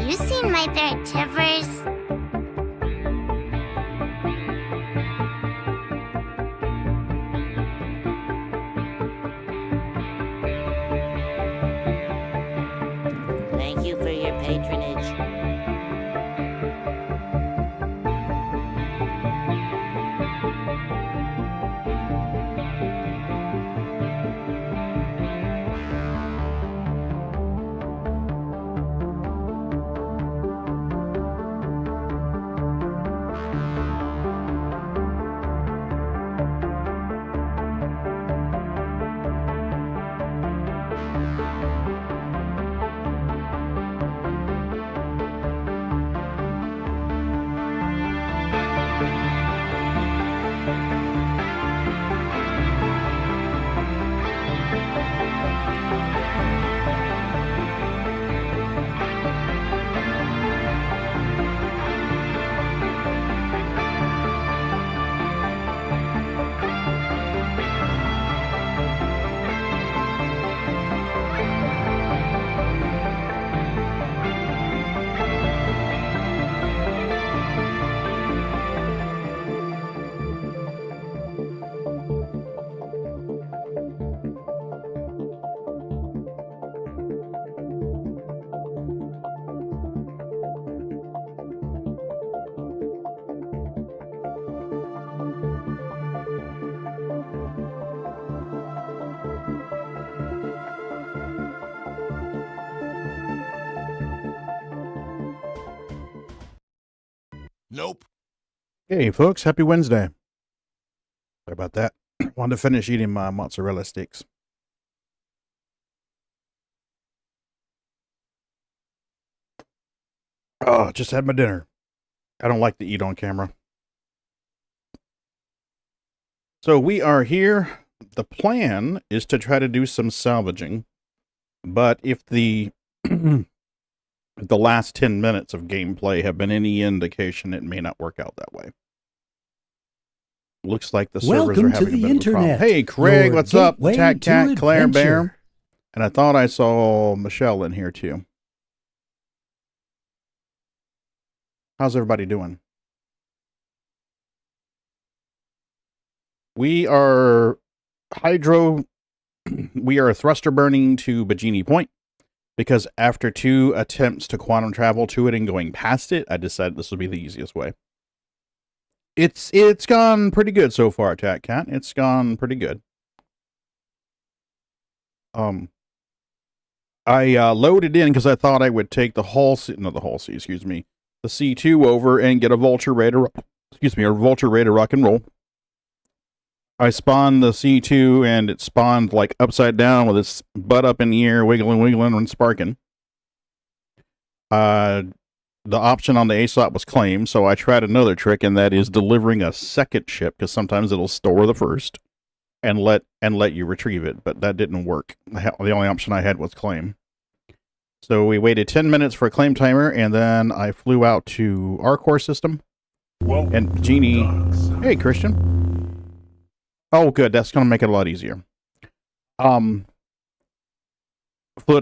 you seen my bear Tivers? Thank you for your patronage. Nope. Hey, folks. Happy Wednesday. Sorry about that. Wanted to finish eating my mozzarella sticks. Oh, just had my dinner. I don't like to eat on camera. So we are here. The plan is to try to do some salvaging. But if the the last 10 minutes of gameplay have been any indication, it may not work out that way. Looks like the servers are having a bit of a problem. Hey, Craig, what's up? Tat Cat, Claire Bear. And I thought I saw Michelle in here too. How's everybody doing? We are we are thruster burning to Bajini Point. Because after 2 attempts to quantum travel to it and going past it, I decided this would be the easiest way. It's gone pretty good so far, Tat Cat. It's gone pretty good. I loaded in because I thought I would take the the C2 over and get a vulture ready to rock and roll. I spawned the C2 and it spawned like upside down with its butt up in the air, wiggling and sparking. The option on the ASOP was claimed, so I tried another trick, and that is delivering a second ship, because sometimes it'll store the first and let you retrieve it, but that didn't work. The only option I had was claim. So we waited 10 minutes for a claim timer, and then I flew out to our core system. And Genie, hey Christian. Oh, good. That's going to make it a lot easier. Flew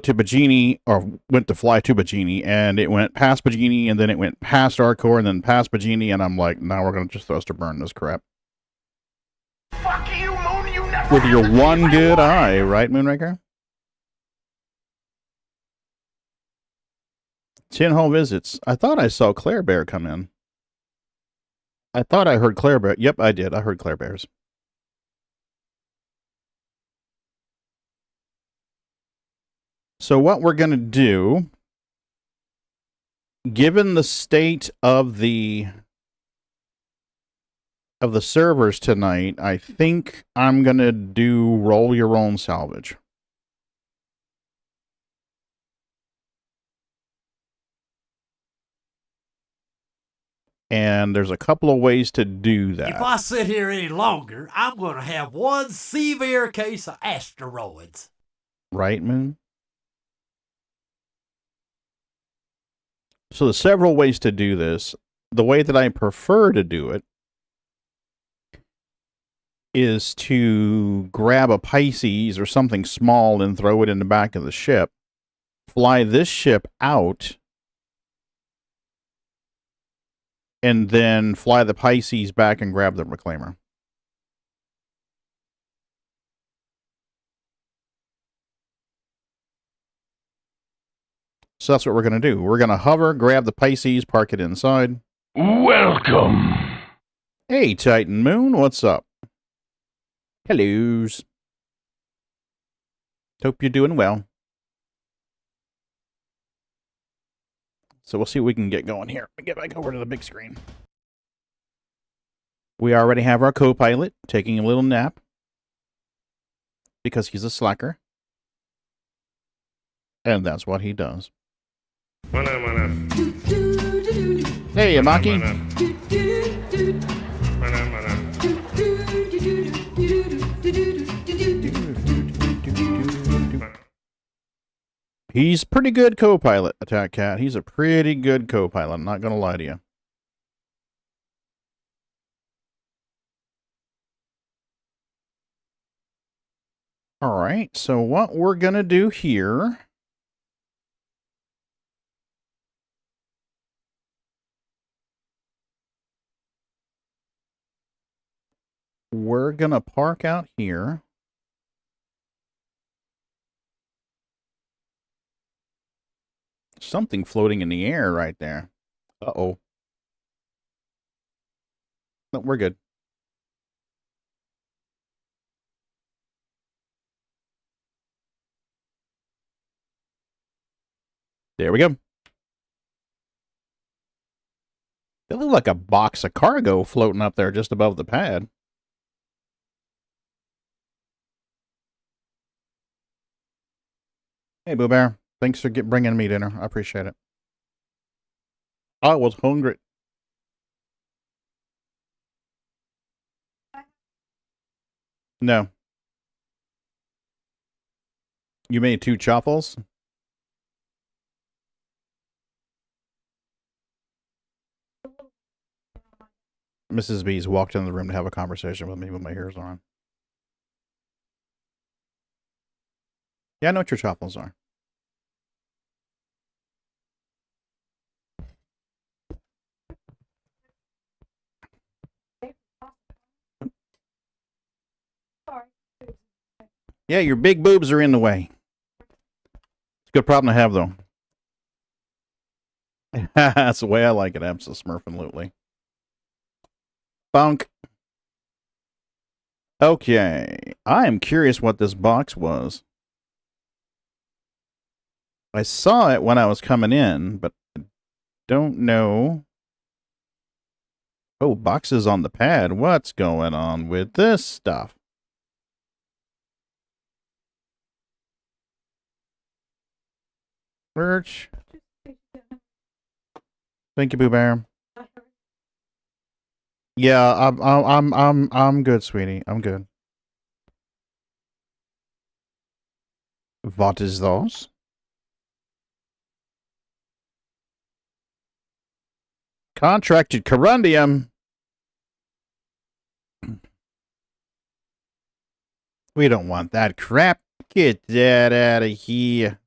to Bajini, or went to fly to Bajini, and it went past Bajini, and then it went past our core, and then past Bajini, and I'm like, now we're going to just thruster burn this crap. Fuck you, Moon. You never With your one good eye, right, Moonraker? 10 hole visits. I thought I saw Claire Bear come in. I thought I heard Claire Bear. Yep, I did. I heard Claire Bears. So what we're going to do, given the state of the servers tonight, I think I'm going to do roll your own salvage. And there's a couple of ways to do that. If I sit here any longer, I'm going to have one severe case of asteroids. Right, Moon? So there's several ways to do this. The way that I prefer to do it is to grab a Pisces or something small and throw it in the back of the ship, fly this ship out, and then fly the Pisces back and grab the reclaimer. So that's what we're going to do. We're going to hover, grab the Pisces, park it inside. Welcome. Hey, Titan Moon, what's up? Hellos. Hope you're doing well. So we'll see what we can get going here. Get back over to the big screen. We already have our co-pilot taking a little nap because he's a slacker. And that's what he does. Hey, Amaki. He's pretty good co-pilot, Attack Cat. He's a pretty good co-pilot. I'm not going to lie to you. All right, so what we're going to do here... We're going to park out here. Something floating in the air right there. Uh-oh. No, we're good. There we go. They look like a box of cargo floating up there just above the pad. Hey, Boo Bear. Thanks for bringing me dinner. I appreciate it. I was hungry. No. You made 2 chaffles? Mrs. B's walked into the room to have a conversation with me with my ears on. Yeah, I know what your chaffles are. Yeah, your big boobs are in the way. It's a good problem to have, though. That's the way I like it, absolutely. Bunk. Okay. I am curious what this box was. I saw it when I was coming in, but I don't know. Oh, boxes on the pad. What's going on with this stuff? Birch. Thank you, Boo Bear. Yeah, I'm good, sweetie. I'm good. What is those? Contracted corundium. We don't want that crap. Get that out of here.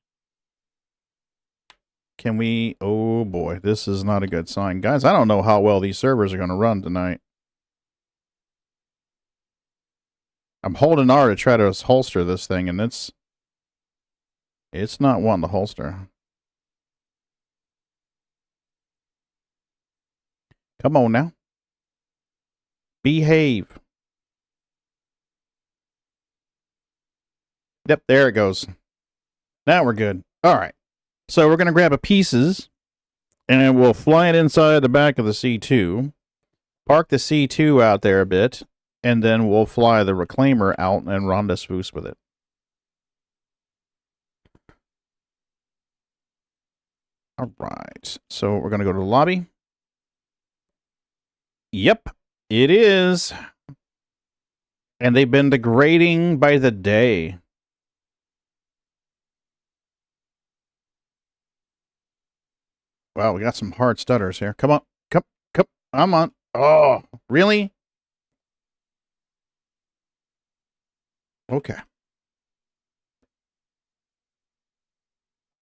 Can we... Oh, boy. This is not a good sign. Guys, I don't know how well these servers are going to run tonight. I'm holding R to try to holster this thing, and it's not wanting to holster. Come on now. Behave. Yep, there it goes. Now we're good. All right. So we're going to grab a pieces, and we'll fly it inside the back of the C2, park the C2 out there a bit, and then we'll fly the reclaimer out and rendezvous with it. All right. So we're going to go to the lobby. Yep, it is. And they've been degrading by the day. Wow, we got some hard stutters here. Come on. Come. I'm on. Oh, really? Okay.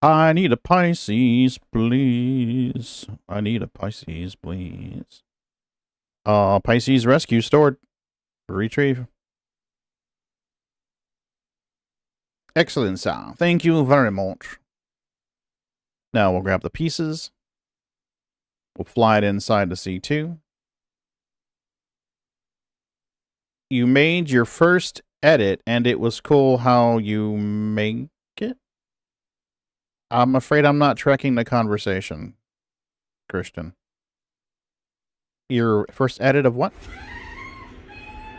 I need a Pisces, please. I need a Pisces, please. Pisces rescue stored. Retrieve. Excellent, sir. Thank you very much. Now we'll grab the pieces. We'll fly it inside the C2. You made your first edit, and it was cool how you make it. I'm afraid I'm not tracking the conversation, Christian. Your first edit of what?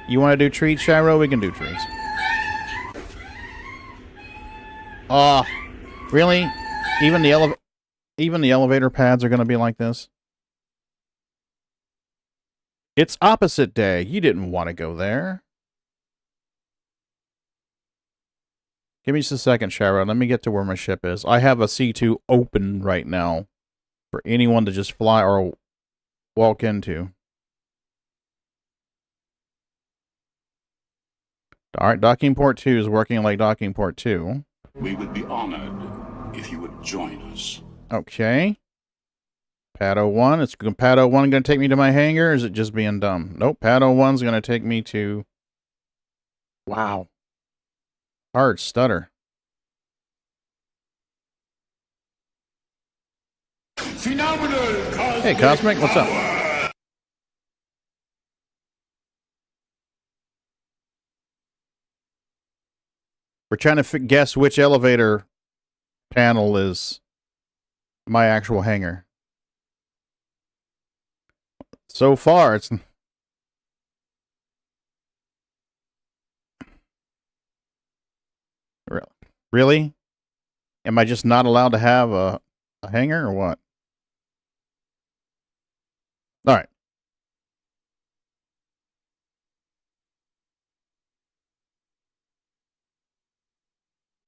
You want to do trees, Shiro? We can do trees. Really? Even the elevator pads are going to be like this? It's opposite day. You didn't want to go there. Give me just a second, Shiro. Let me get to where my ship is. I have a C2 open right now for anyone to just fly or walk into. Alright, docking port 2 is working like docking port 2. We would be honored if you would join us. Okay. Pad 01. Pad 01 going to take me to my hangar, or is it just being dumb? Nope, Pad 01's going to take me to... Wow. Hard stutter. Hey, Cosmic, what's up? We're trying to guess which elevator panel is my actual hangar. So far, it's... Really? Am I just not allowed to have a hangar or what? All right.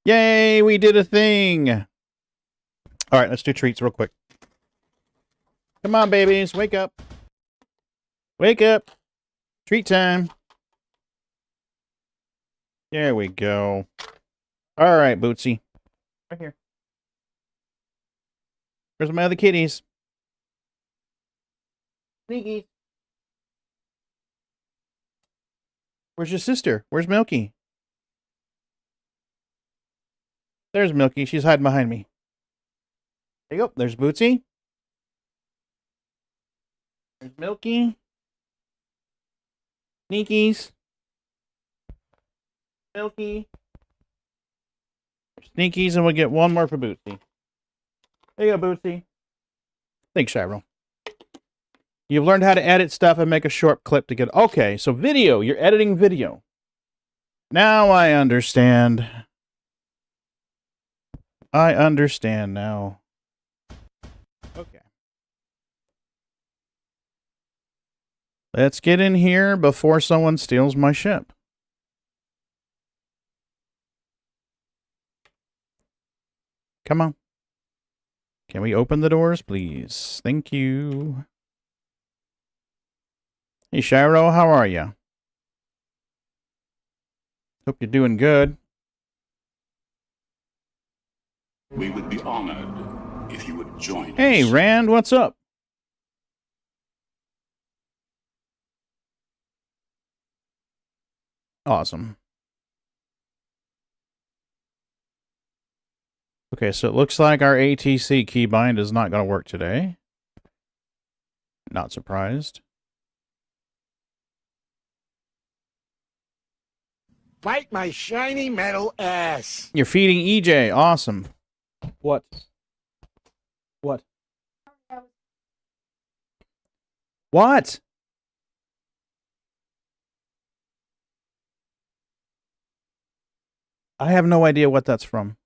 Yay, we did a thing. All right, let's do treats real quick. Come on, babies, wake up. Wake up. Treat time. There we go. All right, Bootsy. Right here. Where's my other kitties? Sneaky. Where's your sister? Where's Milky? There's Milky. She's hiding behind me. There you go. There's Bootsy. There's Milky. Sneakies. Milky. Sneakies, and we'll get one more for Bootsy. There you go, Bootsy. Thanks, Shiro. You've learned how to edit stuff and make a short clip to get... Okay, so video. You're editing video. Now I understand. I understand now. Okay. Let's get in here before someone steals my ship. Come on. Can we open the doors, please? Thank you. Hey, Shiro, how are you? Hope you're doing good. We would be honored if you would join us. Hey, Rand, what's up? Awesome. Okay, so it looks like our ATC keybind is not going to work today. Not surprised. Bite my shiny metal ass. You're feeding EJ. Awesome. What? What? What? I have no idea what that's from.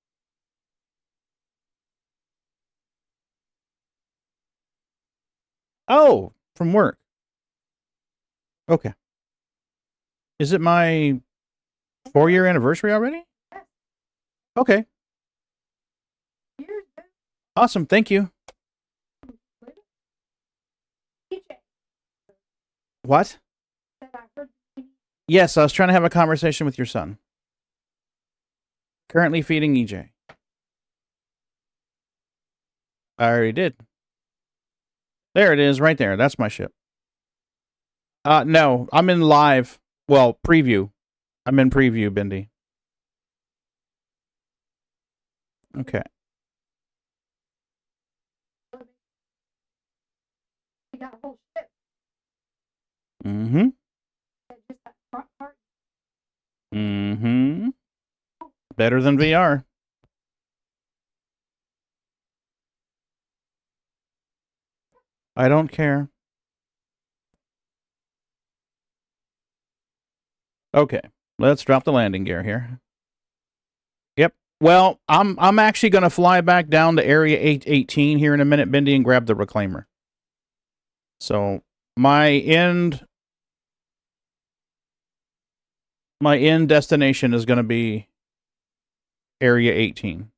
Oh, from work. Okay. Is it my 4-year anniversary already? Okay. Awesome. Thank you. What? Yes, I was trying to have a conversation with your son. Currently feeding EJ. I already did. There it is, right there. That's my ship. No, I'm in live. Well, preview. I'm in preview, Bindi. Okay. Mm-hmm. Mm-hmm. Better than VR. I don't care. Okay. Let's drop the landing gear here. Yep. Well, I'm actually going to fly back down to Area 818 here in a minute, Bindi, and grab the reclaimer. So my end destination is going to be Area 18.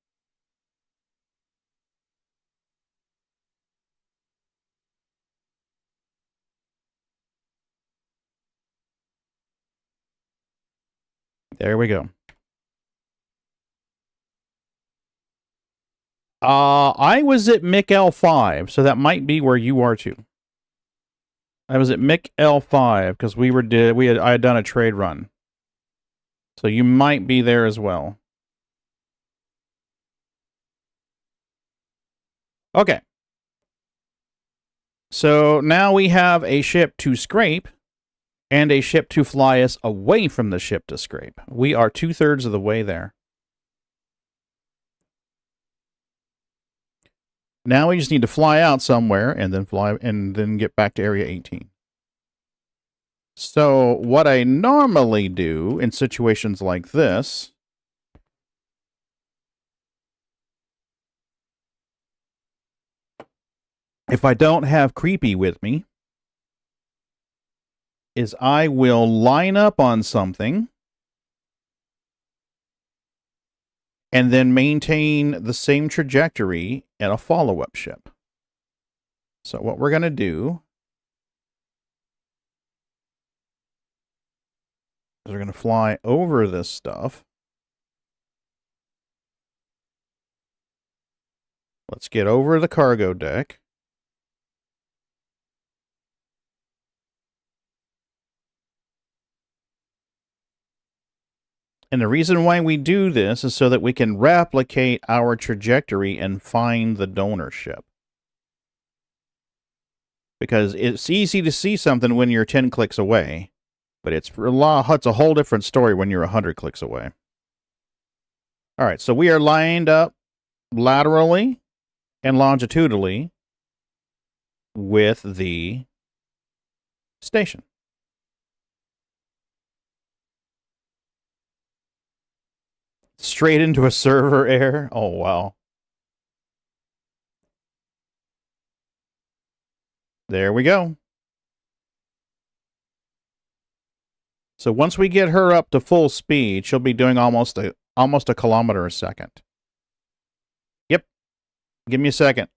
There we go. I was at Mick L5, so that might be where you are too. I was at Mick L5 because I had done a trade run. So you might be there as well. Okay. So now we have a ship to scrape and a ship to fly us away from the ship to scrape. We are 2/3 of the way there. Now we just need to fly out somewhere and then get back to Area 18. So what I normally do in situations like this if I don't have Creepy with me, is I will line up on something and then maintain the same trajectory in a follow-up ship. So what we're going to do is we're going to fly over this stuff. Let's get over the cargo deck. And the reason why we do this is so that we can replicate our trajectory and find the donor ship. Because it's easy to see something when you're 10 clicks away, but it's a whole different story when you're 100 clicks away. All right, so we are lined up laterally and longitudinally with the station. Straight into a server error. Oh, wow. There we go. So once we get her up to full speed, she'll be doing almost a kilometer a second. Yep. Give me a second.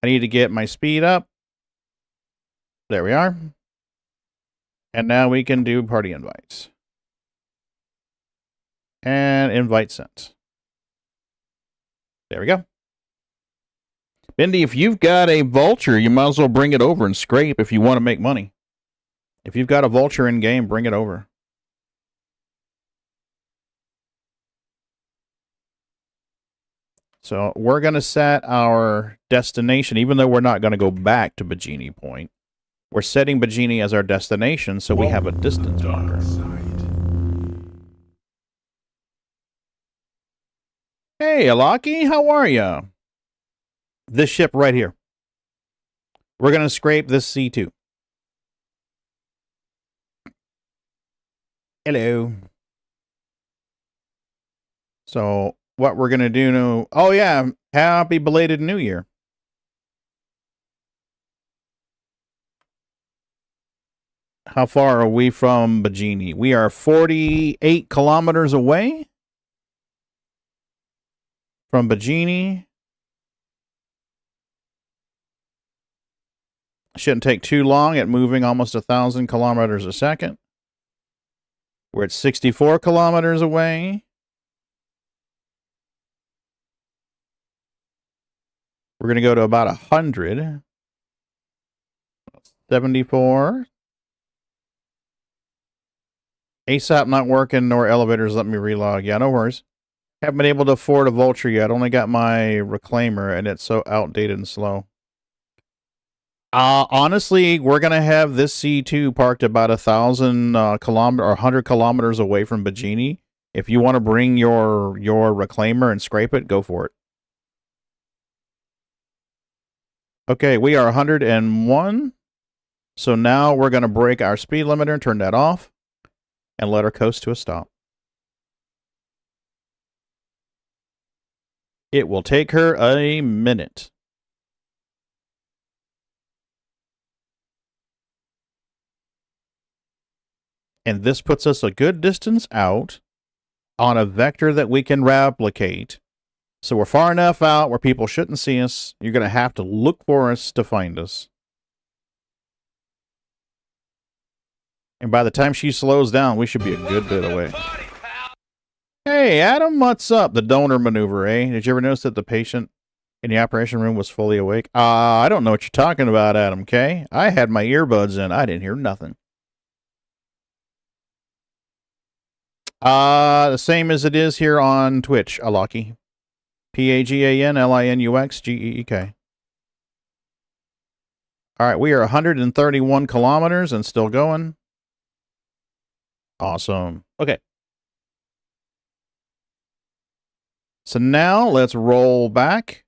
I need to get my speed up. There we are. And now we can do party invites. And invite sent. There we go. Bindi, if you've got a vulture, you might as well bring it over and scrape if you want to make money. If you've got a vulture in game, bring it over. So we're going to set our destination, even though we're not going to go back to Bajini Point. We're setting Bajini as our destination, so we have a distance marker. Hey, Alaki, how are ya? This ship right here. We're going to scrape this C2. Hello. So what we're going to do now... Oh, yeah. Happy belated New Year. How far are we from Bajini? We are 48 kilometers away from Bajini. Shouldn't take too long at moving almost 1,000 kilometers a second. We're at 64 kilometers away. We're going to go to about 100. 74. ASAP not working, nor elevators let me relog. Yeah, no worries. Haven't been able to afford a vulture yet. Only got my reclaimer, and it's so outdated and slow. Honestly, we're gonna have this C2 parked about 1,000 kilometer or 100 kilometers away from Bajini. If you want to bring your reclaimer and scrape it, go for it. Okay, we are 101. So now we're gonna break our speed limiter and turn that off, and let her coast to a stop. It will take her a minute. And this puts us a good distance out on a vector that we can replicate. So we're far enough out where people shouldn't see us. You're going to have to look for us to find us. And by the time she slows down, we should be a good bit away. Hey, Adam, what's up? The donor maneuver, eh? Did you ever notice that the patient in the operation room was fully awake? I don't know what you're talking about, Adam, okay? I had my earbuds in. I didn't hear nothing. The same as it is here on Twitch, Alaki. PaganLinuxGeek. All right, we are 131 kilometers and still going. Awesome. Okay. So now let's roll back.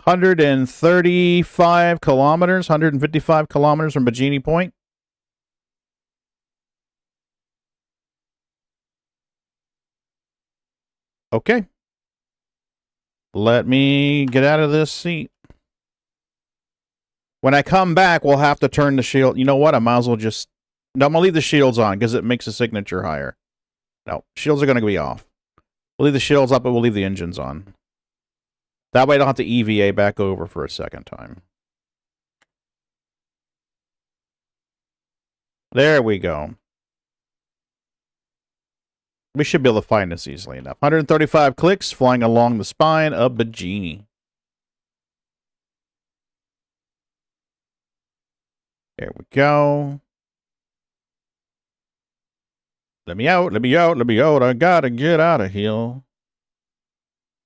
$135 kilometers, 155 kilometers from Bajini Point. Okay. Let me get out of this seat. When I come back, we'll have to turn the shield. You know what? I might as well just... No, I'm going to leave the shields on because it makes the signature higher. No, shields are going to be off. We'll leave the shields up, but we'll leave the engines on. That way I don't have to EVA back over for a second time. There we go. We should be able to find this easily enough. 135 clicks flying along the spine of Bajini. There we go. Let me out, let me out, let me out. I gotta get out of here.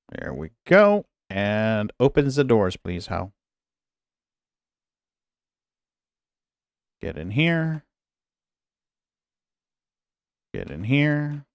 There we go. And opens the doors, please, Hal. Get in here. Get in here.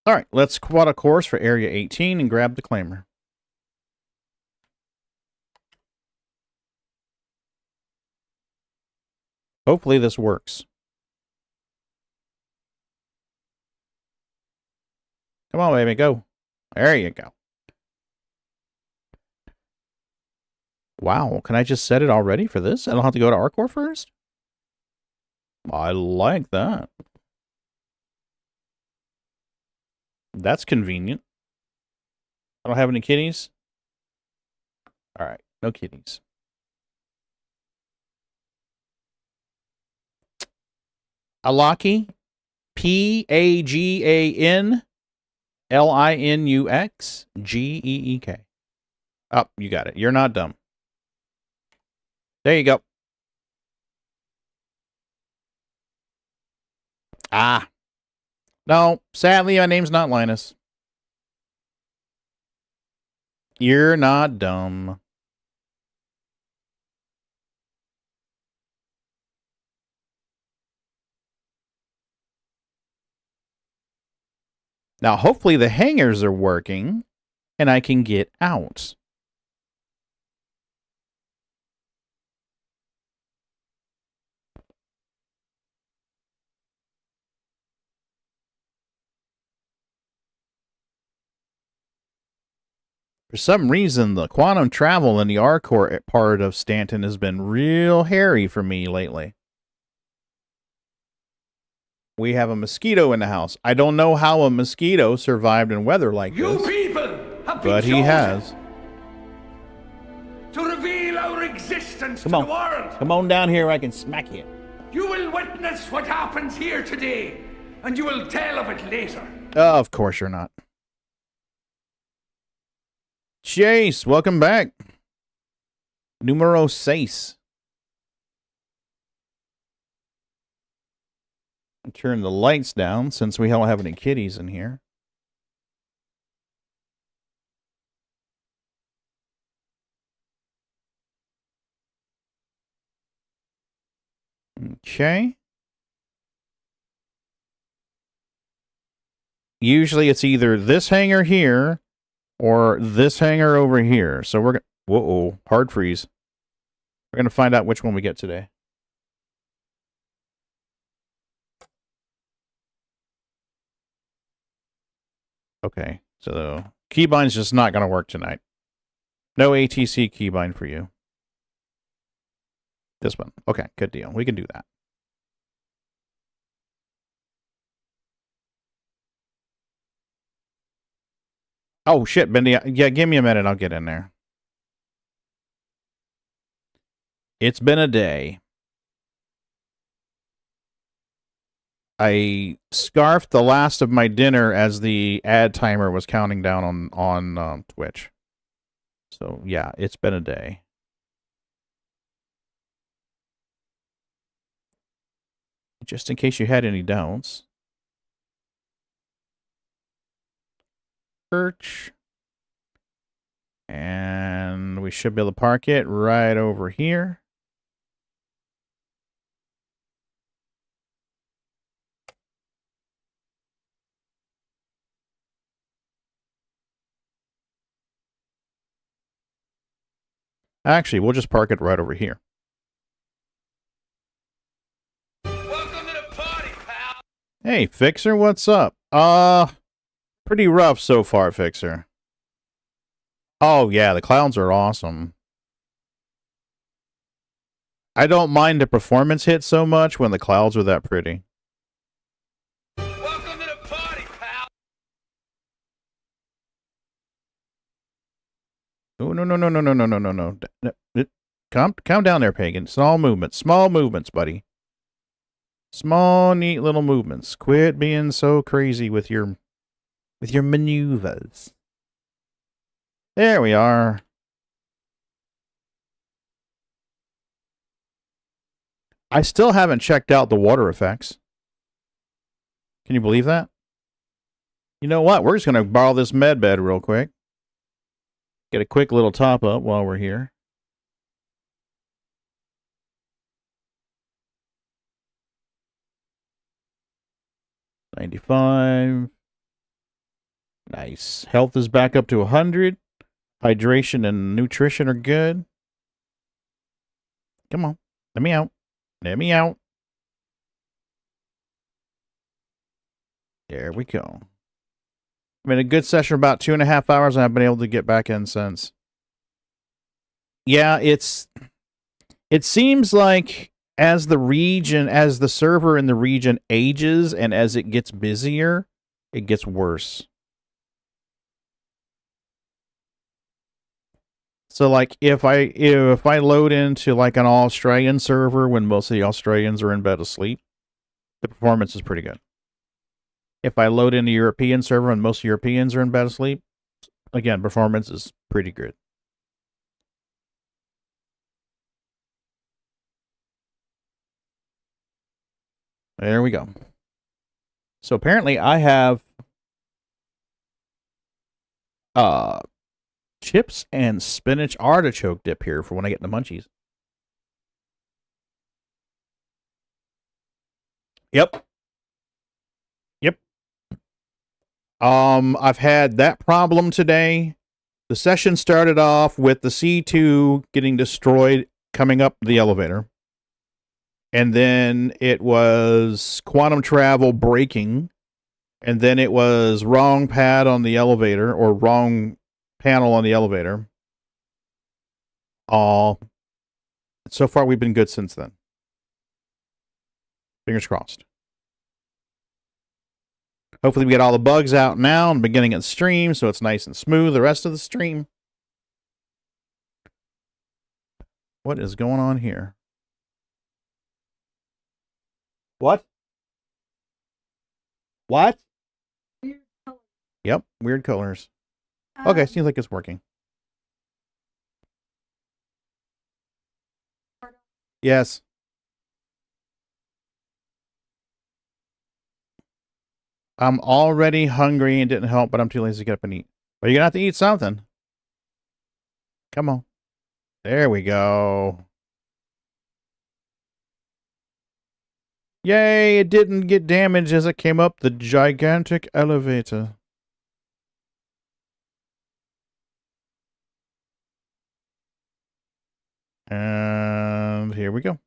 All right, let's quad a course for Area 18 and grab the claimer. Hopefully this works. Come on, baby, go. There you go. Wow, can I just set it already for this? I don't have to go to Arcor first? I like that. That's convenient. I don't have any kitties. All right, no kitties. Alaki, PaganLinuxGeek. Oh, you got it. You're not dumb. There you go. Ah. No, sadly, my name's not Linus. You're not dumb. Now, hopefully the hangars are working, and I can get out. For some reason, the quantum travel in the R-Core part of Stanton has been real hairy for me lately. We have a mosquito in the house. I don't know how a mosquito survived in weather like You this, people have been but he chosen has. to reveal our existence Come to on. the world. Come on down here, I can smack you. You will witness what happens here today, and you will tell of it later. Of course you're not. Chase, welcome back. Numero 6. Turn the lights down since we don't have any kitties in here. Okay. Usually it's either this hangar here or this hangar over here. So we're going to... Whoa, hard freeze. We're going to find out which one we get today. Okay, so keybind's just not going to work tonight. No ATC keybind for you. This one. Okay, good deal. We can do that. Oh, shit, Bendy. Yeah, give me a minute. I'll get in there. It's been a day. I scarfed the last of my dinner as the ad timer was counting down on Twitch. So, yeah, it's been a day. Just in case you had any doubts. Search. And we should be able to park it right over here. Actually, we'll just park it right over here. Welcome to the party, pal. Hey, Fixer, what's up? Pretty rough so far, Fixer. Oh, yeah, the clouds are awesome. I don't mind the performance hit so much when the clouds are that pretty. Welcome to the party, pal. Oh, no. Calm down there, Pagan. Small movements, buddy. Small, neat little movements. Quit being so crazy with your maneuvers. There we are. I still haven't checked out the water effects. Can you believe that? You know what? We're just going to borrow this med bed real quick. Get a quick little top up while we're here. $95. Nice. Health is back up to 100. Hydration and nutrition are good. Come on. Let me out. Let me out. There we go. I mean, a good session for about 2.5 hours, and I've been able to get back in since. Yeah, it seems like as the server in the region ages and as it gets busier, it gets worse. So like if I load into like an Australian server when most of the Australians are in bed asleep, the performance is pretty good. If I load into a European server and most Europeans are in bed asleep, again, performance is pretty good. There we go. So apparently I have chips and spinach artichoke dip here for when I get the munchies. Yep. I've had that problem today. The session started off with the C2 getting destroyed coming up the elevator. And then it was quantum travel breaking. And then it was wrong pad on the elevator or wrong panel on the elevator. So far we've been good since then. Fingers crossed. Hopefully we get all the bugs out now in the beginning of the stream, so it's nice and smooth the rest of the stream. What is going on here? What? What? Yep, weird colors. Okay, seems like it's working. Yes. I'm already hungry and didn't help, but I'm too lazy to get up and eat. But you're going to have to eat something. Come on. There we go. Yay, it didn't get damaged as it came up the gigantic elevator. And here we go.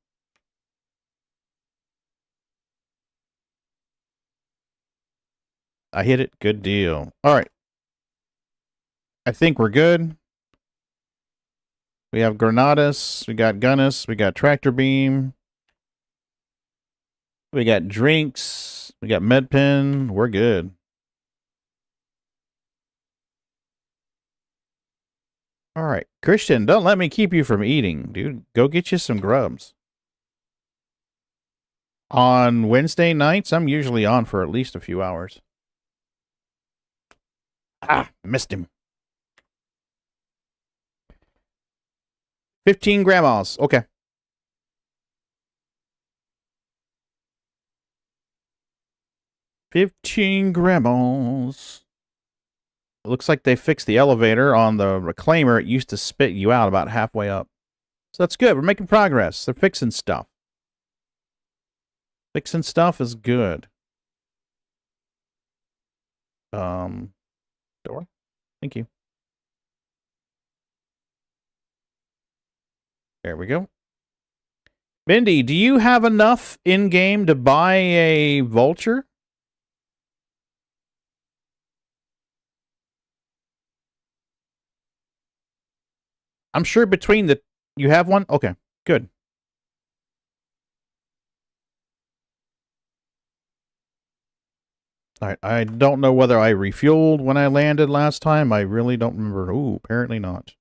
I hit it. Good deal. All right. I think we're good. We have Granadas. We got Gunnis. We got Tractor Beam. We got drinks. We got Medpen. We're good. All right. Christian, don't let me keep you from eating, dude. Go get you some grubs. On Wednesday nights, I'm usually on for at least a few hours. Ah, missed him. 15 grandmas. Okay. $15 grandmas. It looks like they fixed the elevator on the reclaimer. It used to spit you out about halfway up. So that's good. We're making progress. They're fixing stuff. Fixing stuff is good. Door. Thank you. There we go. Mindy, do you have enough in-game to buy a vulture? I'm sure between the... You have one? Okay, good. All right, I don't know whether I refueled when I landed last time. I really don't remember. Ooh, apparently not.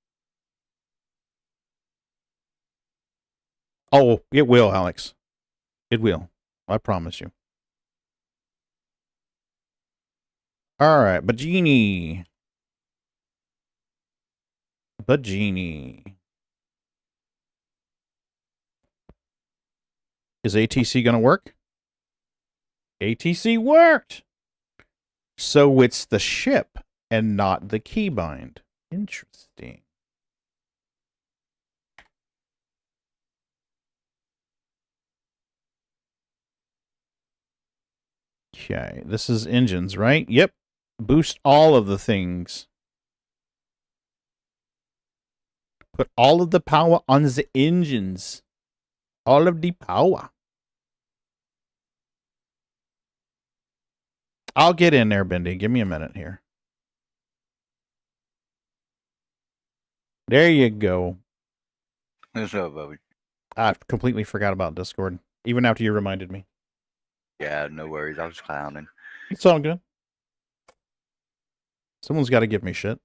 Oh, it will, Alex. It will. I promise you. All right, Bajini. Bajini. Is ATC going to work? ATC worked! So it's the ship and not the keybind. Interesting. Okay, this is engines, right? Yep. Boost all of the things. Put all of the power on the engines. All of the power. I'll get in there, Bendy. Give me a minute here. There you go. What's up, Bobby? I completely forgot about Discord, even after you reminded me. Yeah, no worries. I was clowning. It's all good. Someone's got to give me shit.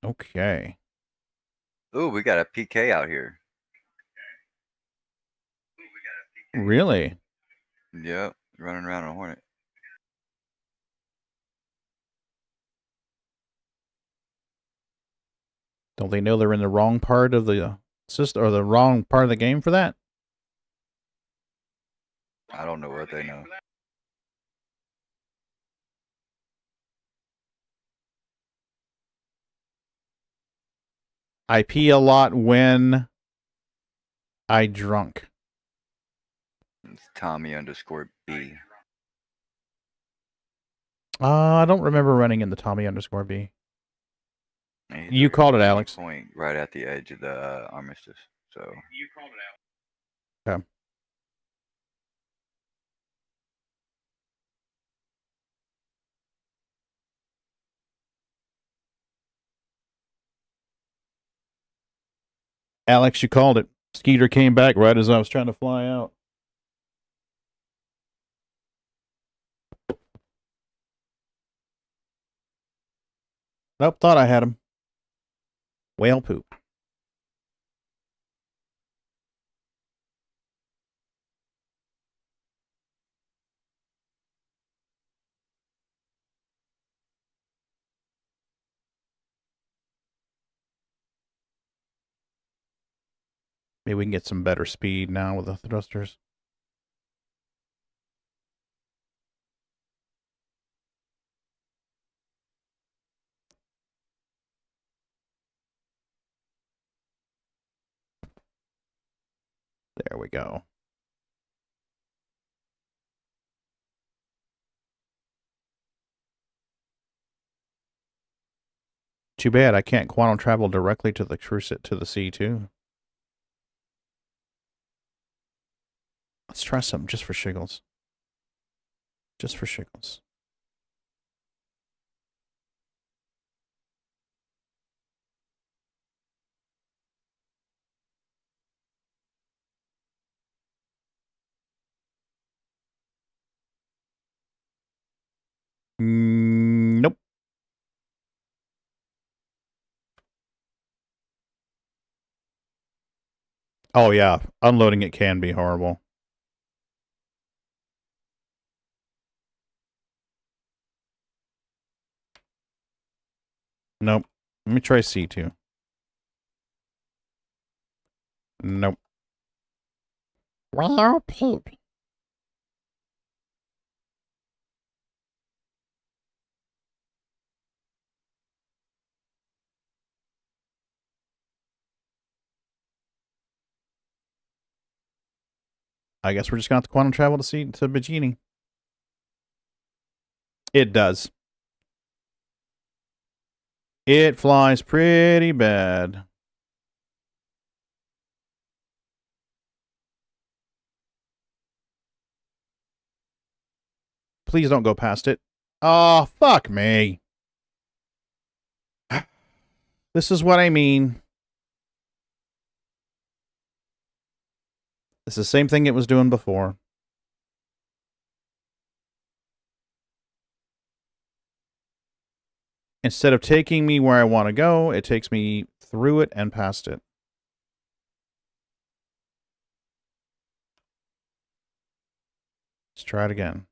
Okay. Ooh, we got a PK out here. Really? Yep, running around on a Hornet. Don't they know they're in the wrong part of the system or the wrong part of the game for that? I don't know what they know. I pee a lot when I drunk. It's Tommy_B. I don't remember running in the Tommy_B. You called it, Alex. Point right at the edge of the armistice. So you called it out. Okay. Alex, you called it. Skeeter came back right as I was trying to fly out. Nope, thought I had him. Whale poop. Maybe we can get some better speed now with the thrusters. There we go. Too bad I can't quantum travel directly to the C2. Let's try something just for shiggles. Just for shiggles. Nope. Oh yeah, unloading it can be horrible. Nope. Let me try C2. Nope. Whale poop. I guess we're just gonna have to quantum travel to Bajini. It does. It flies pretty bad. Please don't go past it. Oh, fuck me. This is what I mean. It's the same thing it was doing before. Instead of taking me where I want to go, it takes me through it and past it. Let's try it again.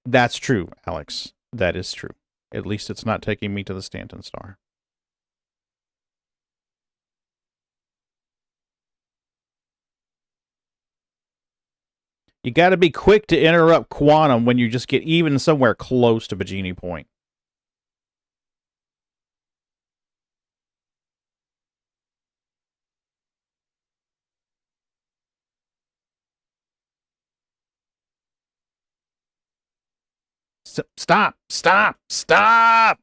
That's true, Alex. That is true. At least it's not taking me to the Stanton Star. You got to be quick to interrupt quantum when you just get even somewhere close to Bajini Point. Stop! Stop! Stop!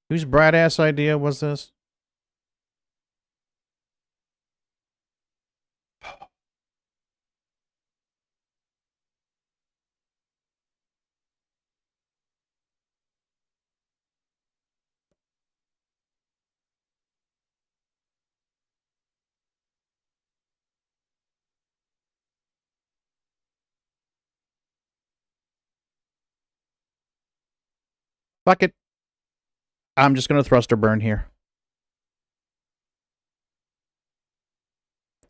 Whose bright ass idea was this? Fuck it. I'm just going to thruster burn here.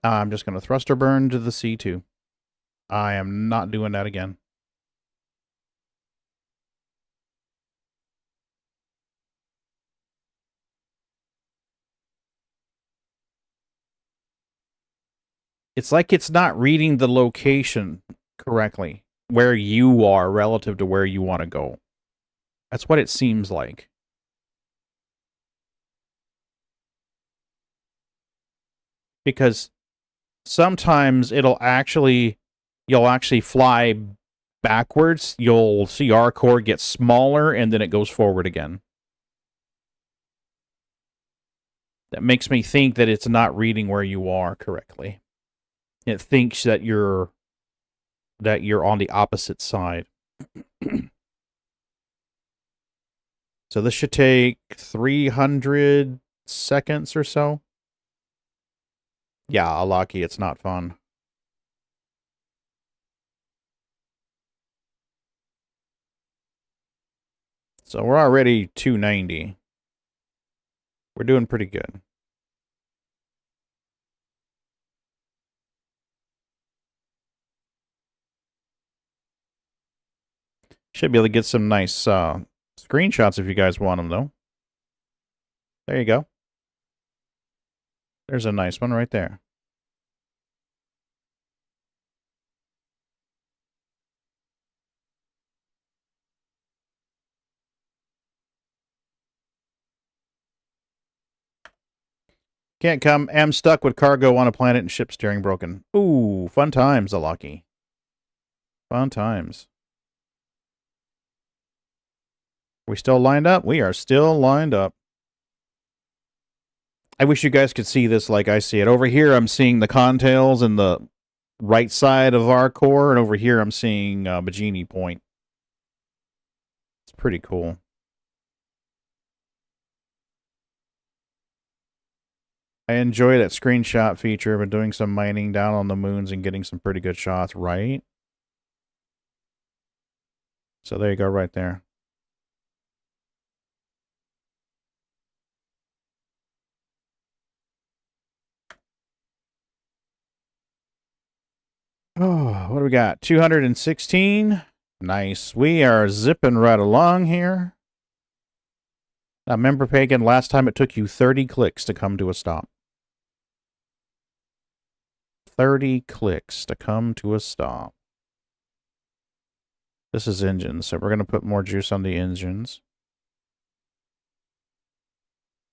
I'm just going to thruster burn to the C2. I am not doing that again. It's like it's not reading the location correctly, where you are relative to where you want to go. That's what it seems like. Because sometimes you'll actually fly backwards. You'll see our core get smaller and then it goes forward again. That makes me think that it's not reading where you are correctly. It thinks that you're on the opposite side. So this should take 300 seconds or so. Yeah, lucky it's not fun. So we're already 290. We're doing pretty good. Should be able to get some nice screenshots if you guys want them, though. There you go. There's a nice one right there. Can't come. Am stuck with cargo on a planet and ship steering broken. Ooh, fun times, Alaki. Fun times. We still lined up? We are still lined up. I wish you guys could see this like I see it. Over here, I'm seeing the contails and the right side of our core, and over here, I'm seeing Bajini Point. It's pretty cool. I enjoy that screenshot feature. I've been doing some mining down on the moons and getting some pretty good shots, right? So there you go, right there. Oh, what do we got? 216. Nice. We are zipping right along here. Now, remember, Pagan, last time it took you 30 clicks to come to a stop. 30 clicks to come to a stop. This is engines, so we're going to put more juice on the engines.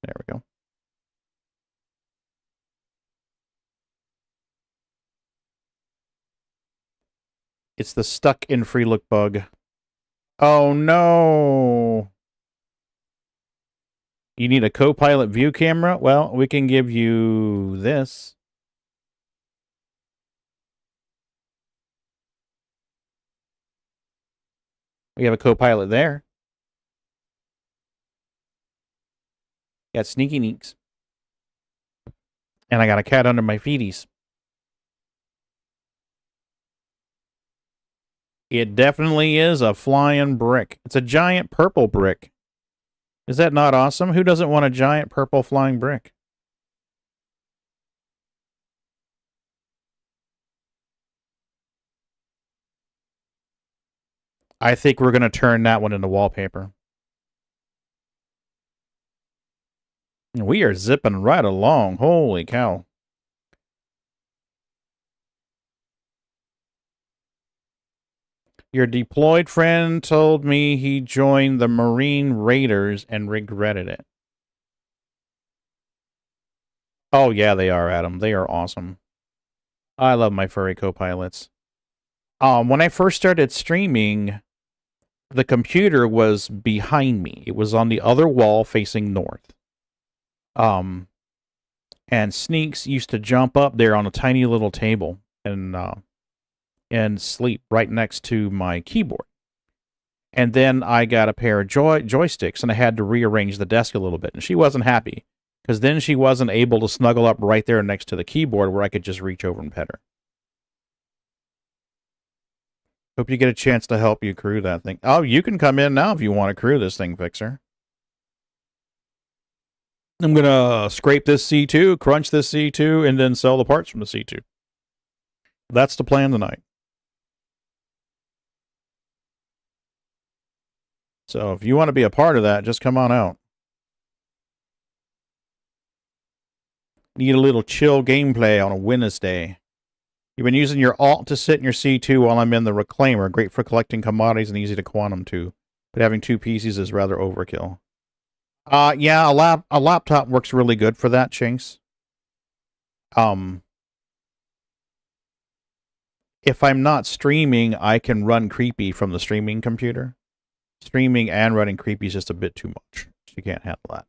There we go. It's the stuck in free look bug. Oh no! You need a co-pilot view camera? Well, we can give you this. We have a co-pilot there. Got sneaky neeks. And I got a cat under my feeties. It definitely is a flying brick. It's a giant purple brick. Is that not awesome? Who doesn't want a giant purple flying brick? I think we're going to turn that one into wallpaper. We are zipping right along. Holy cow. Your deployed friend told me he joined the Marine Raiders and regretted it. Oh, yeah, they are, Adam. They are awesome. I love my furry co-pilots. When I first started streaming, the computer was behind me. It was on the other wall facing north. And Sneaks used to jump up there on a tiny little table and sleep right next to my keyboard. And then I got a pair of joysticks, and I had to rearrange the desk a little bit. And she wasn't happy, because then she wasn't able to snuggle up right there next to the keyboard where I could just reach over and pet her. Hope you get a chance to help you crew that thing. Oh, you can come in now if you want to crew this thing, Fixer. I'm going to scrape this C2, crunch this C2, and then sell the parts from the C2. That's the plan tonight. So if you want to be a part of that, just come on out. Need a little chill gameplay on a Wednesday. You've been using your alt to sit in your C2 while I'm in the reclaimer. Great for collecting commodities and easy to quantum to. But having two PCs is rather overkill. Yeah, a laptop works really good for that, Chinks. If I'm not streaming, I can run Creepy from the streaming computer. Streaming and running Creepy is just a bit too much. You can't handle that.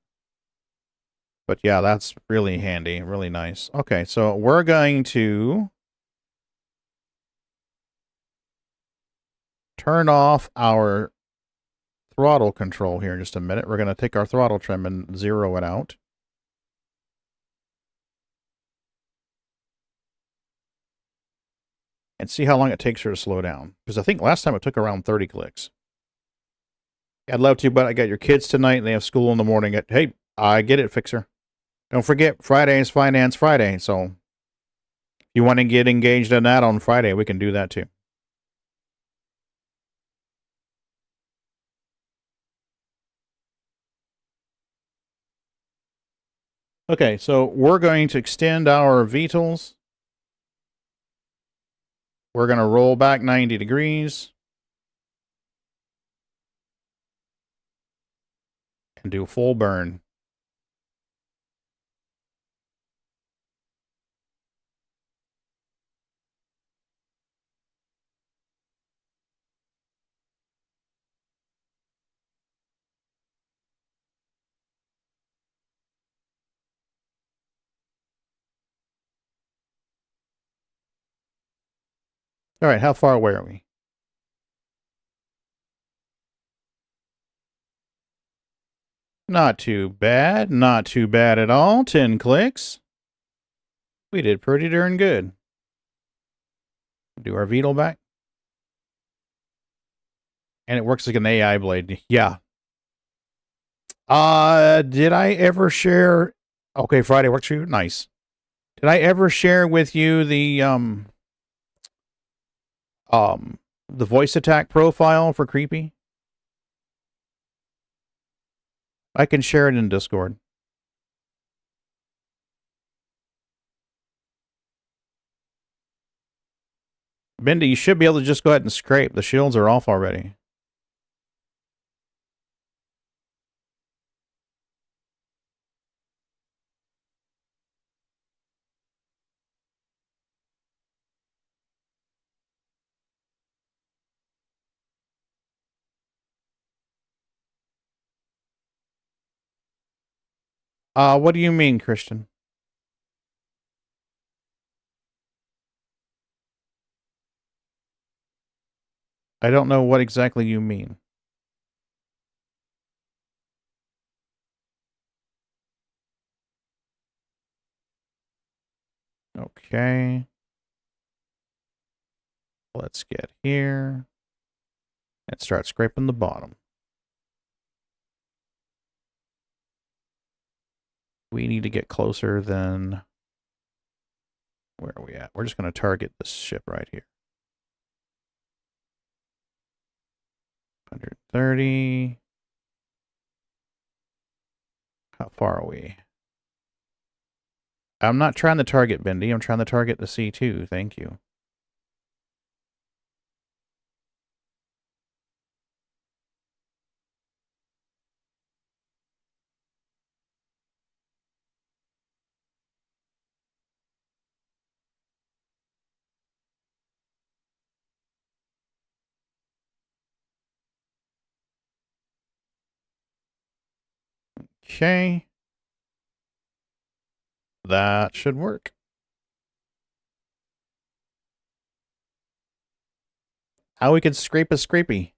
But yeah, that's really handy, really nice. Okay, so we're going to turn off our throttle control here in just a minute. We're going to take our throttle trim and zero it out. And see how long it takes her to slow down. Because I think last time it took around 30 clicks. I'd love to, but I got your kids tonight and they have school in the morning. Hey, I get it, Fixer. Don't forget, Friday is Finance Friday. So if you want to get engaged in that on Friday, we can do that too. Okay, so we're going to extend our VTOLs. We're going to roll back 90 degrees. And do full burn. All right, how far away are we? Not too bad. Not too bad at all. 10 clicks. We did pretty darn good. Do our VTOL back. And it works like an AI blade. Yeah. Did I ever share... Okay, Friday works for you? Nice. Did I ever share with you the voice attack profile for Creepy? I can share it in Discord. Bendy, you should be able to just go ahead and scrape. The shields are off already. What do you mean, Christian? I don't know what exactly you mean. Okay. Let's get here and start scraping the bottom. We need to get closer than... Where are we at? We're just going to target this ship right here. 130. How far are we? I'm not trying to target Bendy. I'm trying to target the C2. Thank you. Okay. That should work. How we could scrape a scrapey.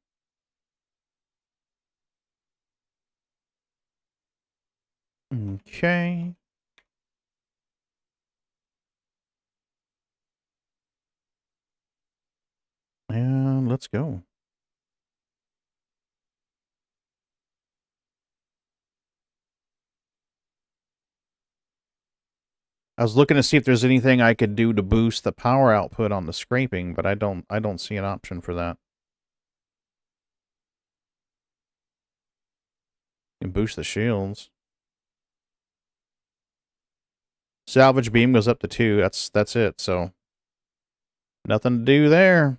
Okay. And let's go. I was looking to see if there's anything I could do to boost the power output on the scraping, but I don't see an option for that. You can boost the shields. Salvage beam goes up to 2. That's it, so Nothing to do there.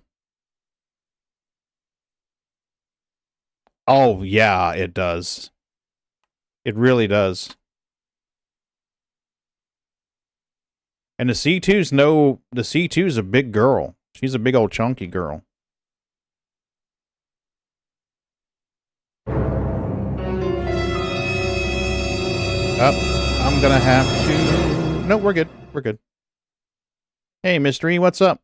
Oh, yeah, it does. It really does. And the C2's a big girl. She's a big old chunky girl. I'm gonna have to... No, we're good. We're good. Hey, Mystery, what's up?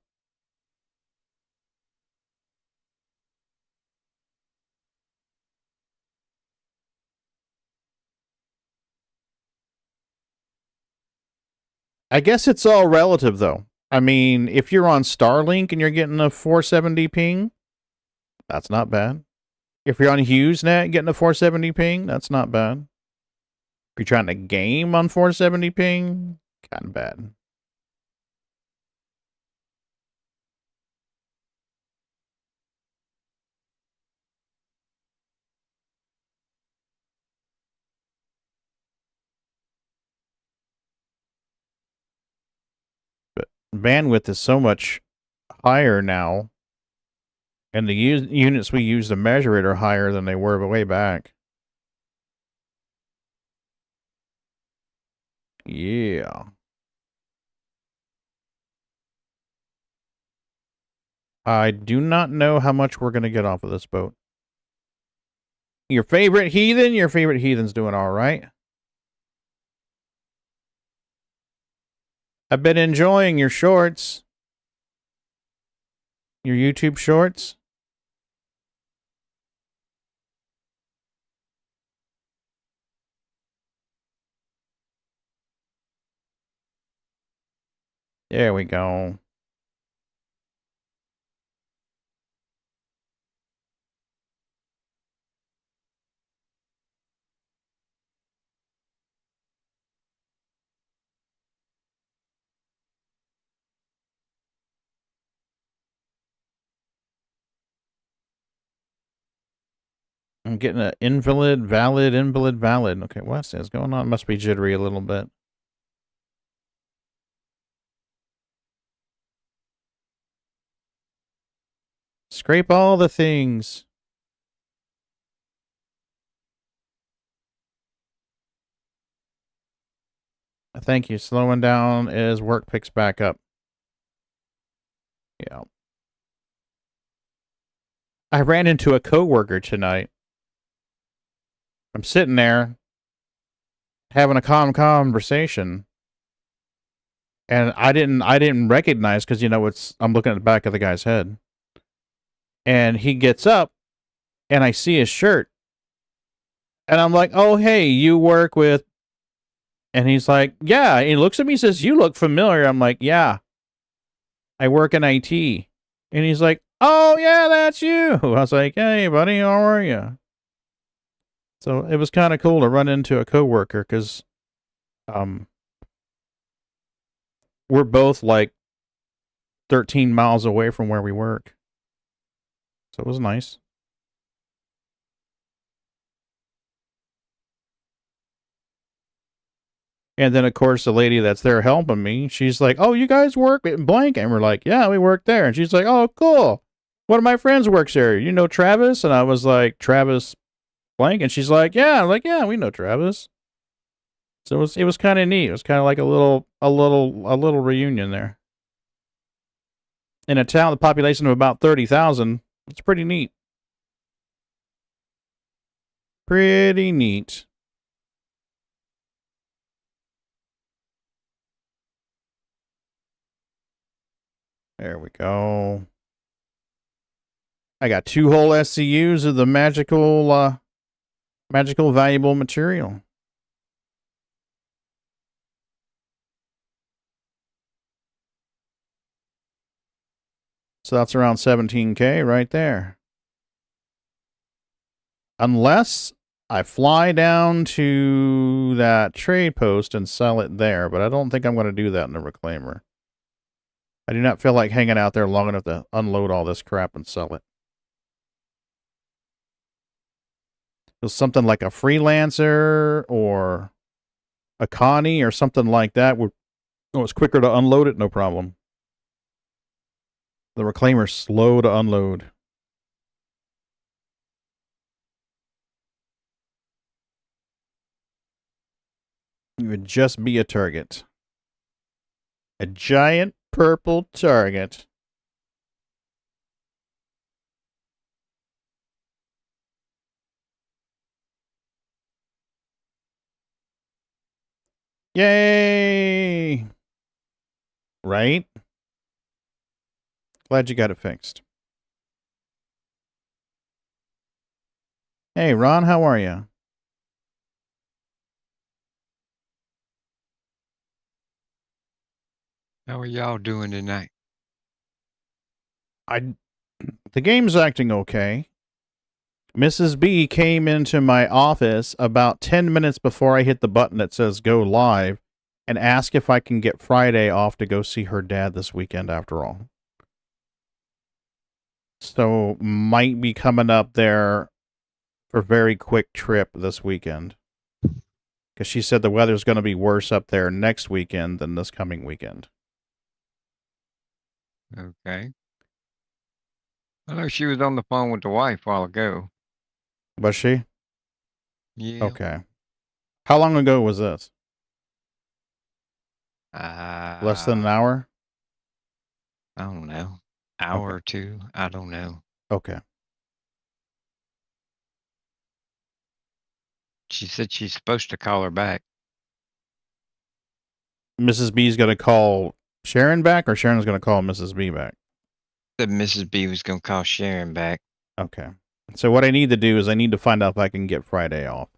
I guess it's all relative, though. I mean, if you're on Starlink and you're getting a 470 ping, that's not bad. If you're on HughesNet getting a 470 ping, that's not bad. If you're trying to game on 470 ping, kind of bad. But bandwidth is so much higher now, and the units we use to measure it are higher than they were way back. Yeah. I do not know how much we're going to get off of this boat. Your favorite heathen? Your favorite heathen's doing all right. I've been enjoying your shorts. Your YouTube shorts. There we go. I'm getting an invalid, valid, invalid, valid. Okay, what's going on? Must be jittery a little bit. Scrape all the things. Thank you. Slowing down as work picks back up. Yeah. I ran into a coworker tonight. I'm sitting there having a calm conversation, and I didn't recognize, because, you know, I'm looking at the back of the guy's head, and he gets up, and I see his shirt, and I'm like, "Oh, hey, you work with?" And he's like, "Yeah." And he looks at me and says, "You look familiar." I'm like, "Yeah, I work in IT." And he's like, "Oh, yeah, that's you." I was like, "Hey, buddy, how are you?" So it was kind of cool to run into a coworker, because we're both like 13 miles away from where we work. So it was nice. And then, of course, the lady that's there helping me, she's like, "Oh, you guys work at blank?" And we're like, "Yeah, we work there." And she's like, "Oh, cool. One of my friends works there. You know Travis?" And I was like, "Travis blank?" And she's like, "Yeah." I'm like, "Yeah, we know Travis." So it was kind of neat. It was kind of like a little reunion there. In a town with a population of about 30,000, it's pretty neat. Pretty neat. There we go. I got 2 whole SCUs of the magical valuable material. So that's around 17K right there. Unless I fly down to that trade post and sell it there, but I don't think I'm going to do that in the reclaimer. I do not feel like hanging out there long enough to unload all this crap and sell it. It was something like a freelancer or a Connie or something like that. It was quicker to unload it, no problem. The reclaimer's slow to unload. You would just be a target. A giant purple target. Yay! Right? Glad you got it fixed. Hey, Ron, how are you? How are y'all doing tonight? The game's acting okay. Mrs. B came into my office about 10 minutes before I hit the button that says go live and asked if I can get Friday off to go see her dad this weekend after all. So might be coming up there for a very quick trip this weekend. Because she said the weather's going to be worse up there next weekend than this coming weekend. Okay. I know she was on the phone with the wife a while ago. Was she? Yeah. Okay. How long ago was this? Less than an hour? I don't know. Hour Okay. or two. I don't know. Okay. She said she's supposed to call her back. Mrs. B's going to call Sharon back, or Sharon's going to call Mrs. B back? Said Mrs. B was going to call Sharon back. Okay. So what I need to do is I need to find out if I can get Friday off.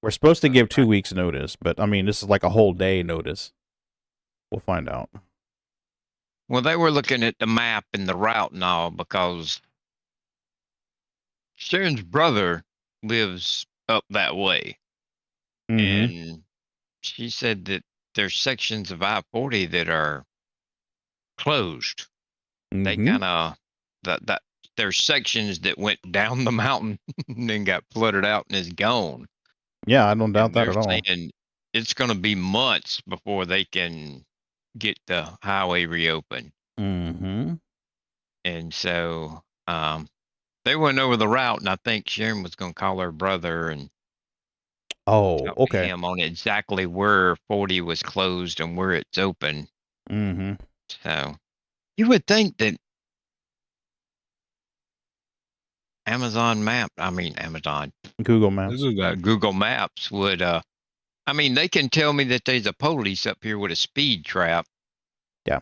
We're supposed to give 2 weeks notice, but I mean, this is like a whole day notice. We'll find out. Well, they were looking at the map and the route and all because Sharon's brother lives up that way. Mm-hmm. And she said that there's sections of I-40 that are closed. They Mm-hmm. kind of, that there's sections that went down the mountain and then got flooded out and is gone. Yeah, I don't doubt And that they're at all. saying it's going to be months before they can get the highway reopened. Mm-hmm. And so they went over the route, and I think Sharon was going to call her brother and Oh, talk to okay. him on exactly where 40 was closed and where it's open. Mm-hmm. So you would think that Google Maps. Google Maps would, I mean, they can tell me that there's a police up here with a speed trap. Yeah.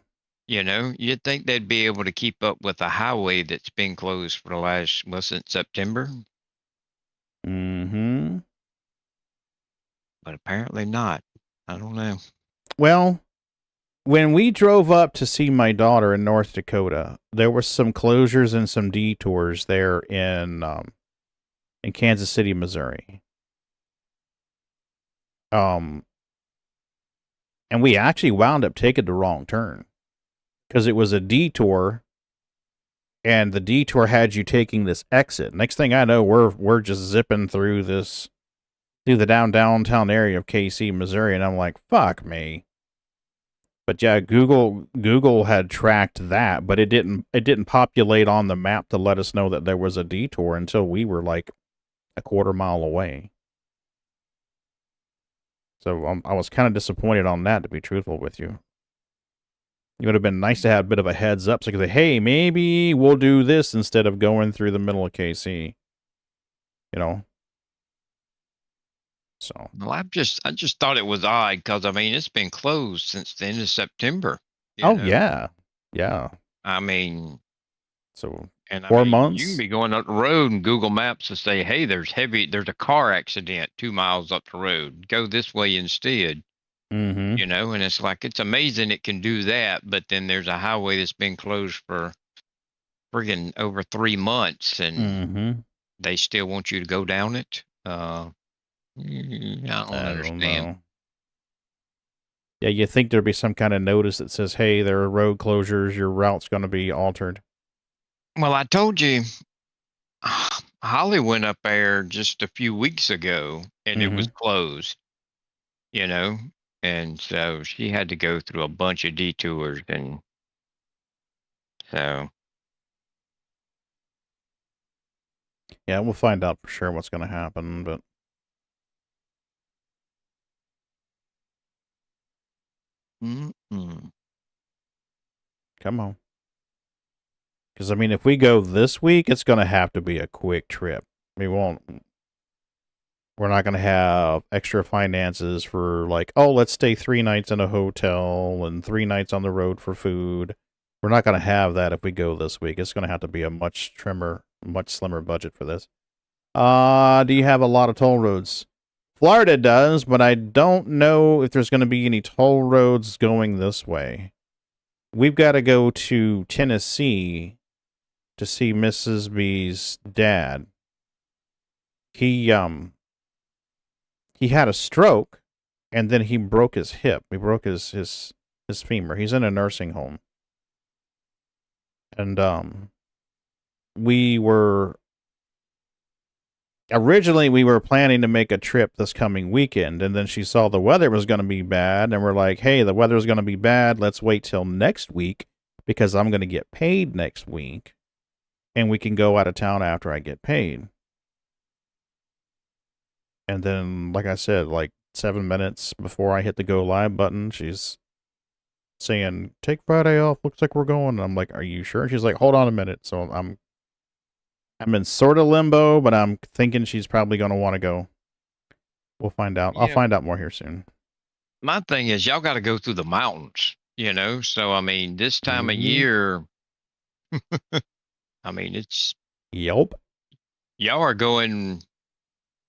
You know, you'd think they'd be able to keep up with a highway that's been closed for the last, since September. Mm-hmm. But apparently not. I don't know. Well, when we drove up to see my daughter in North Dakota, there were some closures and some detours there in Kansas City, Missouri. And we actually wound up taking the wrong turn because it was a detour, and the detour had you taking this exit. Next thing I know, we're just zipping through the downtown area of KC, Missouri, and I'm like, fuck me. But yeah, Google had tracked that, but it didn't populate on the map to let us know that there was a detour until we were like a quarter mile away. So I was kind of disappointed on that, to be truthful with you. It would have been nice to have a bit of a heads up so you could say, hey, maybe we'll do this instead of going through the middle of KC. You know? So. Well, I just thought it was odd because, I mean, it's been closed since the end of September. Oh, know? Yeah. Yeah. I mean, so and 4 months. You can be going up the road and Google Maps will say, hey, there's a car accident 2 miles up the road. Go this way instead. Mm-hmm. You know, and it's like, it's amazing it can do that. But then there's a highway that's been closed for friggin' over 3 months and they still want you to go down it. I don't understand. Know. Yeah, you think there'd be some kind of notice that says, hey, there are road closures, your route's going to be altered. Well, I told you, Holly went up there just a few weeks ago and it was closed, you know, and so she had to go through a bunch of detours. And So Yeah, we'll find out for sure what's going to happen, but mm-mm. come on. Because, I mean, if we go this week, it's going to have to be a quick trip. We're not going to have extra finances for, like, oh, let's stay 3 nights in a hotel and 3 nights on the road for food. We're not going to have that if we go this week. It's going to have to be a much slimmer budget for this. Do you have a lot of toll roads? Florida does, but I don't know if there's going to be any toll roads going this way. We've got to go to Tennessee to see Mrs. B's dad. He had a stroke, and then he broke his hip. He broke his femur. He's in a nursing home. And originally we were planning to make a trip this coming weekend, and then she saw the weather was going to be bad, and we're like, hey, the weather's going to be bad. Let's wait till next week because I'm going to get paid next week, and we can go out of town after I get paid. And then, like I said, like 7 minutes before I hit the go live button, she's saying, take Friday off. Looks like we're going. And I'm like, are you sure? She's like, hold on a minute. So I'm in sort of limbo, but I'm thinking she's probably going to want to go. We'll find out. I'll find out more here soon. My thing is, y'all got to go through the mountains, you know? So, I mean, this time of year, I mean, it's... Yelp. Y'all are going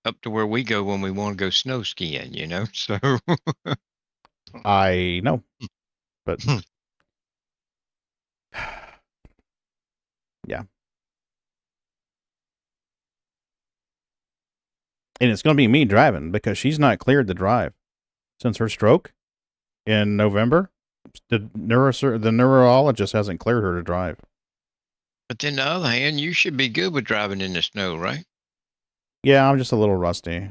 up to where we go when we want to go snow skiing, you know? So... I know. But... yeah. And it's going to be me driving because she's not cleared to drive since her stroke in November. The neurologist hasn't cleared her to drive. But then, on the other hand, you should be good with driving in the snow, right? Yeah, I'm just a little rusty.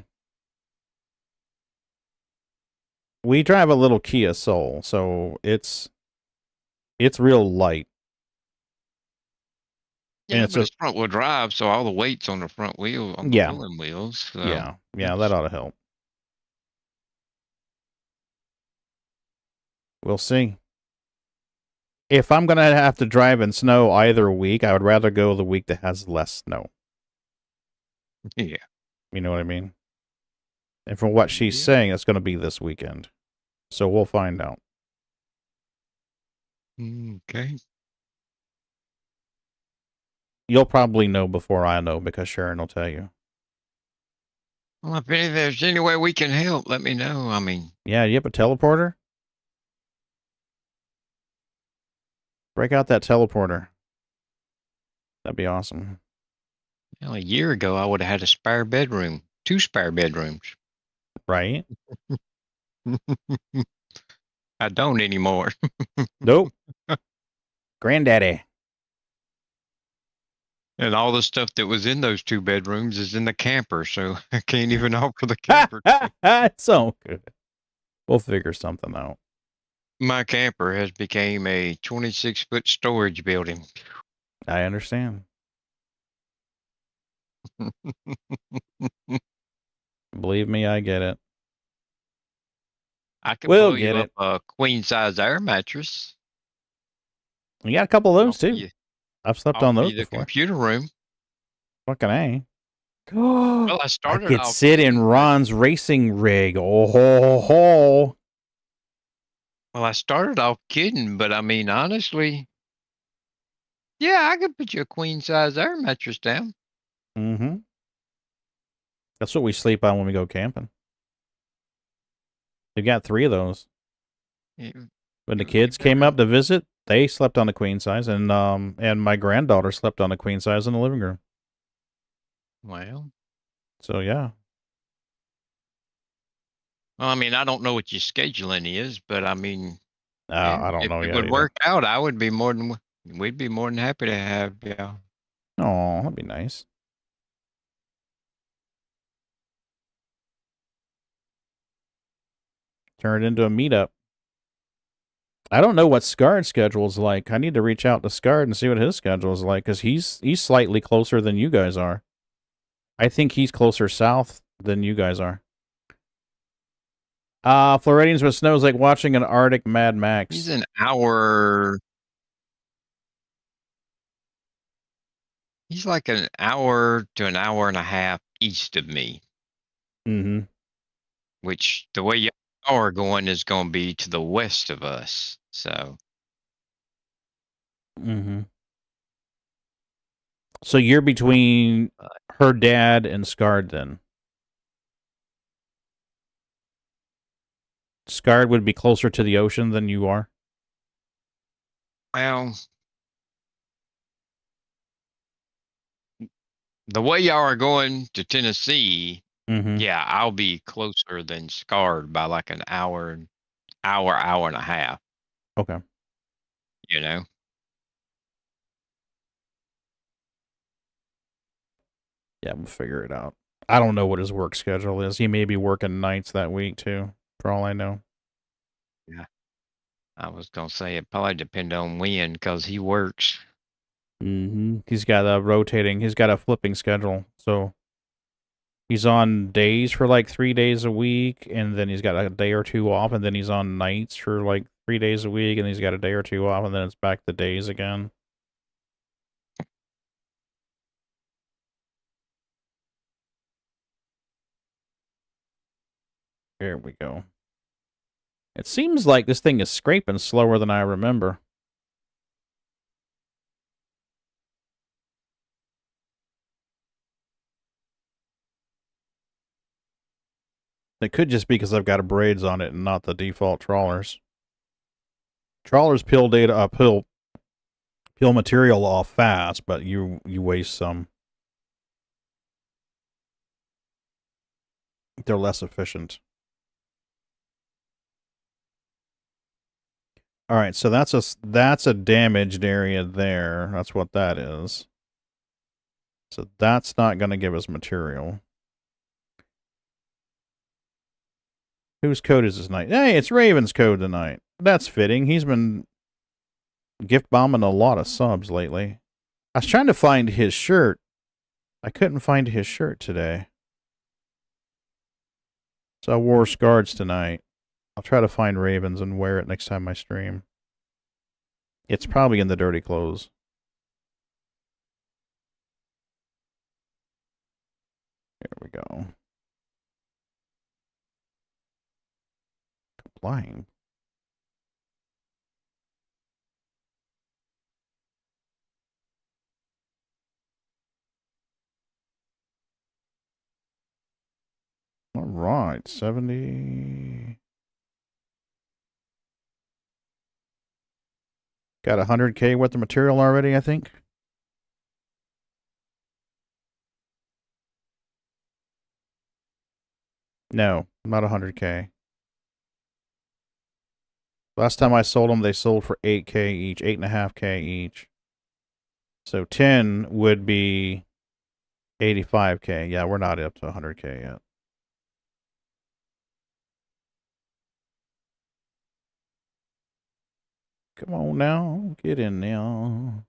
We drive a little Kia Soul, so it's real light. Yeah, and but it's front wheel drive, so all the weight's on the front wheel, on the rolling wheels. So yeah, that ought to help. We'll see. If I'm going to have to drive in snow either week, I would rather go the week that has less snow. Yeah. You know what I mean? And from what she's saying, it's going to be this weekend. So we'll find out. Okay. You'll probably know before I know because Sharon will tell you. Well, if there's any way we can help, let me know. I mean... Yeah, you have a teleporter? Break out that teleporter. That'd be awesome. Well, a year ago, I would have had a spare bedroom. 2 spare bedrooms. Right? I don't anymore. Nope. Granddaddy. And all the stuff that was in those 2 bedrooms is in the camper, so I can't even offer the camper. It's so good. We'll figure something out. My camper has become a 26-foot storage building. I understand. Believe me, I get it. I can We'll blow get you it. up a queen-size air mattress. You got a couple of those, too. I've slept on those the before. computer room. Fucking A. Well, I I started could off sit in Ron's racing rig. Oh, ho, ho. Well, I started off kidding, but I mean, honestly, yeah, I could put you a queen-size air mattress down. Mm-hmm. That's what we sleep on when we go camping. We've got 3 of those. Yeah. When the kids came up to visit, they slept on the queen size, and my granddaughter slept on the queen size in the living room. Well. So, yeah. Well, I mean, I don't know what your scheduling is, but I mean, I don't know if it yet would either. work out, we'd be more than happy to have you. Oh, that'd be nice. Turn it into a meetup. I don't know what Scard's schedule is like. I need to reach out to Scard and see what his schedule is like, because he's slightly closer than you guys are. I think he's closer south than you guys are. Floridians with snow is like watching an Arctic Mad Max. He's an hour. He's like an hour to an hour and a half east of me. Mm-hmm. Which the way you are going is going to be to the west of us. So. Mm-hmm. So you're between her dad and Scard then. Scard would be closer to the ocean than you are. Well, the way y'all are going to Tennessee, yeah, I'll be closer than Scard by like an hour and a half. Okay. You know? Yeah, we'll figure it out. I don't know what his work schedule is. He may be working nights that week too, for all I know. Yeah. I was going to say it probably depend on when, because he works. Mm-hmm. He's got a flipping schedule. So he's on days for like 3 days a week, and then he's got a day or two off, and then he's on nights for like 3 days a week, and he's got a day or two off, and then it's back to days again. Here we go. It seems like this thing is scraping slower than I remember. It could just be because I've got braids on it and not the default trawlers. Trawlers peel material off fast, but you waste some. They're less efficient. All right, so that's a damaged area there. That's what that is. So that's not going to give us material. Whose code is this tonight? Hey, it's Raven's code tonight. That's fitting. He's been gift bombing a lot of subs lately. I was trying to find his shirt. I couldn't find his shirt today. So I wore Scards tonight. I'll try to find Ravens and wear it next time I stream. It's probably in the dirty clothes. There we go. Complying. All right, 70. Got 100K worth of material already, I think. No, not 100K. Last time I sold them, they sold for 8K each, 8.5K each. So 10 would be 85K. Yeah, we're not up to 100K yet. Come on now, get in now.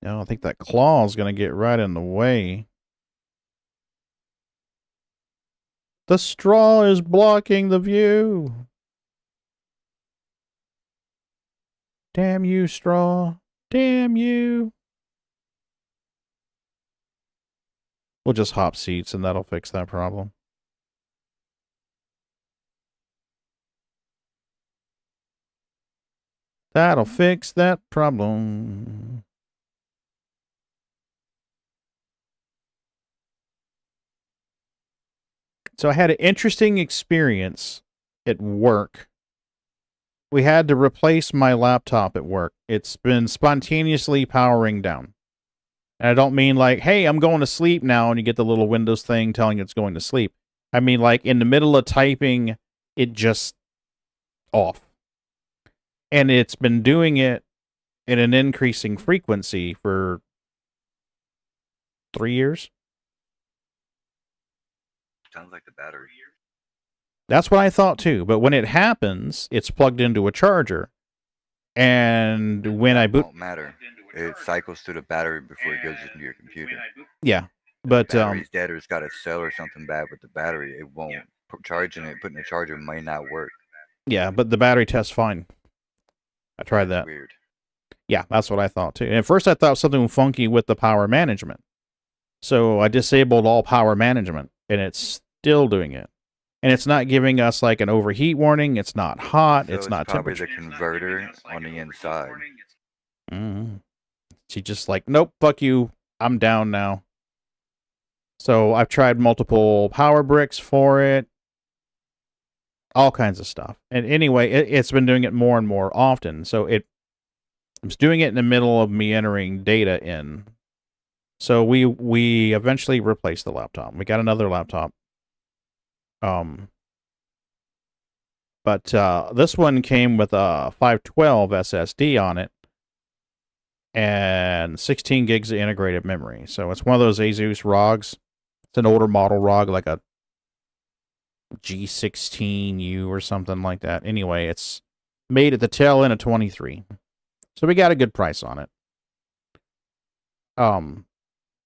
No, I think that claw is going to get right in the way. The straw is blocking the view. Damn you, straw. Damn you. We'll just hop seats and that'll fix that problem. That'll fix that problem. So I had an interesting experience at work. We had to replace my laptop at work. It's been spontaneously powering down. And I don't mean like, hey, I'm going to sleep now, and you get the little Windows thing telling you it's going to sleep. I mean like in the middle of typing, it just off. And it's been doing it at an increasing frequency for 3 years. Sounds like the battery. That's what I thought too. But when it happens, it's plugged into a charger. And when I boot, Won't matter. It cycles through the battery before it goes into your computer. yeah. But Battery's dead, or it's got a cell or something bad with the battery. It won't. Charging it, putting a charger might not work. yeah, but the battery tests fine. I tried that. Weird. Yeah, that's what I thought too. And at first I thought something funky with the power management. So I disabled all power management, and it's still doing it. And it's not giving us like an overheat warning. It's not hot. So it's not probably temperature. the converter on the inside. Mm-hmm. She just like, nope, fuck you. I'm down now. So I've tried multiple power bricks for it. All kinds of stuff. And anyway, it's been doing it more and more often. So it's doing it in the middle of me entering data in. So we eventually replaced the laptop. We got another laptop. But this one came with a 512 SSD on it and 16 gigs of integrated memory. So it's one of those Asus ROGs. It's an older model ROG, like a G16U or something like that. Anyway, it's made at the tail end of 23. So we got a good price on it.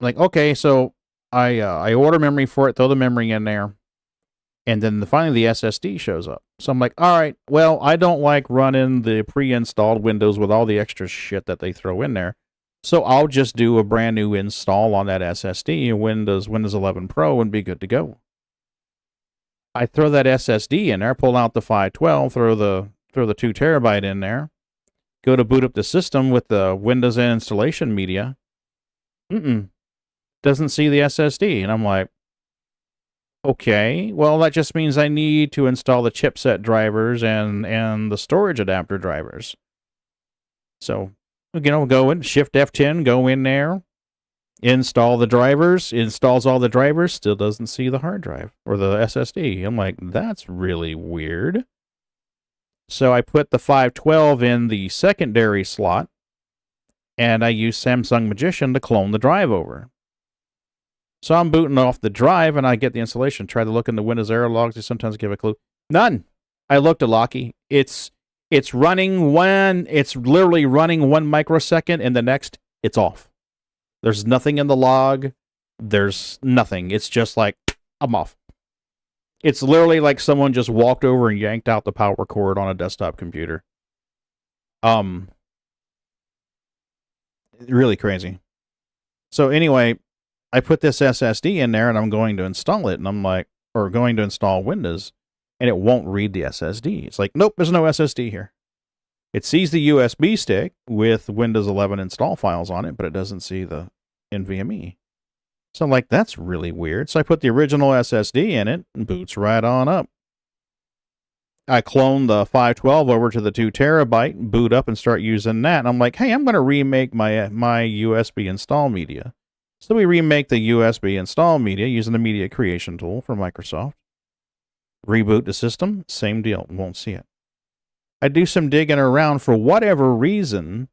Like, okay, so I order memory for it, throw the memory in there, and then finally the SSD shows up. So I'm like, all right, well, I don't like running the pre-installed Windows with all the extra shit that they throw in there. So I'll just do a brand new install on that SSD in Windows 11 Pro and be good to go. I throw that SSD in there, pull out the 512, throw the 2 terabyte in there, go to boot up the system with the Windows installation media. Doesn't see the SSD. And I'm like, okay, well, that just means I need to install the chipset drivers and the storage adapter drivers. So, go in, Shift F10, go in there, install the drivers, installs all the drivers, still doesn't see the hard drive or the SSD. I'm like, that's really weird. So I put the 512 in the secondary slot, and I use Samsung Magician to clone the drive over. So I'm booting off the drive, and I get the installation. Try to look in the Windows error logs. They sometimes give a clue. None. I looked at Locky. It's literally running 1 microsecond, and the next, it's off. There's nothing in the log. There's nothing. It's just like, I'm off. It's literally like someone just walked over and yanked out the power cord on a desktop computer. Really crazy. So anyway, I put this SSD in there and I'm going to install it, and I'm like, or going to install Windows, and it won't read the SSD. It's like, nope, there's no SSD here. It sees the USB stick with Windows 11 install files on it, but it doesn't see the NVMe. So I'm like, that's really weird. So I put the original SSD in it and boots right on up. I clone the 512 over to the 2 terabyte, boot up and start using that. And I'm like, hey, I'm going to remake my USB install media. So we remake the USB install media using the media creation tool from Microsoft. Reboot the system, same deal, won't see it. I do some digging around. For whatever reason,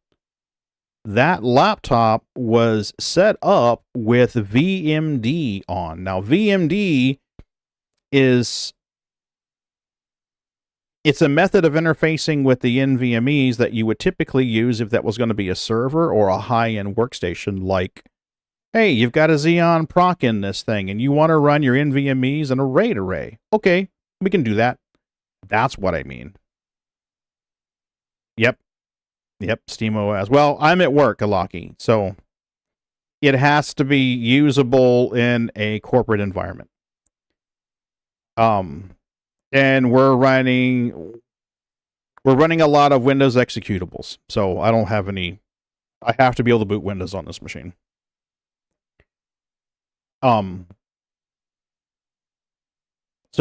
that laptop was set up with VMD on. Now, VMD it's a method of interfacing with the NVMEs that you would typically use if that was going to be a server or a high-end workstation, like, hey, you've got a Xeon proc in this thing, and you want to run your NVMEs in a RAID array. Okay, we can do that. That's what I mean. Yep, SteamOS. Well, I'm at work, Alaki, so it has to be usable in a corporate environment. And we're running a lot of Windows executables, so I don't have any. I have to be able to boot Windows on this machine. So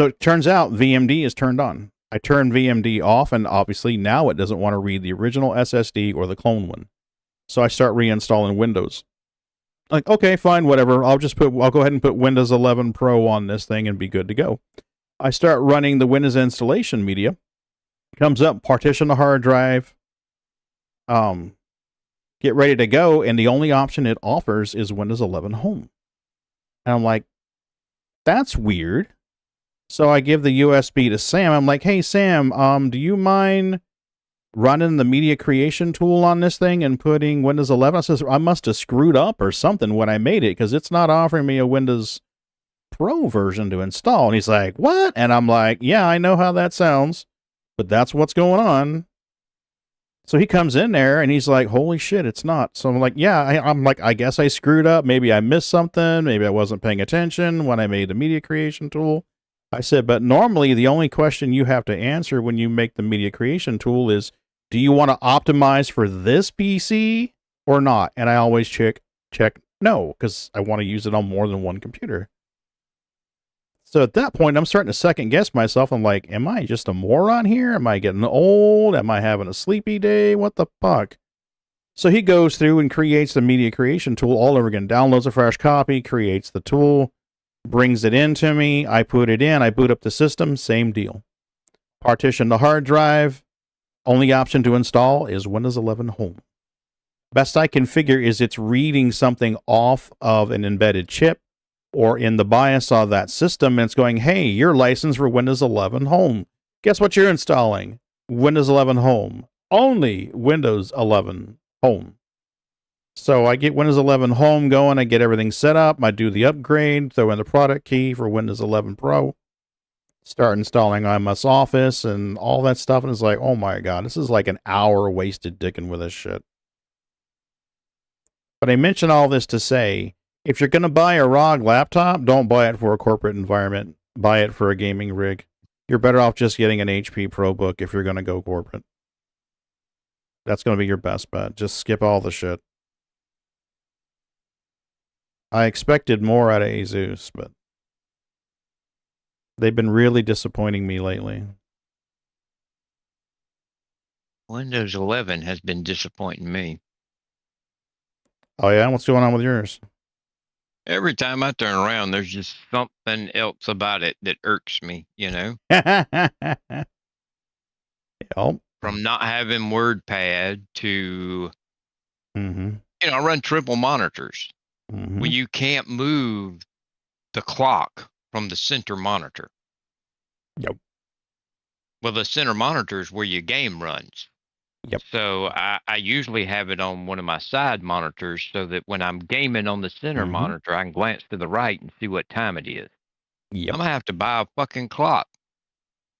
it turns out VMD is turned on. I turn VMD off, and obviously now it doesn't want to read the original SSD or the clone one. So I start reinstalling Windows. Like, okay, fine, whatever. I'll go ahead and put Windows 11 Pro on this thing and be good to go. I start running the Windows installation media. Comes up, partition the hard drive. Get ready to go, and the only option it offers is Windows 11 Home. And I'm like, that's weird. So I give the USB to Sam. I'm like, hey, Sam, do you mind running the media creation tool on this thing and putting Windows 11? I says, I must have screwed up or something when I made it because it's not offering me a Windows Pro version to install. And he's like, what? And I'm like, yeah, I know how that sounds, but that's what's going on. So he comes in there and he's like, holy shit, it's not. So I'm like, yeah, I'm like, I guess I screwed up. Maybe I missed something. Maybe I wasn't paying attention when I made the media creation tool. I said, but normally the only question you have to answer when you make the media creation tool is, do you want to optimize for this PC or not? And I always check no, because I want to use it on more than one computer. So at that point, I'm starting to second guess myself. I'm like, am I just a moron here? Am I getting old? Am I having a sleepy day? What the fuck? So he goes through and creates the media creation tool all over again, downloads a fresh copy, creates the tool, brings it into me. I put it in. I boot up the system. Same deal. Partition the hard drive. Only option to install is Windows 11 Home. Best I can figure is it's reading something off of an embedded chip or in the BIOS of that system, and it's going, hey, you're licensed for Windows 11 Home. Guess what you're installing? Windows 11 Home. Only Windows 11 Home. So I get Windows 11 Home going, I get everything set up, I do the upgrade, throw in the product key for Windows 11 Pro, start installing MS Office and all that stuff, and it's like, oh my god, this is like an hour wasted dicking with this shit. But I mention all this to say, if you're going to buy a ROG laptop, don't buy it for a corporate environment. Buy it for a gaming rig. You're better off just getting an HP ProBook if you're going to go corporate. That's going to be your best bet. Just skip all the shit. I expected more out of Asus, but they've been really disappointing me lately. Windows 11 has been disappointing me. Oh yeah? What's going on with yours? Every time I turn around, there's just something else about it that irks me, you know? Yep. From not having WordPad to, Mm-hmm. you know, I run triple monitors. Mm-hmm. Well, you can't move the clock from the center monitor. Yep. Well, the center monitor is where your game runs. Yep. So I usually have it on one of my side monitors so that when I'm gaming on the center monitor, I can glance to the right and see what time it is. Yep. I'm going to have to buy a fucking clock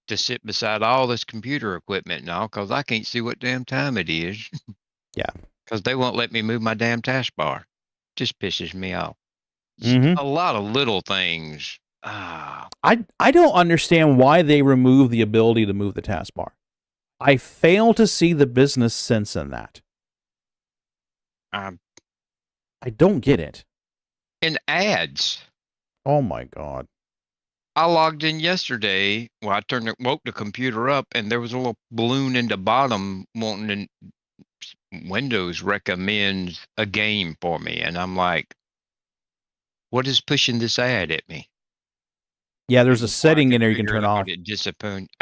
to sit beside all this computer equipment now because I can't see what damn time it is. Yeah. Because they won't let me move my damn taskbar. Just pisses me off. Mm-hmm. A lot of little things. I don't understand why they remove the ability to move the taskbar. I fail to see the business sense in that. I don't get it. And ads. Oh my god. I logged in yesterday. Well, I woke the computer up, and there was a little balloon in the bottom wanting Windows recommends a game for me, and I'm like, what is pushing this ad at me? Yeah, there's a setting in there you can turn off.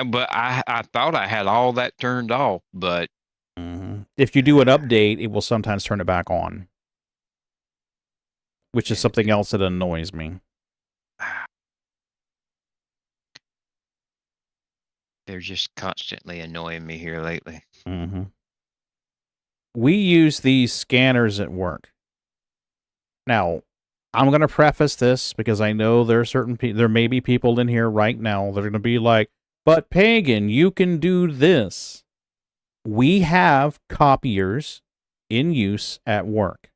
But I thought I had all that turned off, but if you do an update, it will sometimes turn it back on, which is something else that annoys me. They're just constantly annoying me here lately. Mm-hmm. We use these scanners at work. Now, I'm going to preface this because I know there are there may be people in here right now that are going to be like, but Pagan, you can do this. We have copiers in use at work.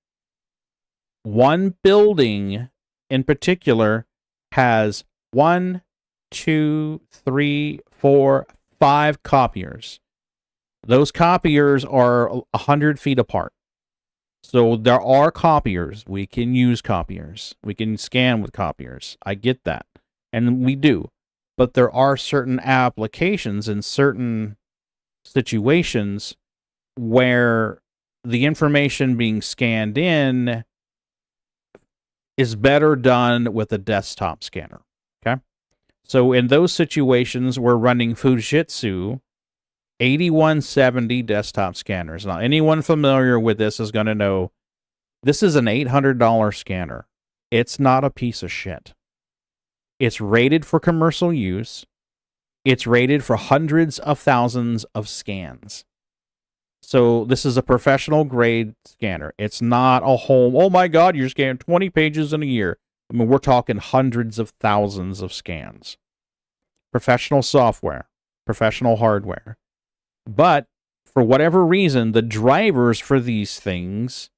One building in particular has 1, 2, 3, 4, 5 copiers. Those copiers are 100 feet apart. So there are copiers. We can use copiers. We can scan with copiers. I get that. And we do. But there are certain applications and certain situations where the information being scanned in is better done with a desktop scanner. Okay? So in those situations, we're running Fujitsu 8170 desktop scanners. Now, anyone familiar with this is going to know this is an $800 scanner. It's not a piece of shit. It's rated for commercial use. It's rated for hundreds of thousands of scans. So this is a professional grade scanner. It's not a home, oh my God, you're scanning 20 pages in a year. I mean, we're talking hundreds of thousands of scans. Professional software, professional hardware. But for whatever reason, the drivers for these things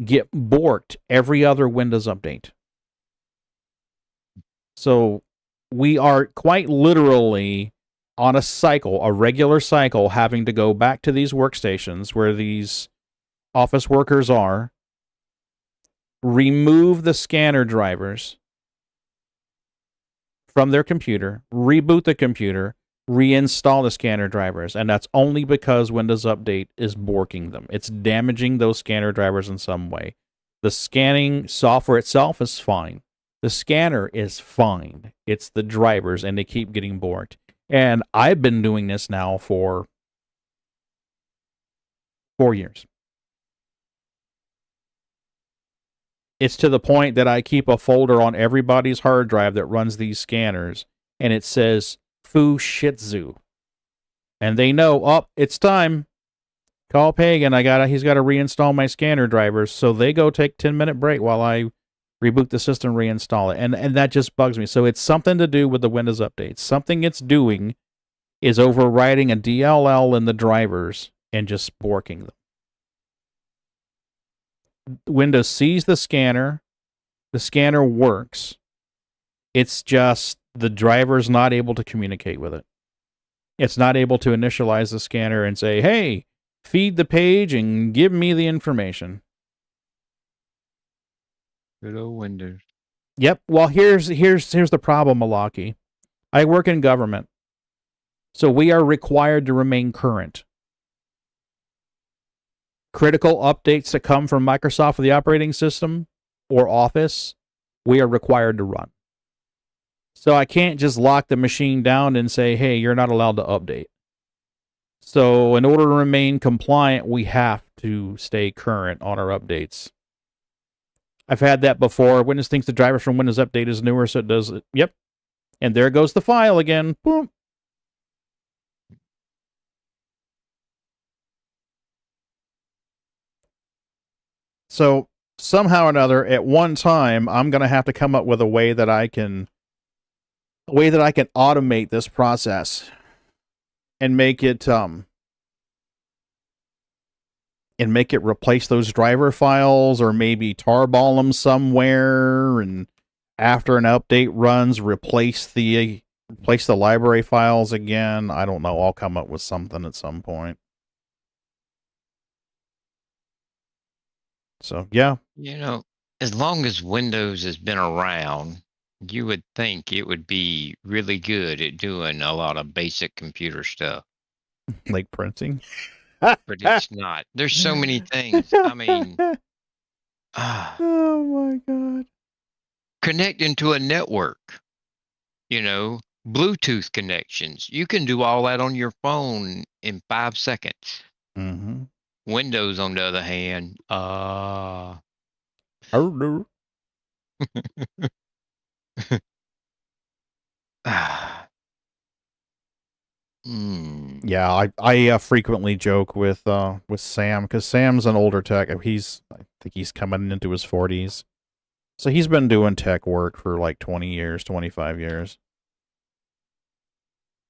get borked every other Windows update. So we are quite literally on a cycle, a regular cycle, having to go back to these workstations where these office workers are, remove the scanner drivers from their computer, reboot the computer, reinstall the scanner drivers, and that's only because Windows Update is borking them. It's damaging those scanner drivers in some way. The scanning software itself is fine. The scanner is fine. It's the drivers, and they keep getting borked. And I've been doing this now for 4 years. It's to the point that I keep a folder on everybody's hard drive that runs these scanners, and it says Fu Shih Tzu. And they know, oh, it's time. Call Pagan. He's got to reinstall my scanner drivers. So they go take 10-minute break while I reboot the system, reinstall it. And that just bugs me. So it's something to do with the Windows updates. Something it's doing is overriding a DLL in the drivers and just borking them. Windows sees the scanner works. It's just the driver's not able to communicate with it. It's not able to initialize the scanner and say, hey, feed the page and give me the information. Good old Windows. Yep. Well, here's the problem, Malaki. I work in government, so we are required to remain current. Critical updates that come from Microsoft for the operating system or Office, we are required to run. So I can't just lock the machine down and say, hey, you're not allowed to update. So in order to remain compliant, we have to stay current on our updates. I've had that before. Windows thinks the driver from Windows Update is newer, so it does it. Yep. And there goes the file again. Boom. So somehow or another, at one time, I'm going to have to come up with a way that I can automate this process and make it replace those driver files, or maybe tarball them somewhere, and after an update runs, replace the library files again. I don't know. I'll come up with something at some point. So, yeah. You know, as long as Windows has been around, you would think it would be really good at doing a lot of basic computer stuff. Like printing? But it's not. There's so many things. I mean, oh my God. Connecting to a network, Bluetooth connections. You can do all that on your phone in 5 seconds. Mm-hmm. Windows, on the other hand, Oh, no. Yeah, I frequently joke with Sam, because Sam's an older tech. I think he's coming into his 40s. So he's been doing tech work for like 20 years, 25 years.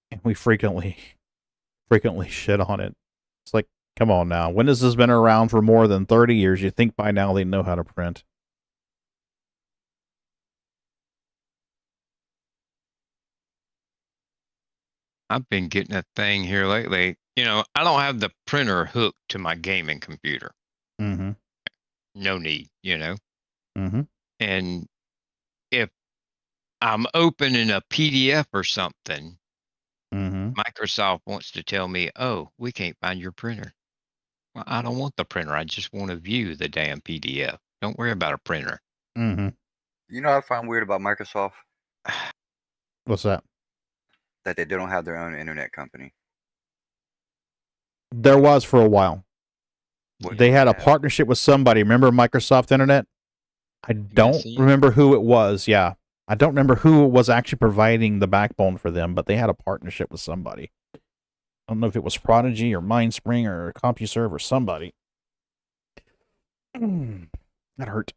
And we frequently shit on it. It's like, come on now. Windows has been around for more than 30 years. You think by now they know how to print. I've been getting a thing here lately. I don't have the printer hooked to my gaming computer. Mm-hmm. No need, Mm-hmm. And if I'm opening a PDF or something, Mm-hmm. Microsoft wants to tell me, oh, we can't find your printer. Well, I don't want the printer. I just want to view the damn PDF. Don't worry about a printer. Mm-hmm. You know what I find weird about Microsoft? What's that? That they don't have their own internet company. There was for a while. What They do had they a have? partnership with somebody. Remember Microsoft Internet? I don't remember who it was. Yeah. I don't remember who was actually providing the backbone for them, but they had a partnership with somebody. I don't know if it was Prodigy or Mindspring or CompuServe or somebody. That hurt.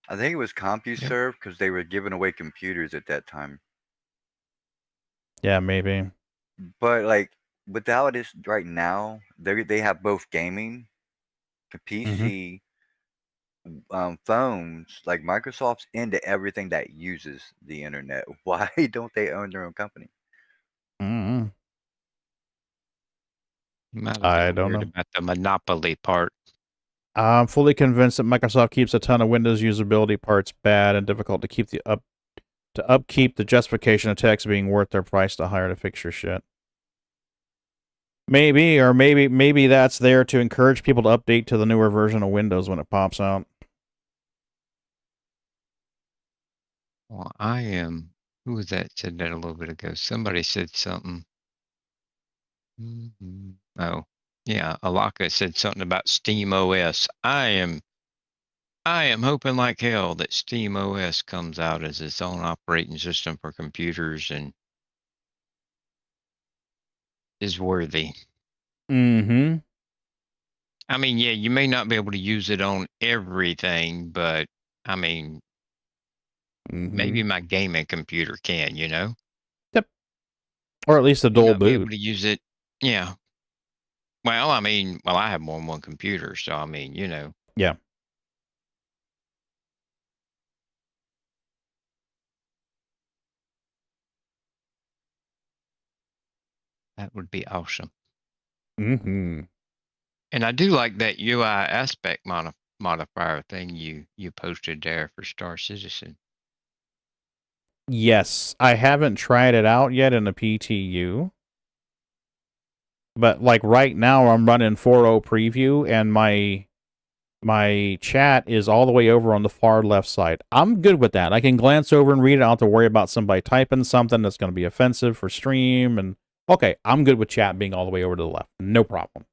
I think it was CompuServe because they were giving away computers at that time. Yeah, maybe. But like with how it is right now, they have both gaming, the PC, phones. Like Microsoft's into everything that uses the internet. Why don't they own their own company? I don't know about the monopoly part. I'm fully convinced that Microsoft keeps a ton of Windows usability parts bad and difficult to keep upkeep. The justification of text being worth their price to hire to fix your shit. Maybe that's there to encourage people to update to the newer version of Windows when it pops out. Well, who was that said that a little bit ago? Somebody said something. Oh, yeah, Alaka said something about Steam OS. I am hoping like hell that Steam OS comes out as its own operating system for computers and is worthy. I mean, yeah, you may not be able to use it on everything, but I mean, maybe my gaming computer can, Yep. Or at least a dual boot. Be able to use it. Yeah. Well, I mean, I have more than one computer, so I mean, Yeah. That would be awesome. And I do like that UI aspect modifier thing you posted there for Star Citizen. Yes, I haven't tried it out yet in a PTU. But like right now I'm running 4.0 preview and my chat is all the way over on the far left side. I'm good with that. I can glance over and read it. I don't have to worry about somebody typing something that's going to be offensive for stream. And okay, I'm good with chat being all the way over to the left. No problem.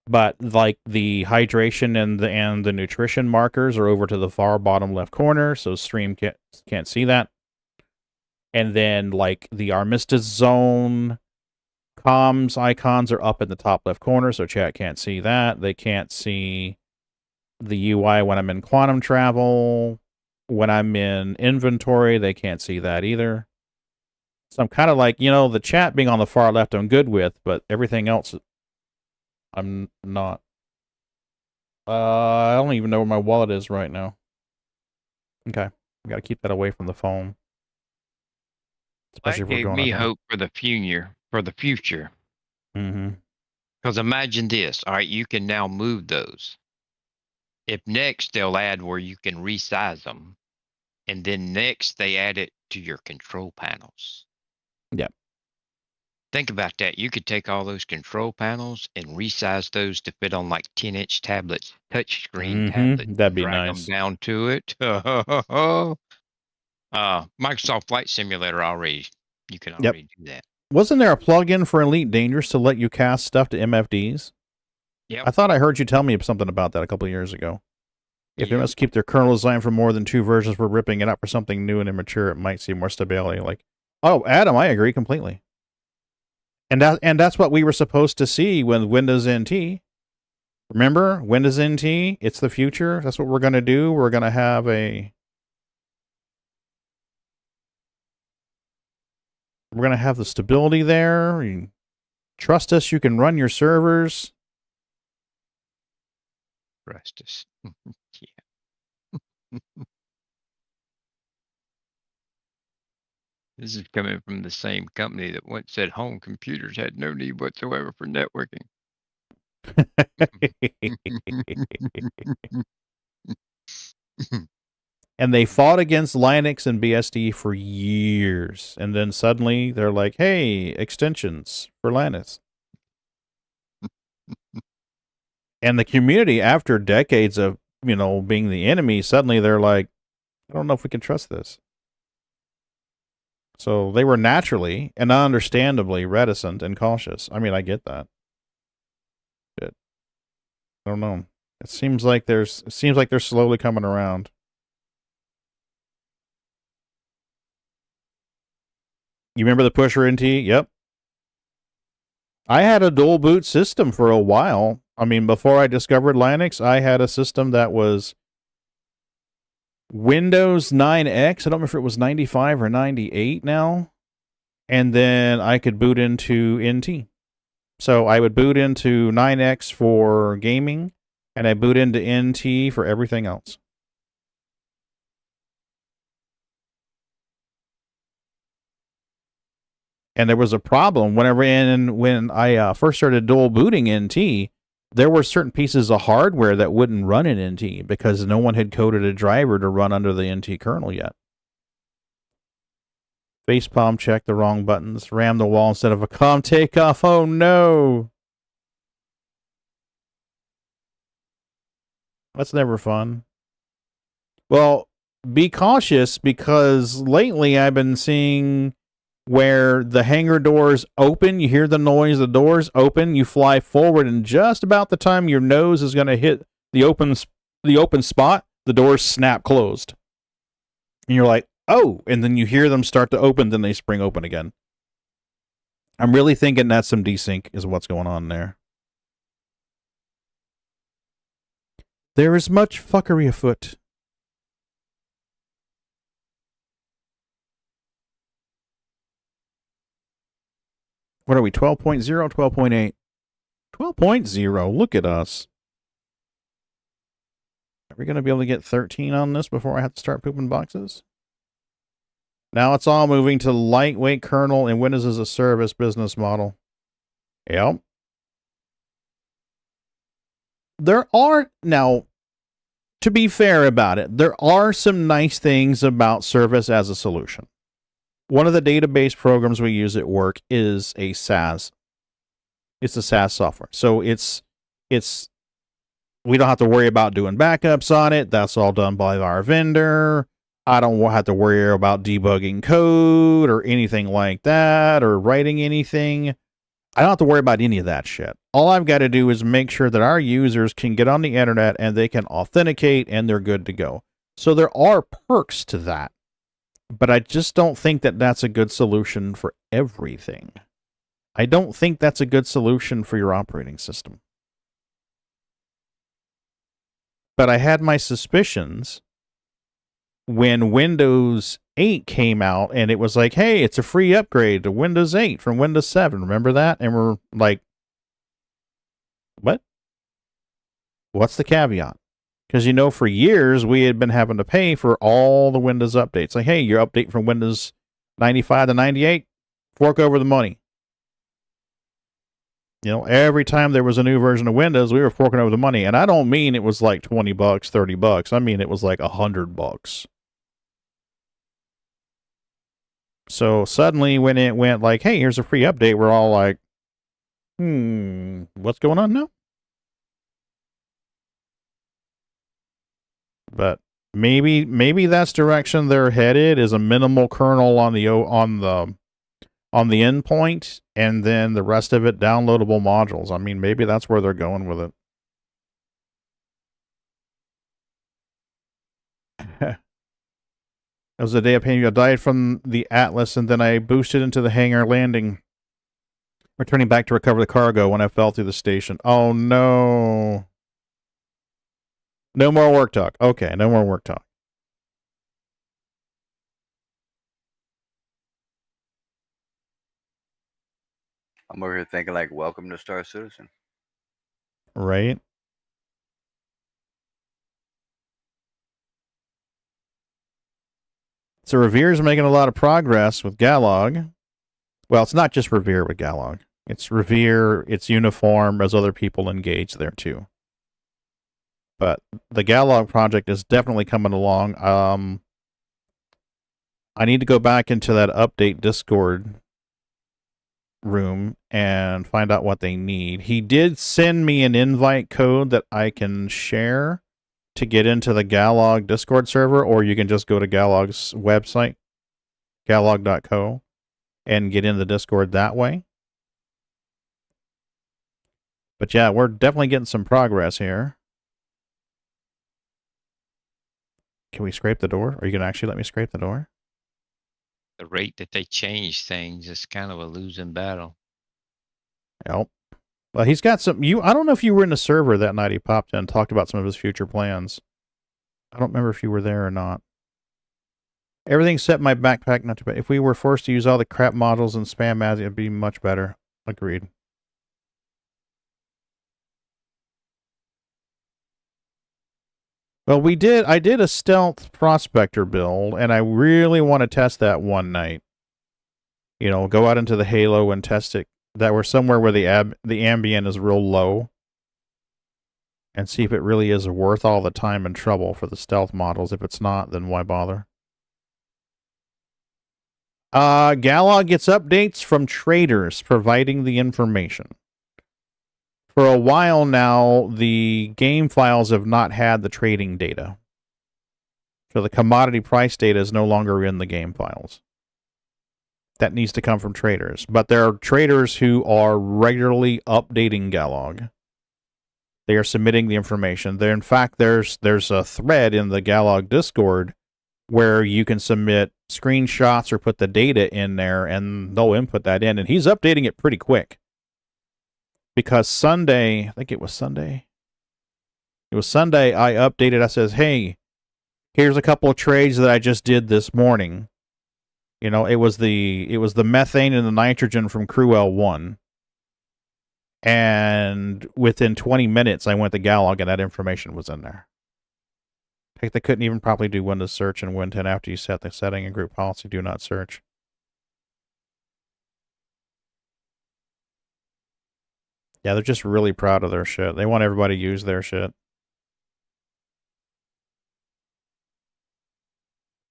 But like the hydration and the nutrition markers are over to the far bottom left corner, so stream can't see that. And then like the armistice zone comms icons are up in the top left corner, so chat can't see that. They can't see the UI when I'm in quantum travel. When I'm in inventory, they can't see that either. So I'm kind of like, the chat being on the far left I'm good with, but everything else I'm not. I don't even know where my wallet is right now. Okay. I got to keep that away from the phone. Especially that gave me hope for the future. Because imagine this. All right, you can now move those. If next they'll add where you can resize them, and then next they add it to your control panels. Yep. Think about that. You could take all those control panels and resize those to fit on like 10-inch tablets, touchscreen tablets. That'd be drag nice. them down to it. Microsoft Flight Simulator already. You can already do that. Wasn't there a plugin for Elite Dangerous to let you cast stuff to MFDs? Yeah. I thought I heard you tell me something about that a couple of years ago. If they must keep their kernel design for more than 2 versions, we're ripping it up for something new and immature. It might see more stability. Like, oh, Adam, I agree completely. And that's what we were supposed to see with Windows NT. Remember, Windows NT, it's the future. That's what we're going to do. We're going to have the stability there. You trust us, you can run your servers. Trust us. Yeah. This is coming from the same company that once said home computers had no need whatsoever for networking. And they fought against Linux and BSD for years. And then suddenly they're like, hey, extensions for Linux. And the community, after decades of, being the enemy, suddenly they're like, I don't know if we can trust this. So they were naturally and understandably reticent and cautious. I mean, I get that. But I don't know. It seems like they're slowly coming around. You remember the pusher NT? Yep. I had a dual boot system for a while. I mean, before I discovered Linux, I had a system that was Windows 9X. I don't remember if it was 95 or 98 now. And then I could boot into NT. So I would boot into 9X for gaming, and I boot into NT for everything else. And there was a problem when I first started dual booting NT. There were certain pieces of hardware that wouldn't run in NT because no one had coded a driver to run under the NT kernel yet. Facepalm checked the wrong buttons. Rammed the wall instead of a calm takeoff. Oh no! That's never fun. Well, be cautious because lately I've been seeing where the hangar doors open, you hear the noise, the doors open, you fly forward, and just about the time your nose is going to hit the open spot, the doors snap closed. And you're like, oh, and then you hear them start to open, then they spring open again. I'm really thinking that's some desync is what's going on there. There is much fuckery afoot. What are we, 12.0, 12.8? 12.0, look at us. Are we going to be able to get 13 on this before I have to start pooping boxes? Now it's all moving to lightweight kernel and Windows as a service business model. Yep. There are, now, to be fair about it, there are some nice things about service as a solution. One of the database programs we use at work is a SaaS. It's a SaaS software. So it's we don't have to worry about doing backups on it. That's all done by our vendor. I don't have to worry about debugging code or anything like that or writing anything. I don't have to worry about any of that shit. All I've got to do is make sure that our users can get on the internet and they can authenticate and they're good to go. So there are perks to that. But I just don't think that that's a good solution for everything. I don't think that's a good solution for your operating system. But I had my suspicions when Windows 8 came out and it was like, hey, it's a free upgrade to Windows 8 from Windows 7. Remember that? And we're like, what? What's the caveat? Because, you know, for years, we had been having to pay for all the Windows updates. Like, hey, your update from Windows 95 to 98, fork over the money. You know, every time there was a new version of Windows, we were forking over the money. And I don't mean it was like $20, $30. I mean, it was like $100. So suddenly when it went like, hey, here's a free update, we're all like, what's going on now? But maybe that's direction they're headed, is a minimal kernel on the endpoint, and then the rest of it downloadable modules. I mean, maybe that's where they're going with it. That was the day of pain. I died from the Atlas, and then I boosted into the hangar landing, returning back to recover the cargo when I fell through the station. Oh no. No more work talk. Okay, no more work talk. I'm over here thinking like, welcome to Star Citizen. Right? So Revere's making a lot of progress with Galog. Well, it's not just Revere with Galog. It's Revere, it's Uniform, as other people engage there too. But the Galog project is definitely coming along. I need to go back into that update Discord room and find out what they need. He did send me an invite code that I can share to get into the Galog Discord server, or you can just go to Galog's website, galog.co, and get in the Discord that way. But yeah, we're definitely getting some progress here. Can we scrape the door? Are you gonna actually let me scrape the door? The rate that they change things is kind of a losing battle. Yep. Well, he's got some. I don't know if you were in the server that night. He popped in and talked about some of his future plans. I don't remember if you were there or not. Everything's set in my backpack. Not too bad. If we were forced to use all the crap models and spam ads, it'd be much better. Agreed. Well, I did a stealth prospector build, and I really want to test that one night. You know, go out into the Halo and test it. That we're somewhere where the ambient is real low. And see if it really is worth all the time and trouble for the stealth models. If it's not, then why bother? Galog gets updates from traders providing the information. For a while now, the game files have not had the trading data. So the commodity price data is no longer in the game files. That needs to come from traders. But there are traders who are regularly updating Galog. They are submitting the information. There, in fact, there's a thread in the Galog Discord where you can submit screenshots or put the data in there, and they'll input that in. And he's updating it pretty quick. Because Sunday, I think it was Sunday. It was Sunday, I updated. I says, hey, here's a couple of trades that I just did this morning. You know, it was the methane and the nitrogen from Crew L1. And within 20 minutes, I went to Galog, and that information was in there. Heck, they couldn't even properly do Windows search in Win10 after you set the setting and group policy, do not search. Yeah, they're just really proud of their shit. They want everybody to use their shit.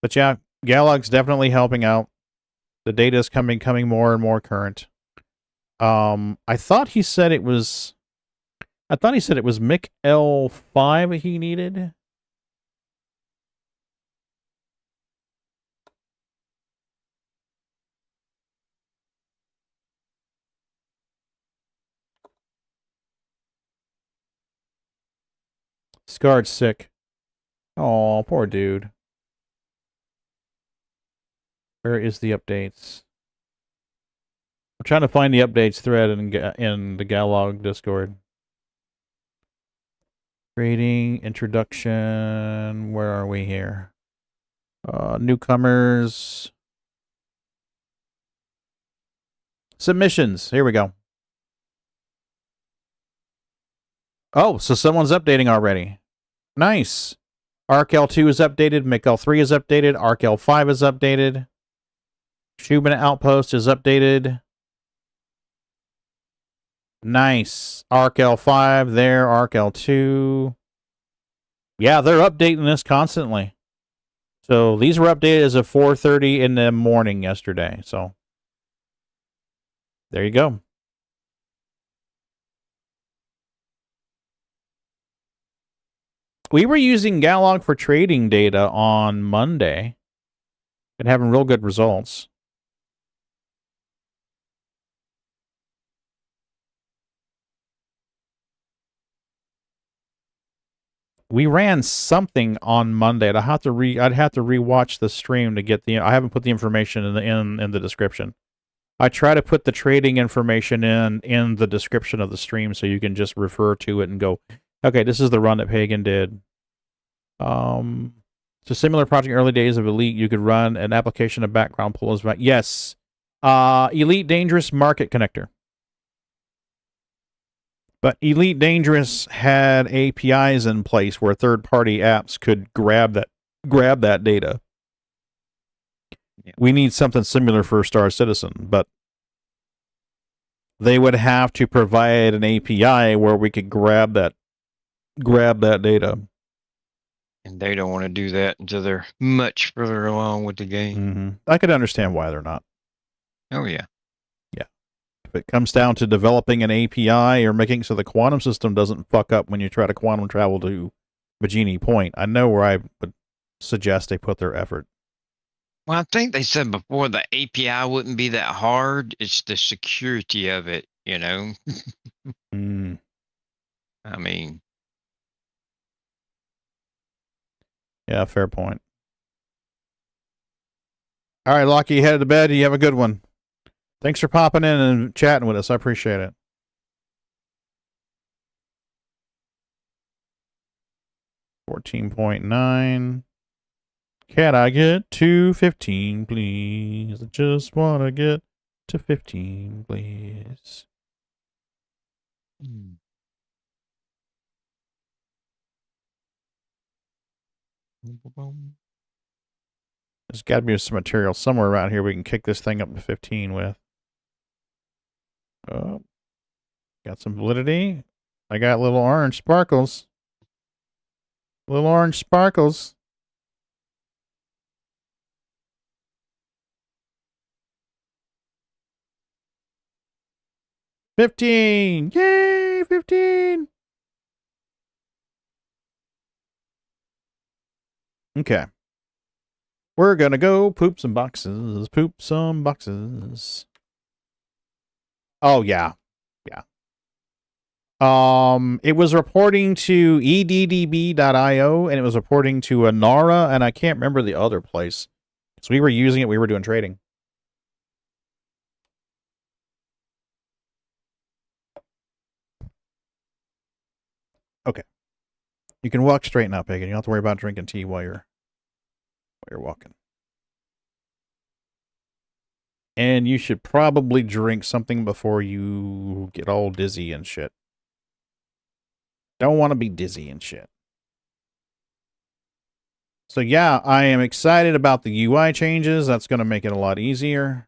But yeah, Galog's definitely helping out. The data is coming more and more current. I thought he said it was MIC L5 he needed. Scarred sick. Oh, poor dude. Where is the updates? I'm trying to find the updates thread in the Galog Discord. Rating, introduction. Where are we here? Newcomers. Submissions. Here we go. Oh, so someone's updating already. Nice. Arc L2 is updated. MIC L3 is updated. Arc L5 is updated. Shubin Outpost is updated. Nice. Arc L5 there. Arc L2. Yeah, they're updating this constantly. So these were updated as of 4:30 in the morning yesterday. So there you go. We were using Galog for trading data on Monday and having real good results. We ran something on Monday. I'd have to rewatch the stream to get I haven't put the information in the description. I try to put the trading information in the description of the stream so you can just refer to it and go, okay, this is the run that Pagan did. It's a similar project early days of Elite. You could run an application of background pull as well. Yes. Elite Dangerous Market Connector. But Elite Dangerous had APIs in place where third-party apps could grab that data. Yeah. We need something similar for Star Citizen, but they would have to provide an API where we could grab that data. And they don't want to do that until they're much further along with the game. Mm-hmm. I could understand why they're not. Oh, yeah. Yeah. If it comes down to developing an API or making so the quantum system doesn't fuck up when you try to quantum travel to Virginia Point, I know where I would suggest they put their effort. Well, I think they said before the API wouldn't be that hard. It's the security of it, you know? Mm. I mean... Yeah, fair point. All right, Lockie, headed to bed. You have a good one. Thanks for popping in and chatting with us. I appreciate it. $14.9. Can I get to 15, please? I just want to get to 15, please. There's got to be some material somewhere around here we can kick this thing up to 15 with. Oh, got some validity. I got little orange sparkles. Little orange sparkles. $15! Yay! 15! Okay. We're gonna go poop some boxes. Poop some boxes. Oh, yeah. Yeah. It was reporting to eddb.io, and it was reporting to Anara, and I can't remember the other place. So we were using it, we were doing trading. Okay. You can walk straight now, Pagan. You don't have to worry about drinking tea while you're walking. And you should probably drink something before you get all dizzy and shit. Don't want to be dizzy and shit. So yeah, I am excited about the UI changes. That's going to make it a lot easier.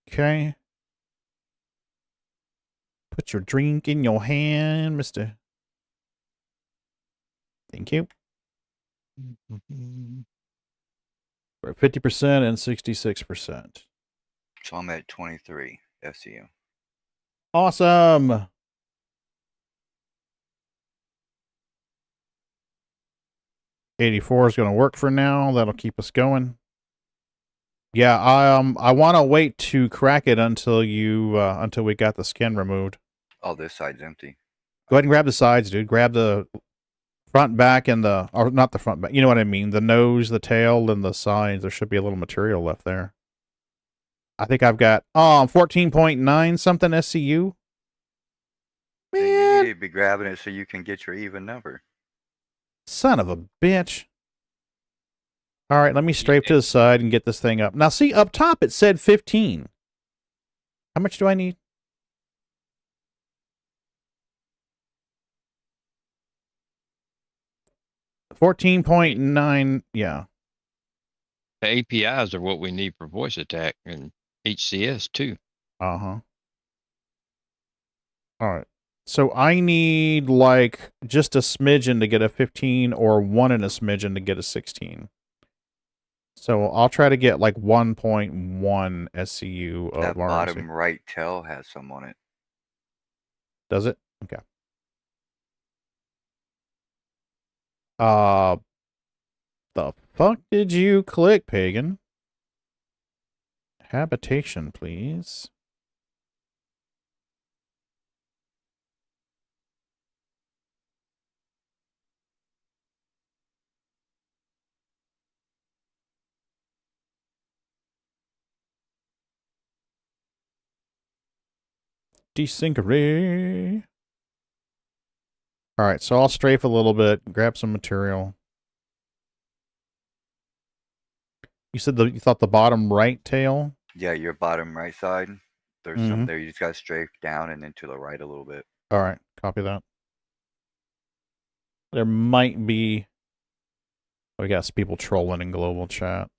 Okay. Put your drink in your hand, mister. Thank you. We're at 50% and 66%. So I'm at 23 SCU. Awesome. $84 is going to work for now. That'll keep us going. Yeah, I want to wait to crack it until until we got the skin removed. Oh, this side's empty. Go ahead and grab the sides, dude. Grab the front, back, and or not the front, back. You know what I mean? The nose, the tail, and the sides. There should be a little material left there. I think I've got 14.9 something SCU. Man. You need to be grabbing it so you can get your even number. Son of a bitch. All right, let me strafe to the side and get this thing up. Now, see, up top it said 15. How much do I need? $14.9, yeah. The APIs are what we need for voice attack and HCS too. Uh-huh. All right. So I need like just a smidgen to get a 15 or 1 and a smidgen to get a 16. So I'll try to get like 1.1 SCU of that RNC. bottom right tail has some on it. Does it? Okay. The fuck did you click, Pagan? Habitation, please. Desync array. All right, so I'll strafe a little bit, grab some material. You said you thought the bottom right tail? Yeah, your bottom right side. There's some there. You just got to strafe down and then to the right a little bit. All right, copy that. There might be... We got some people trolling in global chat.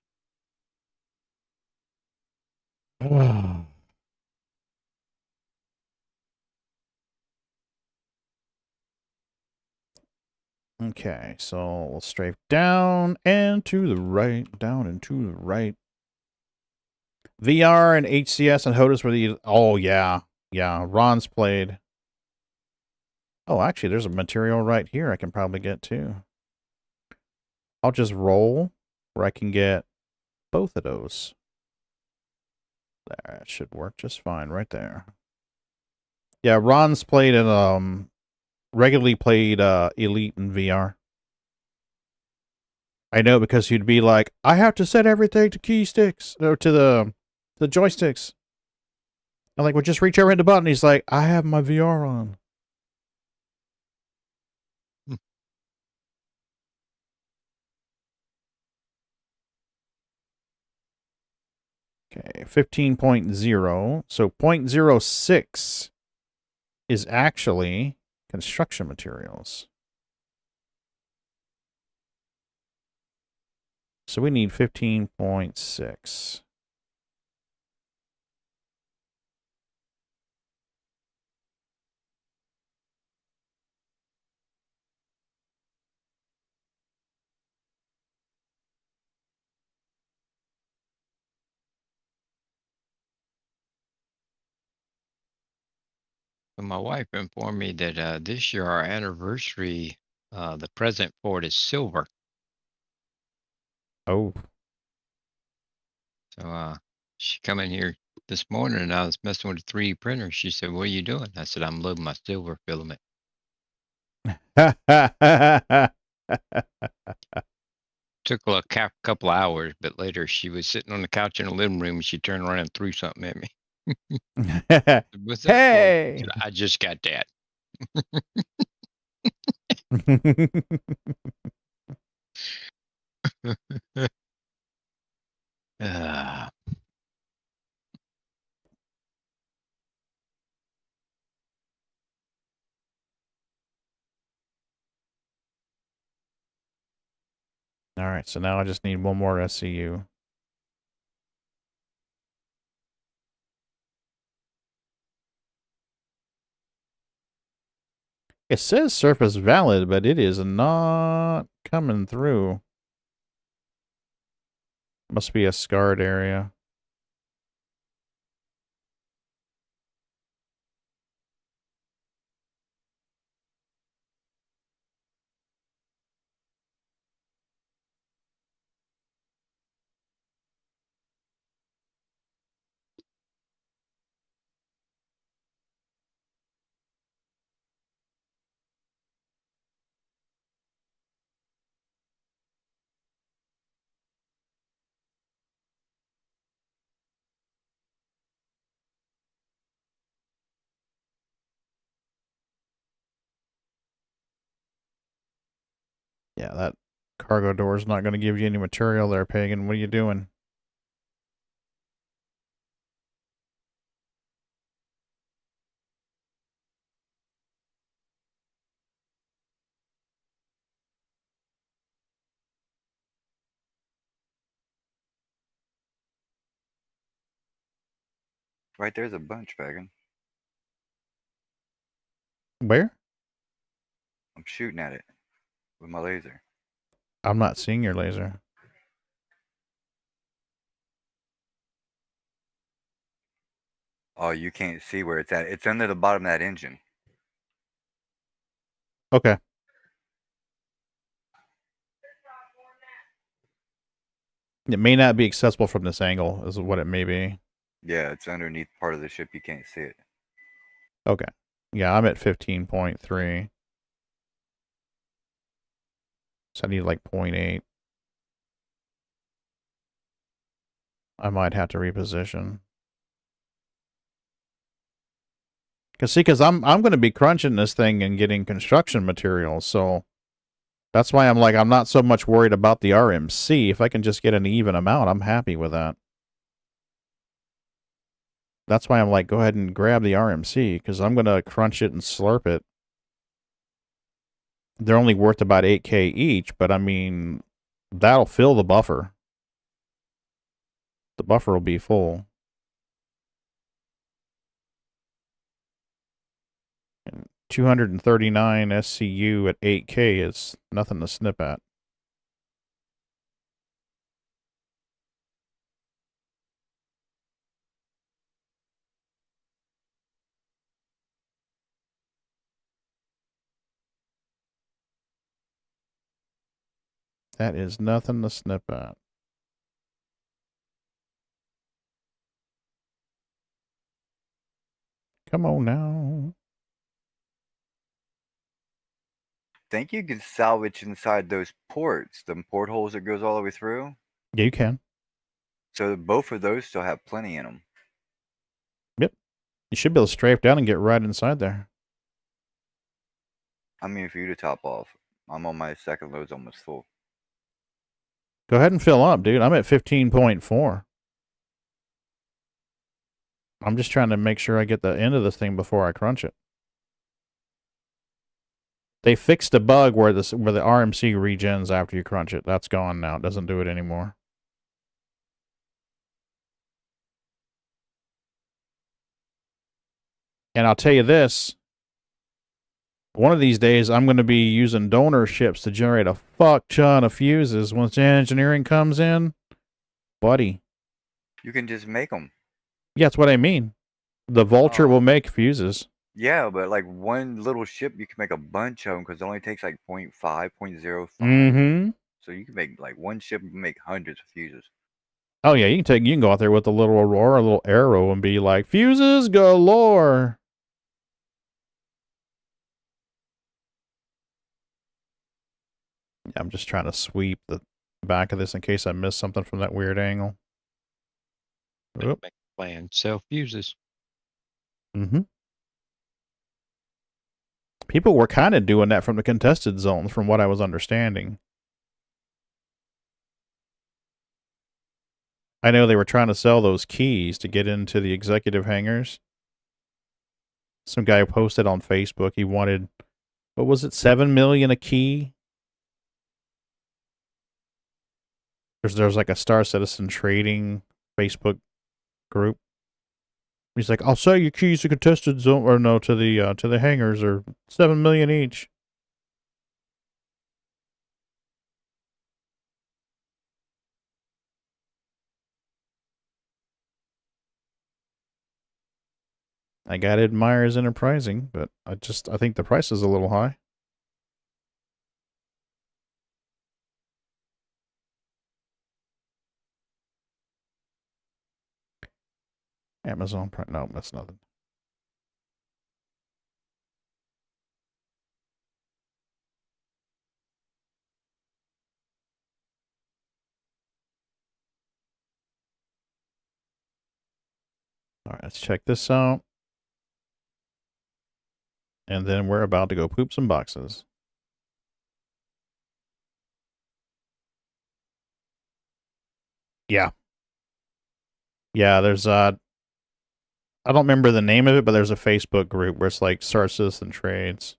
Okay, so we'll strafe down and to the right, down and to the right. VR and HCS and HOTAS were the... Oh, yeah. Yeah, Ron's played. Oh, actually, there's a material right here I can probably get, too. I'll just roll where I can get both of those. There, it should work just fine right there. Yeah, Ron's played in regularly played Elite in VR. I know, because he'd be like, I have to set everything to key sticks or to the joysticks. I'm like, well, just reach over hit the button. He's like, I have my VR on. Okay, 15.0. So 0.06 is actually construction materials. So we need 15.6. My wife informed me that this year our anniversary, the present for it is silver. Oh. So she come in here this morning and I was messing with the 3D printer. She said, "What are you doing?" I said, "I'm loading my silver filament." Took a couple hours, but later she was sitting on the couch in the living room and she turned around and threw something at me. What's that for? Hey! I just got that. Ah. All right, so now I just need one more SCU. It says surface valid, but it is not coming through. Must be a scarred area. Yeah, that cargo door is not going to give you any material there, Pagan. What are you doing? Right there's a bunch, Pagan. Where? I'm shooting at it with my laser. I'm not seeing your laser. Oh, you can't see where it's at. It's under the bottom of that engine. Okay. It may not be accessible from this angle, is what it may be. Yeah, it's underneath part of the ship. You can't see it. Okay. Yeah, I'm at 15.3. So I need like 0.8. I might have to reposition. Because I'm going to be crunching this thing and getting construction materials, so that's why I'm like, I'm not so much worried about the RMC. If I can just get an even amount, I'm happy with that. That's why I'm like, go ahead and grab the RMC, because I'm going to crunch it and slurp it. They're only worth about 8K each, but I mean, that'll fill the buffer. The buffer will be full. And 239 SCU at 8K is nothing to snip at. That is nothing to snip at. Come on now. Think you can salvage inside those ports, them portholes that goes all the way through. Yeah, you can. So both of those still have plenty in them. Yep. You should be able to strafe down and get right inside there. I mean, for you to top off, I'm on my second load's almost full. Go ahead and fill up, dude. I'm at 15.4. I'm just trying to make sure I get the end of this thing before I crunch it. They fixed a bug where the RMC regens after you crunch it. That's gone now. It doesn't do it anymore. And I'll tell you this. One of these days, I'm going to be using donor ships to generate a fuck ton of fuses. Once engineering comes in, buddy. You can just make them. Yeah, that's what I mean. The Vulture will make fuses. Yeah, but like one little ship, you can make a bunch of them because it only takes like 0.5, 0.05. Mm-hmm. So you can make like one ship, you can make hundreds of fuses. Oh yeah, you can go out there with a little Aurora, a little arrow, and be like, fuses galore. I'm just trying to sweep the back of this in case I missed something from that weird angle. Make a plan. Sell fuses. Mm-hmm. People were kind of doing that from the contested zones, from what I was understanding. I know they were trying to sell those keys to get into the executive hangars. Some guy posted on Facebook he wanted, what was it, 7 million a key? There's like a Star Citizen trading Facebook group. He's like, I'll sell you keys to contested zone, or no, to the hangars, or 7 million each. I gotta admire his enterprising, but I think the price is a little high. Amazon Prime, no, that's nothing. All right, let's check this out. And then we're about to go poop some boxes. Yeah. Yeah, there's I don't remember the name of it, but there's a Facebook group where it's like Star Citizen Trades.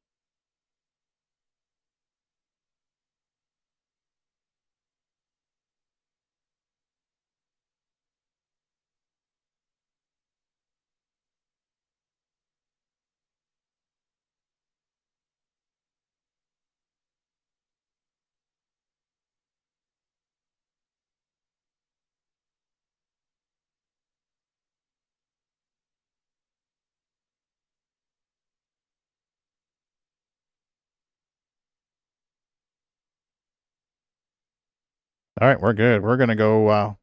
All right, we're good. We're gonna go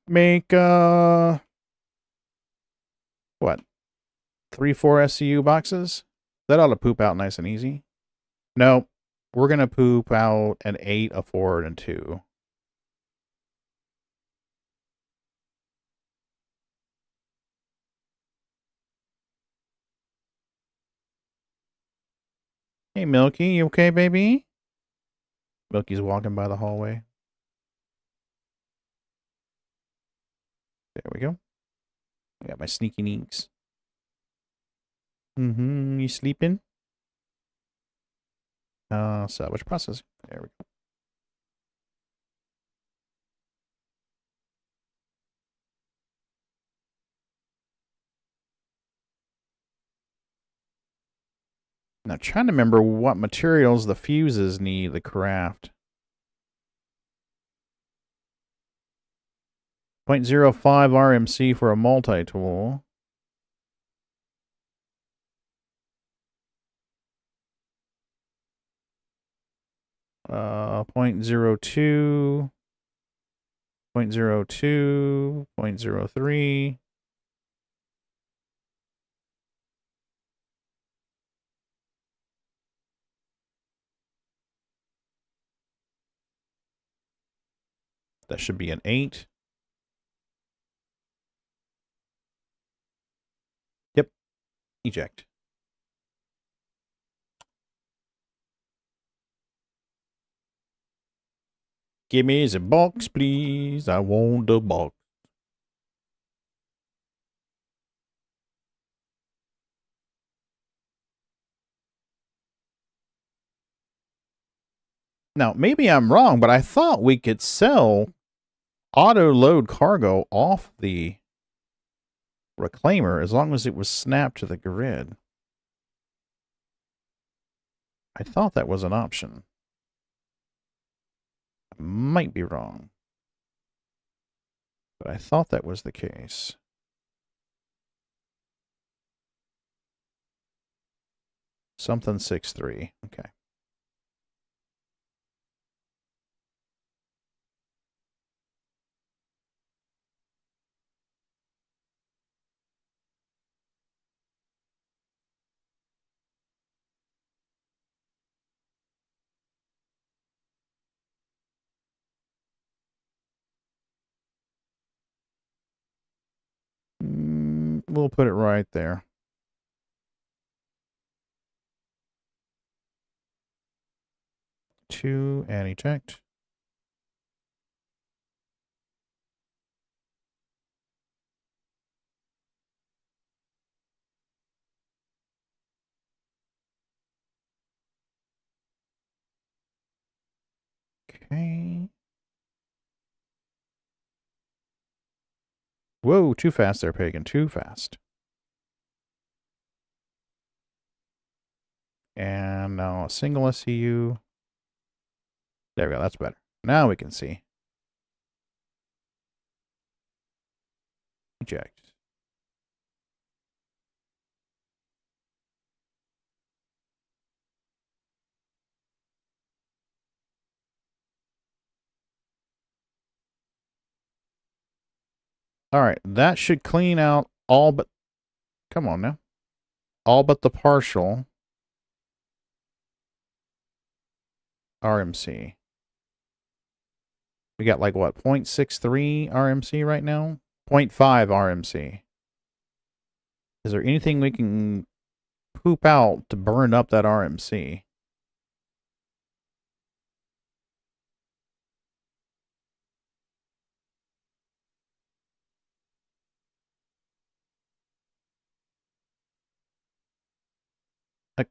make what? 3-4 SCU boxes? That ought to poop out nice and easy. No, we're gonna poop out an 8, a 4, and a 2. Hey Milky, you okay, baby? Milky's walking by the hallway. There we go. I got my sneaky neeks. You sleeping? Salvage processing. There we go. Now, trying to remember what materials the fuses need to craft. 0.05 RMC for a multi-tool. Uh, 0.02, 0.02, 0.03. That should be an 8. Yep. Eject. Give me the box, please. I want the box. Now, maybe I'm wrong, but I thought we could sell auto-load cargo off the reclaimer as long as it was snapped to the grid. I thought that was an option. I might be wrong. But I thought that was the case. Something 6.3. Okay. We'll put it right there. Two and eject. Okay. Whoa, too fast there, Pagan. Too fast. And now a single SCU. There we go. That's better. Now we can see. Eject. All right, that should clean out all but, come on now, all but the partial RMC. We got like what, 0.63 RMC right now? 0.5 RMC. Is there anything we can poop out to burn up that RMC?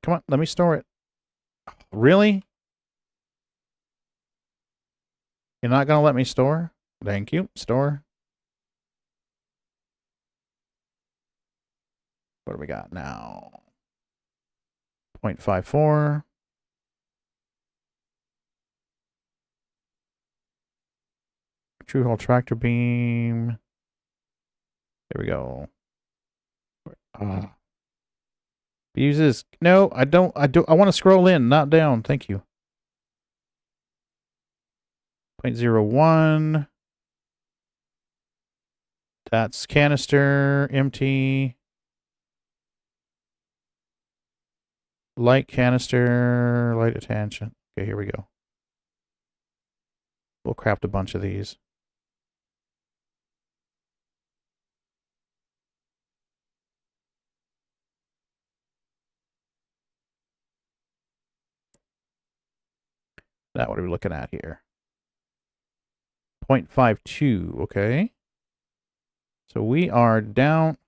Come on, let me store it. Really? You're not going to let me store? Thank you. Store. What do we got now? 0.54. True hull tractor beam. There we go. Fuses. No, I don't. I want to scroll in, not down. Thank you. 0.01. That's canister, empty. Light canister, light attention. Okay, here we go. We'll craft a bunch of these. Now what are we looking at here? 0.52, okay. So we are down,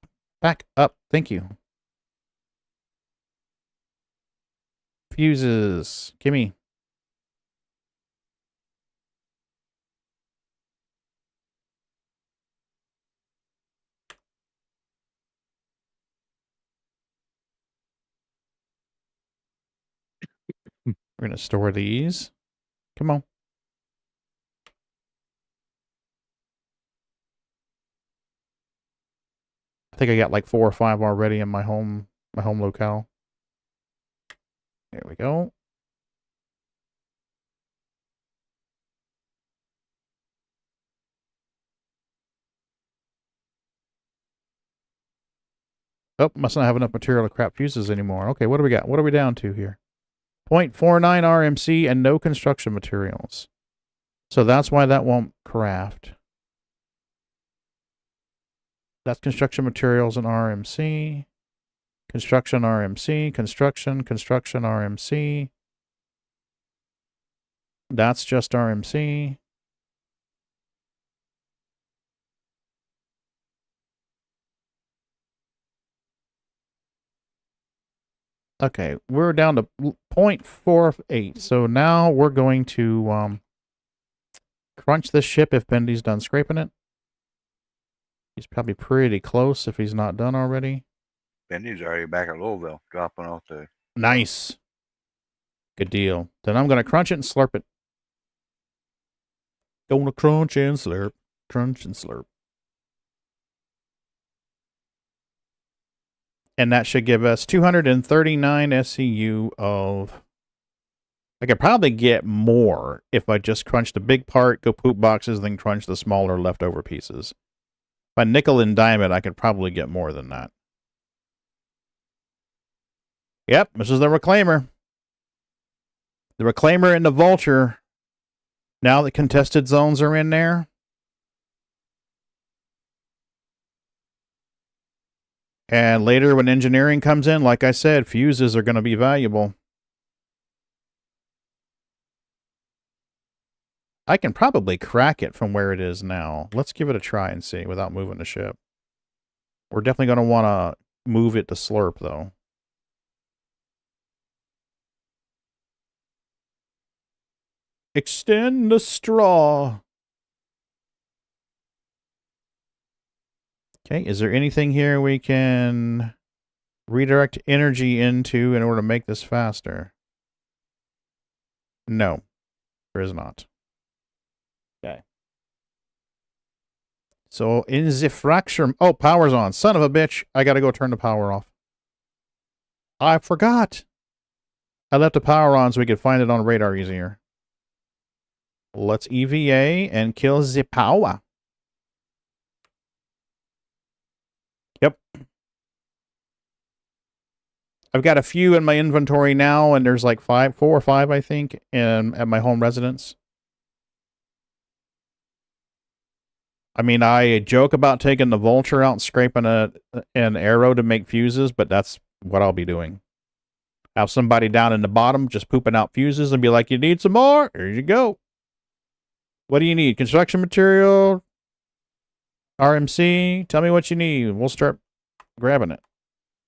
back up, thank you. Fuses, gimme. We're going to store these. Come on. I think I got like 4 or 5 already in my home locale. There we go. Oh, must not have enough material to craft fuses anymore. Okay, what do we got? What are we down to here? 0.49 RMC and no construction materials. So that's why that won't craft. That's construction materials and RMC. Construction RMC. Construction RMC. That's just RMC. Okay, we're down to 0.48. So now we're going to crunch this ship if Bendy's done scraping it. He's probably pretty close if he's not done already. Bendy's already back at Louisville, dropping off the... Nice. Good deal. Then I'm going to crunch it and slurp it. Gonna crunch and slurp. Crunch and slurp. And that should give us 239 SCU of... I could probably get more if I just crunch the big part, go poop boxes, then crunch the smaller leftover pieces. If I nickel and dime it, I could probably get more than that. Yep, this is the Reclaimer. The Reclaimer and the Vulture. Now that contested zones are in there. And later when engineering comes in, like I said, fuses are going to be valuable. I can probably crack it from where it is now. Let's give it a try and see without moving the ship. We're definitely going to want to move it to slurp, though. Extend the straw. Okay, is there anything here we can redirect energy into in order to make this faster? No, there is not. Okay. So in the fracture... Oh, power's on. Son of a bitch. I gotta go turn the power off. I forgot. I left the power on so we could find it on radar easier. Let's EVA and kill the power. Yep. I've got a few in my inventory now, and there's like 4 or 5, I think, at my home residence. I mean, I joke about taking the Vulture out and scraping an arrow to make fuses, but that's what I'll be doing. Have somebody down in the bottom just pooping out fuses and be like, you need some more? Here you go. What do you need? Construction material? RMC? Tell me what you need. We'll start grabbing it.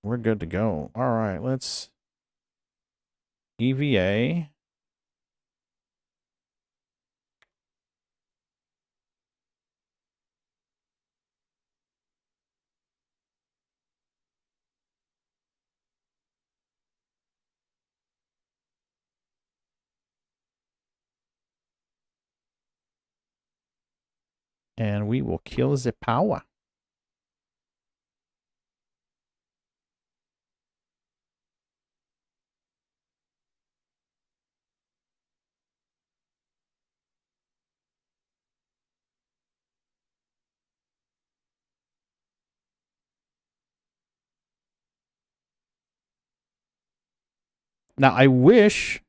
We're good to go. All right, let's EVA. And we will kill the power. Now, I wish...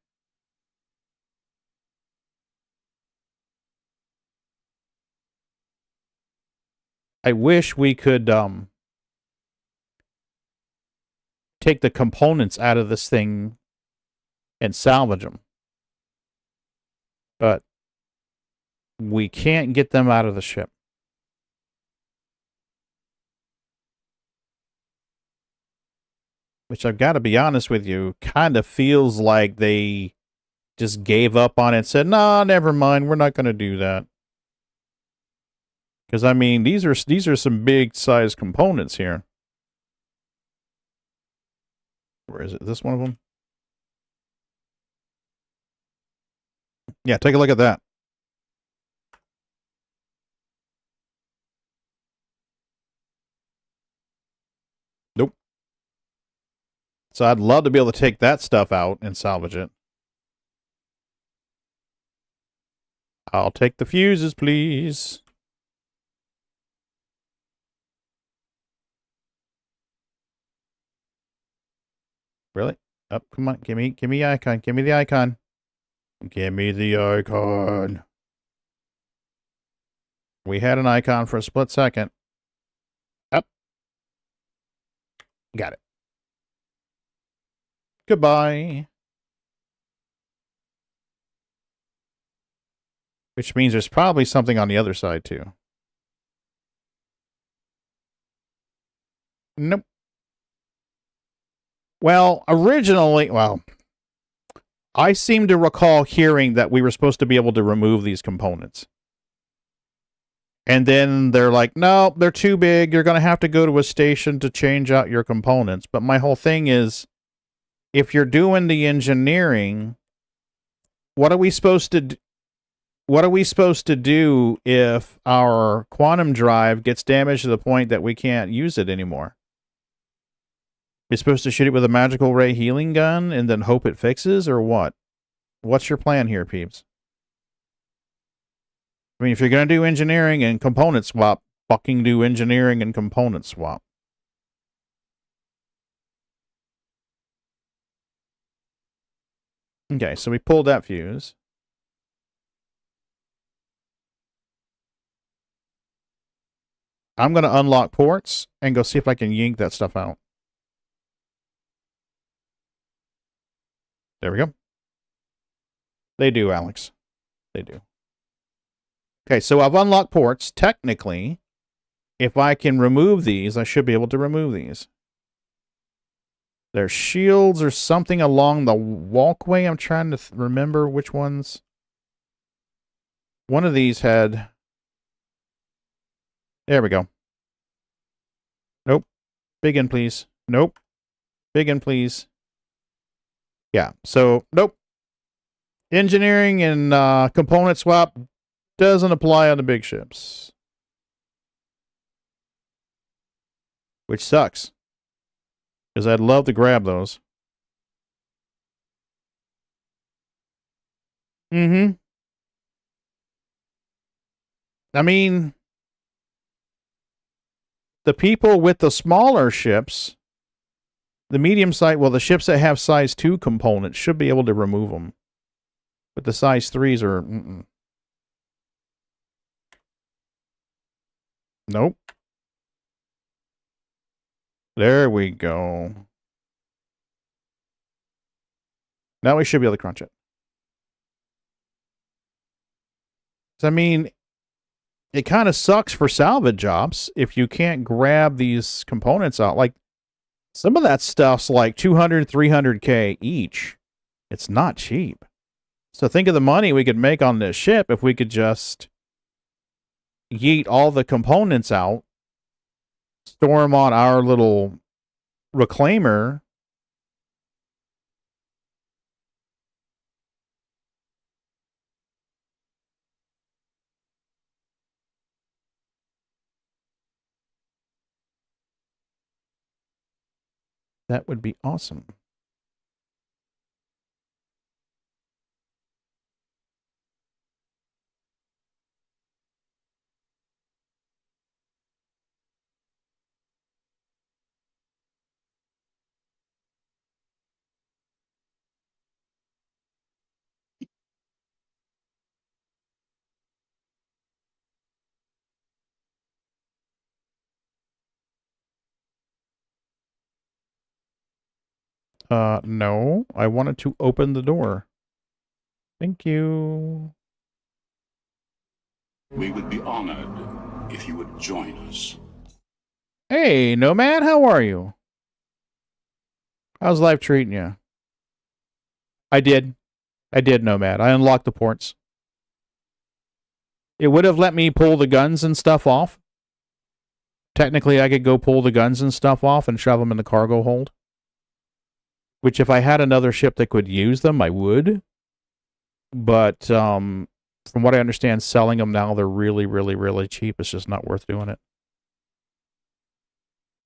we could take the components out of this thing and salvage them. But we can't get them out of the ship. Which I've got to be honest with you, kind of feels like they just gave up on it and said, nah, never mind, we're not going to do that. Because, I mean, these are some big-sized components here. Where is it? This one of them? Yeah, take a look at that. Nope. So I'd love to be able to take that stuff out and salvage it. I'll take the fuses, please. Really? Oh, come on. Give me the icon. Give me the icon. Give me the icon. We had an icon for a split second. Up. Got it. Goodbye. Which means there's probably something on the other side, too. Nope. Well, originally, I seem to recall hearing that we were supposed to be able to remove these components. And then they're like, no, they're too big. You're going to have to go to a station to change out your components. But my whole thing is, if you're doing the engineering, what are we supposed to do? What are we supposed to do if our quantum drive gets damaged to the point that we can't use it anymore? You're supposed to shoot it with a magical ray healing gun and then hope it fixes, or what? What's your plan here, peeps? I mean, if you're going to do engineering and component swap, fucking do engineering and component swap. Okay, so we pulled that fuse. I'm going to unlock ports and go see if I can yank that stuff out. There we go. They do, Alex. They do. Okay, so I've unlocked ports. Technically, if I can remove these, I should be able to remove these. There's shields or something along the walkway. I'm trying to remember which ones. One of these had... There we go. Nope. Big in, please. Nope. Big in, please. Yeah, so, nope. Engineering and component swap doesn't apply on the big ships. Which sucks. Because I'd love to grab those. Mm-hmm. I mean... The people with the smaller ships, the medium size, well, the ships that have size 2 components should be able to remove them. But the size 3s are... Nope. There we go. Now we should be able to crunch it. I mean... It kind of sucks for salvage jobs if you can't grab these components out. Like, some of that stuff's like 200, 300K each. It's not cheap. So think of the money we could make on this ship if we could just yeet all the components out, store them on our little reclaimer. That would be awesome. No. I wanted to open the door. Thank you. We would be honored if you would join us. Hey, Nomad, how are you? How's life treating you? I did, Nomad. I unlocked the ports. It would have let me pull the guns and stuff off. Technically, I could go pull the guns and stuff off and shove them in the cargo hold. Which, if I had another ship that could use them, I would. But, from what I understand, selling them now, they're really, really, really cheap. It's just not worth doing it.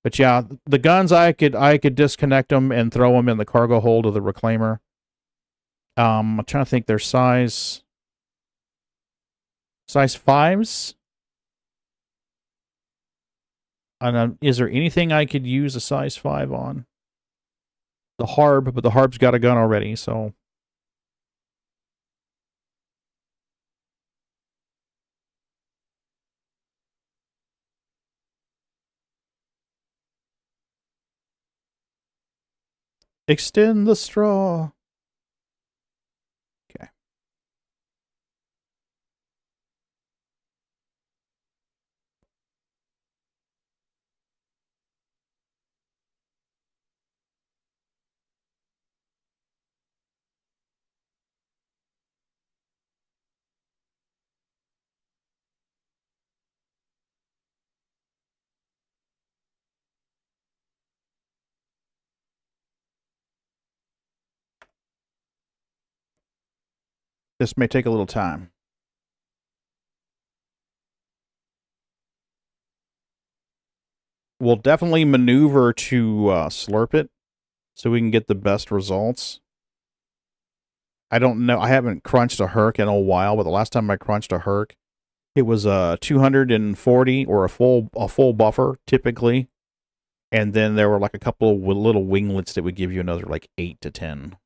But yeah, the guns, I could disconnect them and throw them in the cargo hold of the reclaimer. I'm trying to think their size 5s. And is there anything I could use a size 5 on? The Harb, but the Harb's got a gun already, so... Extend the straw. Okay. This may take a little time. We'll definitely maneuver to slurp it so we can get the best results. I don't know. I haven't crunched a herc in a while, but the last time I crunched a herc, it was 240 or a full buffer typically, and then there were like a couple of little winglets that would give you another like 8 to 10.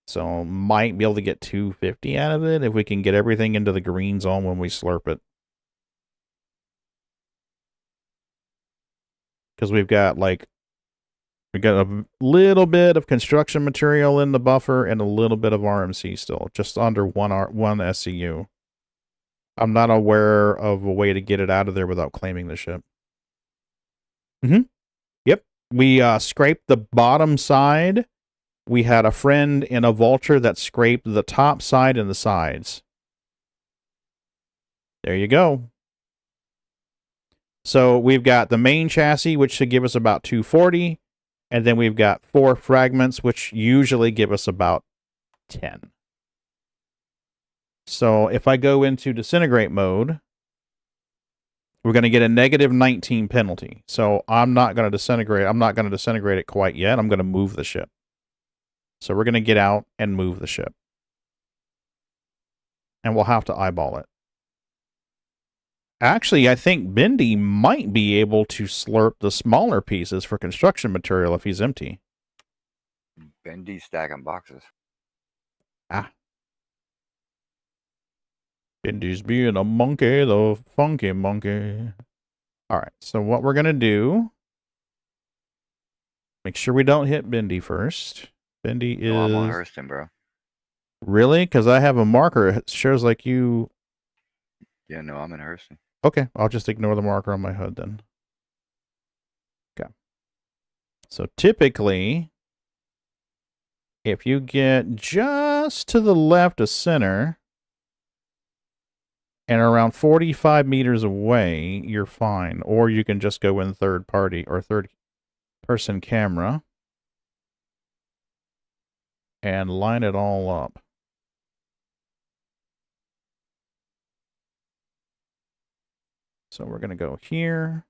So might be able to get 250 out of it if we can get everything into the green zone when we slurp it. Because we've got a little bit of construction material in the buffer and a little bit of RMC still, just under one SCU. I'm not aware of a way to get it out of there without claiming the ship. Yep. We scraped the bottom side. We had a friend in a vulture that scraped the top side and the sides. There you go. So we've got the main chassis, which should give us about 240. And then we've got 4 fragments, which usually give us about 10. So if I go into disintegrate mode, we're going to get a negative 19 penalty. So I'm not going to disintegrate. I'm not going to disintegrate it quite yet. I'm going to move the ship. So we're going to get out and move the ship. And we'll have to eyeball it. Actually, I think Bendy might be able to slurp the smaller pieces for construction material if he's empty. Bendy's stacking boxes. Ah. Bendy's being a monkey, the funky monkey. All right, so what we're going to do, make sure we don't hit Bendy first. Bendy is... No, I'm on Hurston, bro. Really? Because I have a marker. It shows like you... Yeah, no, I'm in Hurston. Okay, I'll just ignore the marker on my HUD then. Okay. So typically, if you get just to the left of center and around 45 meters away, you're fine. Or you can just go in third party or third person camera and line it all up. So we're going to go here.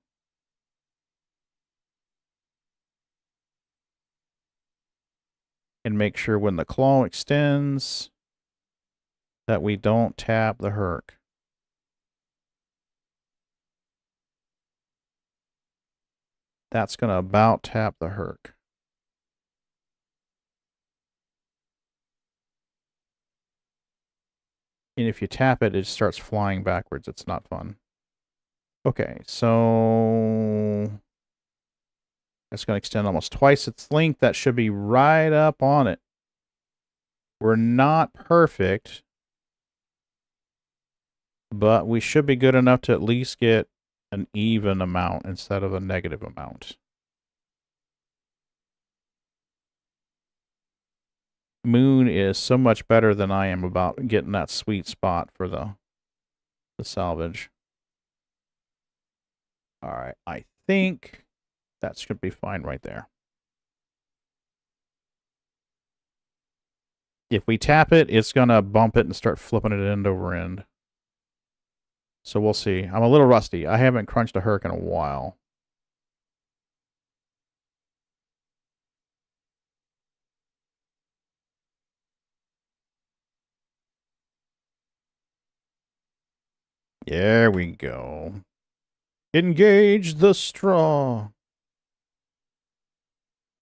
And make sure when the claw extends that we don't tap the herc. That's going to about tap the herc. And if you tap it, it starts flying backwards. It's not fun. Okay, so it's going to extend almost twice its length. That should be right up on it. We're not perfect, but we should be good enough to at least get an even amount instead of a negative amount. Moon is so much better than I am about getting that sweet spot for the salvage. All right, I think that should be fine right there. If we tap it, it's going to bump it and start flipping it end over end. So we'll see. I'm a little rusty. I haven't crunched a herc in a while. There we go. Engage the straw.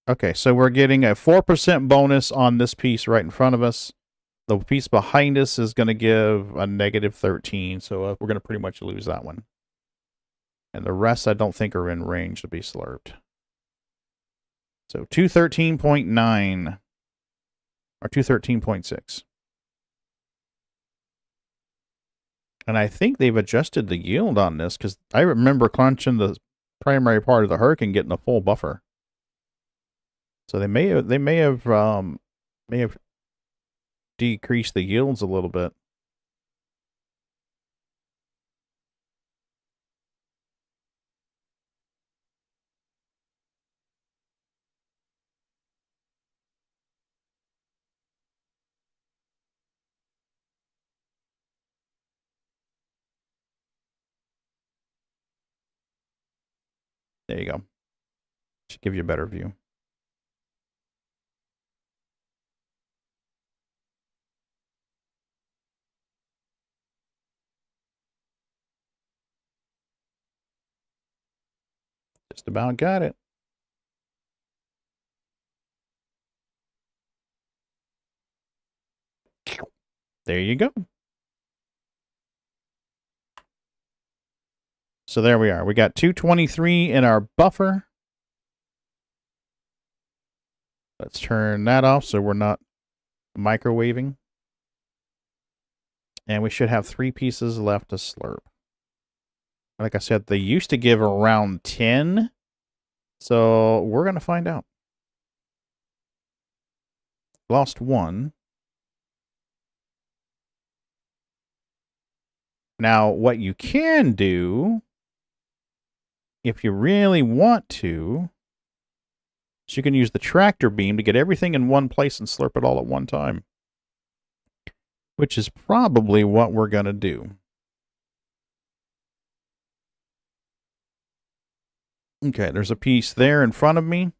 Okay, so we're getting a 4% bonus on this piece right in front of us. The piece behind us is going to give a negative 13, so we're going to pretty much lose that one. And the rest I don't think are in range to be slurped. So 213.9 or 213.6. And I think they've adjusted the yield on this because I remember crunching the primary part of the Hurricane getting a full buffer. So they may have decreased the yields a little bit. There you go. Should give you a better view. Just about got it. There you go. So there we are. We got 223 in our buffer. Let's turn that off so we're not microwaving. And we should have 3 pieces left to slurp. Like I said, they used to give around 10. So we're going to find out. Lost 1. Now, what you can do, if you really want to, is you can use the tractor beam to get everything in one place and slurp it all at one time. Which is probably what we're going to do. Okay, there's a piece there in front of me.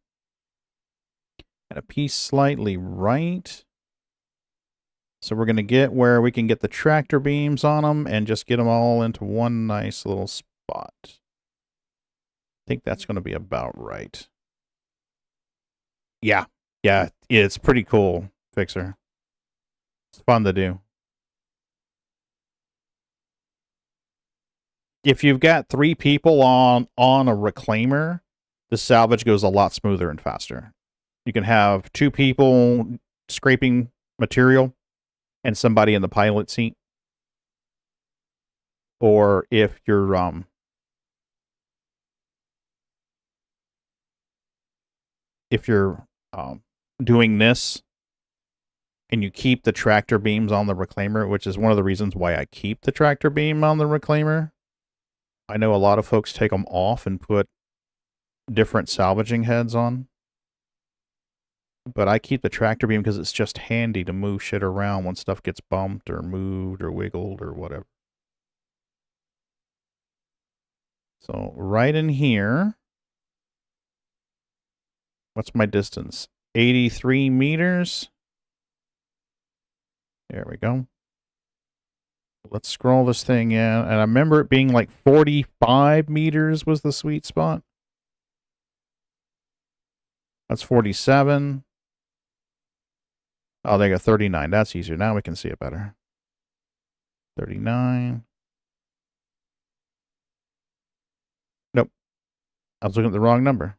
And a piece slightly right. So we're going to get where we can get the tractor beams on them and just get them all into one nice little spot. I think that's going to be about right. Yeah, it's pretty cool, Fixer. It's fun to do. If you've got 3 people on a reclaimer, the salvage goes a lot smoother and faster. You can have 2 people scraping material and somebody in the pilot seat. Or if you're doing this and you keep the tractor beams on the reclaimer, which is one of the reasons why I keep the tractor beam on the reclaimer. I know a lot of folks take them off and put different salvaging heads on. But I keep the tractor beam because it's just handy to move shit around when stuff gets bumped or moved or wiggled or whatever. So right in here, what's my distance? 83 meters. There we go. Let's scroll this thing in. And I remember it being like 45 meters was the sweet spot. That's 47. Oh, they got 39. That's easier. Now we can see it better. 39. Nope. I was looking at the wrong number.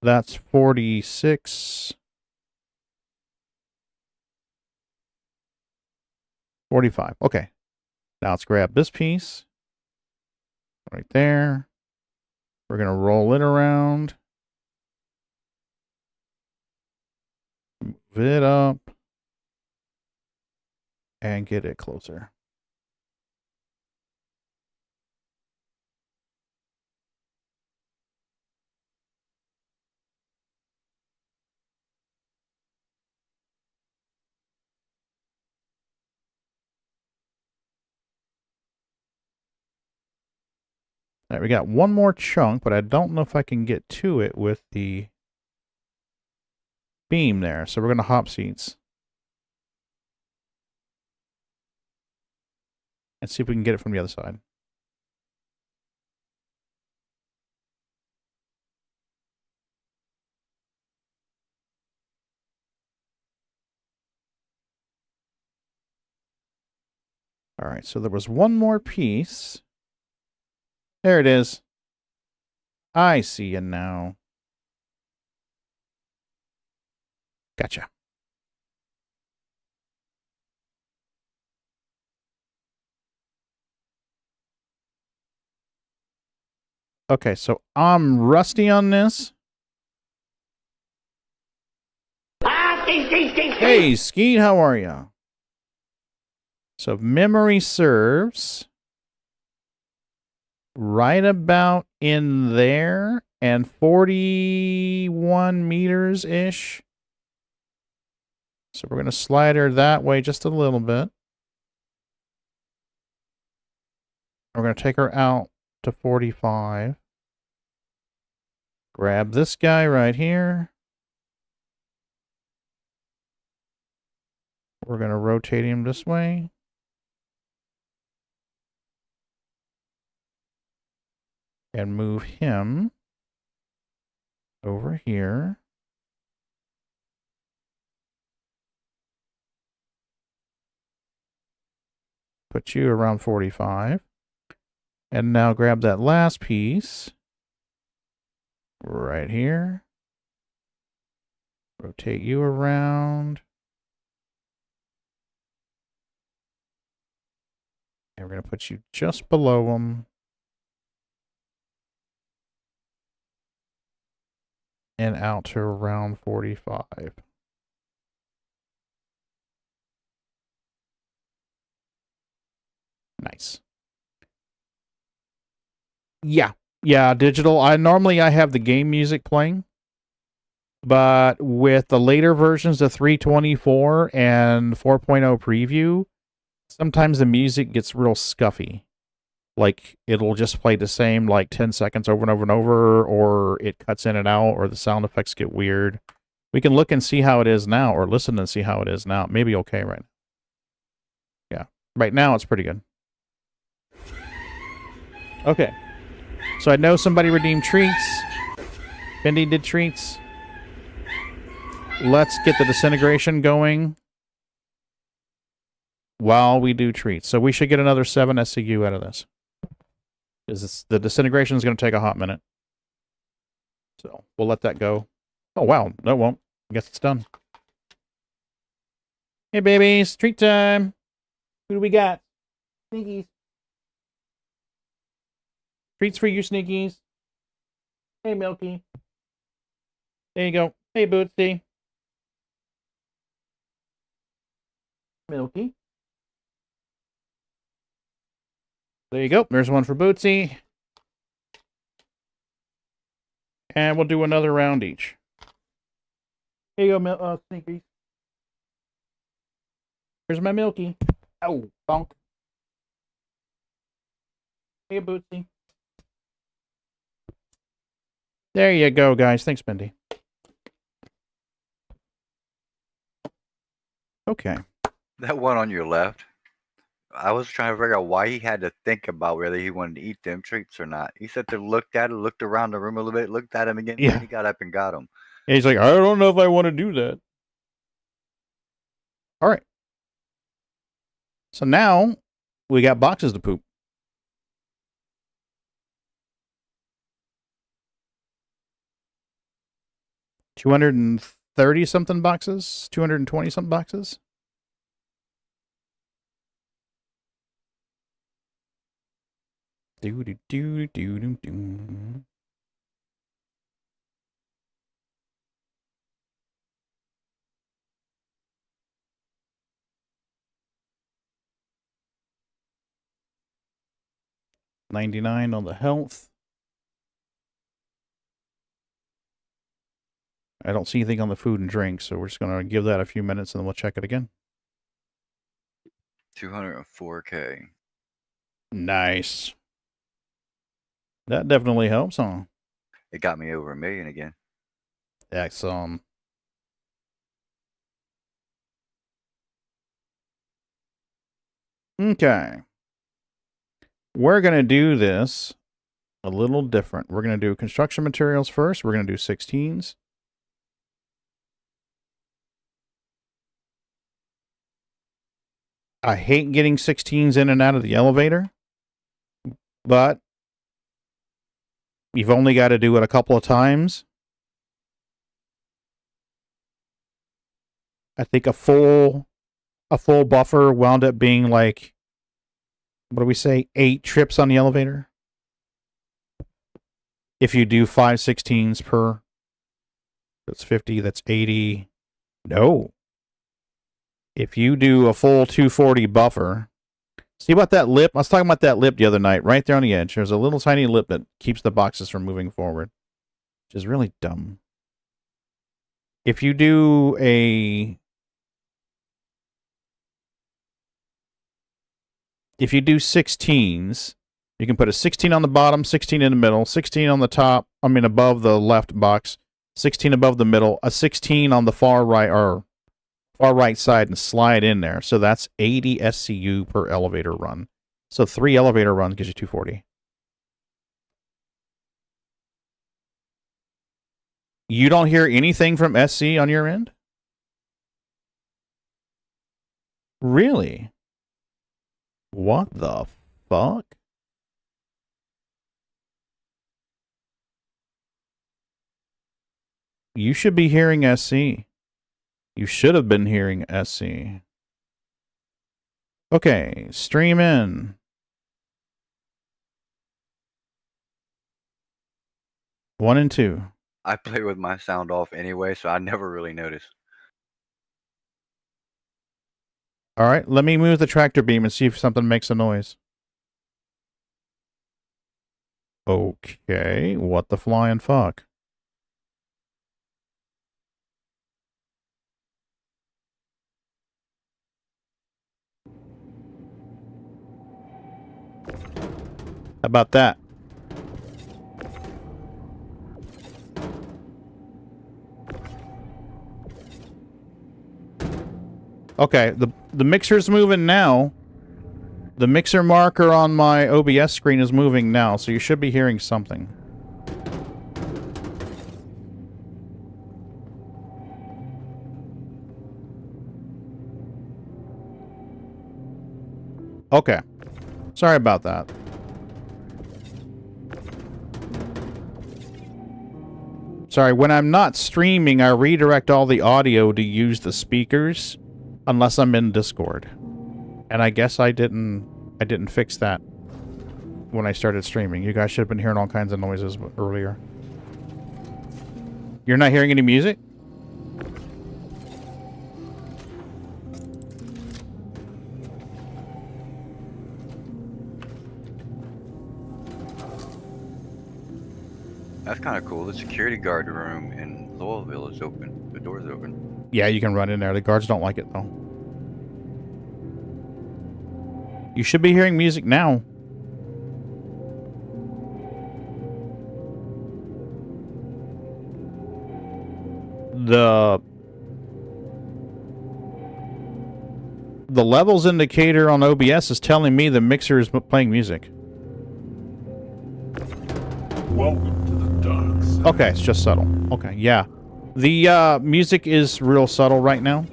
That's 46. 45. Okay. Now let's grab this piece. Right there. We're going to roll it around. Move it up. And get it closer. All right, we got one more chunk, but I don't know if I can get to it with the beam there. So we're going to hop seats. And see if we can get it from the other side. All right, so there was one more piece. There it is. I see you now. Gotcha. Okay, so I'm rusty on this. Hey, Skeet, how are ya? So, if memory serves, right about in there and 41 meters-ish. So, we're going to slide her that way just a little bit. We're going to take her out to 45. Grab this guy right here. We're going to rotate him this way. And move him over here. Put you around 45. And now grab that last piece right here. Rotate you around. And we're going to put you just below them. And out to around 45. Nice. Yeah, digital. I have the game music playing, but with the later versions of 3.24 and 4.0 preview, sometimes the music gets real scuffy. Like, it'll just play the same, like, 10 seconds over and over and over, or it cuts in and out, or the sound effects get weird. We can look and see how it is now, or listen and see how it is now. Maybe okay right now. Yeah. Right now, it's pretty good. Okay. So I know somebody redeemed treats. Bendy did treats. Let's get the disintegration going while we do treats. So we should get another 7 SCU out of this. Because the disintegration is going to take a hot minute. So we'll let that go. Oh, wow. No, it won't. I guess it's done. Hey, babies. Treat time. Who do we got? Sneakies. Treats for you, Sneakies. Hey, Milky. There you go. Hey, Bootsy. Milky. There you go. There's one for Bootsy. And we'll do another round each. Here you go, Sneakies. Here's my Milky. Oh, bonk. Hey, Bootsy. There you go, guys. Thanks, Bendy. Okay. That one on your left, I was trying to figure out why he had to think about whether he wanted to eat them treats or not. He sat there, looked at it, looked around the room a little bit, looked at him again, Yeah. and he got up and got him. And he's like, I don't know if I want to do that. All right. So now we got boxes to poop. $230-something boxes? 220-something boxes? Do-do-do-do-do-do. $99 on the health. I don't see anything on the food and drink, so we're just going to give that a few minutes and then we'll check it again. 204K. Nice. That definitely helps, huh? It got me over $1 million again. Excellent. Okay. We're going to do this a little different. We're going to do construction materials first. We're going to do 16s. I hate getting 16s in and out of the elevator, but You've only got to do it a couple of times. I think a full buffer wound up being like, what do we say, 8 trips on the elevator? If you do 5/16s per, that's 50, that's 80. No. If you do a full 240 buffer, see about that lip? I was talking about that lip the other night, right there on the edge. There's a little tiny lip that keeps the boxes from moving forward, which is really dumb. If you do if you do 16s, you can put a 16 on the bottom, 16 in the middle, 16 on the top, I mean above the left box, 16 above the middle, a 16 on the far right or far right side and slide in there. So that's 80 SCU per elevator run. So 3 elevator runs gives you 240. You don't hear anything from SC on your end? Really? What the fuck? You should be hearing SC. You should have been hearing SC. Okay, stream in. 1 and 2. I play with my sound off anyway, so I never really notice. All right, let me move the tractor beam and see if something makes a noise. Okay, what the flying fuck? How about that? Okay, the mixer's moving now. The mixer marker on my OBS screen is moving now, so you should be hearing something. Okay. Sorry about that. Sorry, when I'm not streaming, I redirect all the audio to use the speakers, unless I'm in Discord. And I guess I didn't fix that when I started streaming. You guys should have been hearing all kinds of noises earlier. You're not hearing any music? That's kind of cool. The security guard room in Louisville is open. The door's open. Yeah, you can run in there. The guards don't like it, though. You should be hearing music now. The levels indicator on OBS is telling me the mixer is playing music. Welcome to the dark side. Okay, it's just subtle. Okay, yeah. The music is real subtle right now.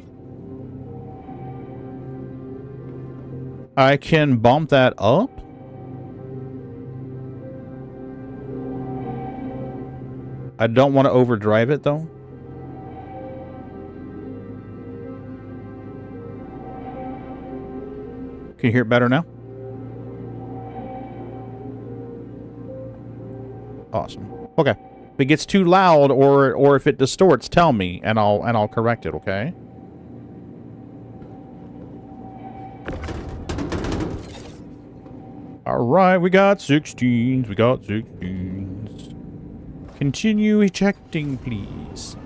I can bump that up. I don't want to overdrive it, though. Can you hear it better now? Awesome. Okay. If it gets too loud or if it distorts, tell me and I'll correct it, okay? All right, we got 16s. We got 16s. Continue ejecting, please.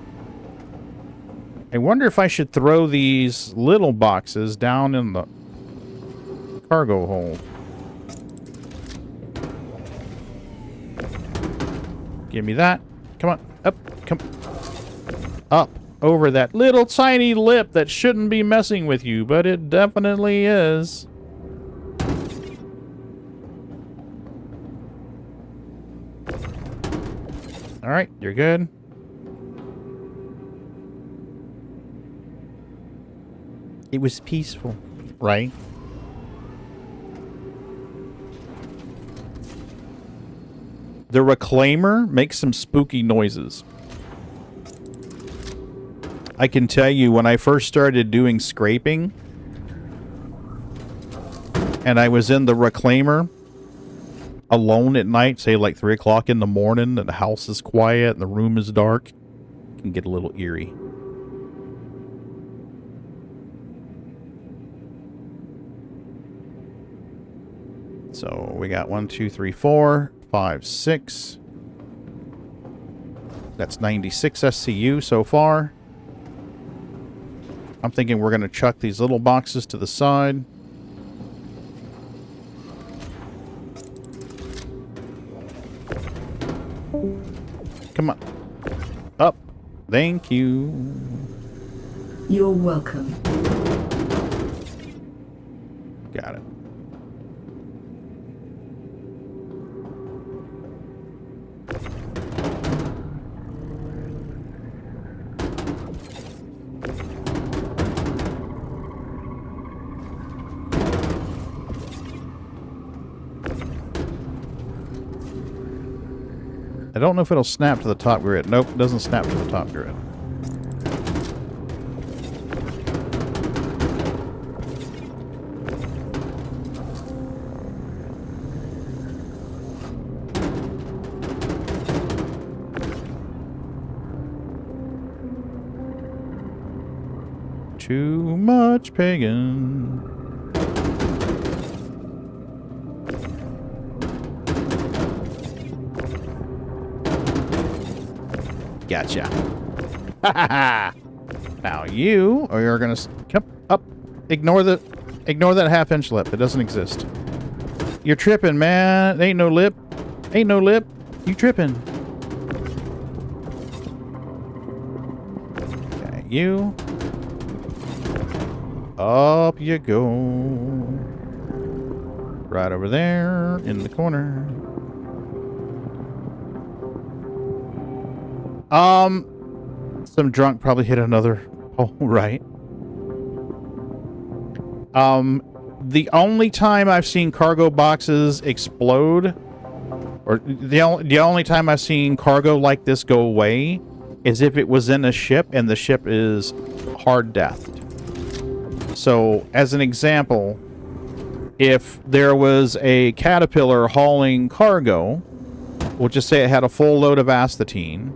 I wonder if I should throw these little boxes down in the cargo hold. Give me that. Come on. Up. Come. Up. Over that little tiny lip that shouldn't be messing with you, but it definitely is. Alright, you're good. It was peaceful, right? The reclaimer makes some spooky noises. I can tell you, when I first started doing scraping, and I was in the reclaimer alone at night, say like 3 o'clock in the morning, and the house is quiet and the room is dark, it can get a little eerie. So we got 1, 2, 3, 4, 5, 6. That's 96 SCU so far. I'm thinking we're going to chuck these little boxes to the side. Come on. Up. Thank you. You're welcome. Got it. I don't know if it'll snap to the top grid. Nope, it doesn't snap to the top grid. Too much pagan. Gotcha. Now you are gonna come up. Ignore that half-inch lip. It doesn't exist. You're tripping, man. Ain't no lip. Ain't no lip. You tripping. Okay, you. Up you go. Right over there in the corner. Some drunk probably hit another hole, right? The only time I've seen cargo boxes explode, or the only time I've seen cargo like this go away, is if it was in a ship and the ship is hard deathed. So, as an example, if there was a caterpillar hauling cargo, we'll just say it had a full load of astatine,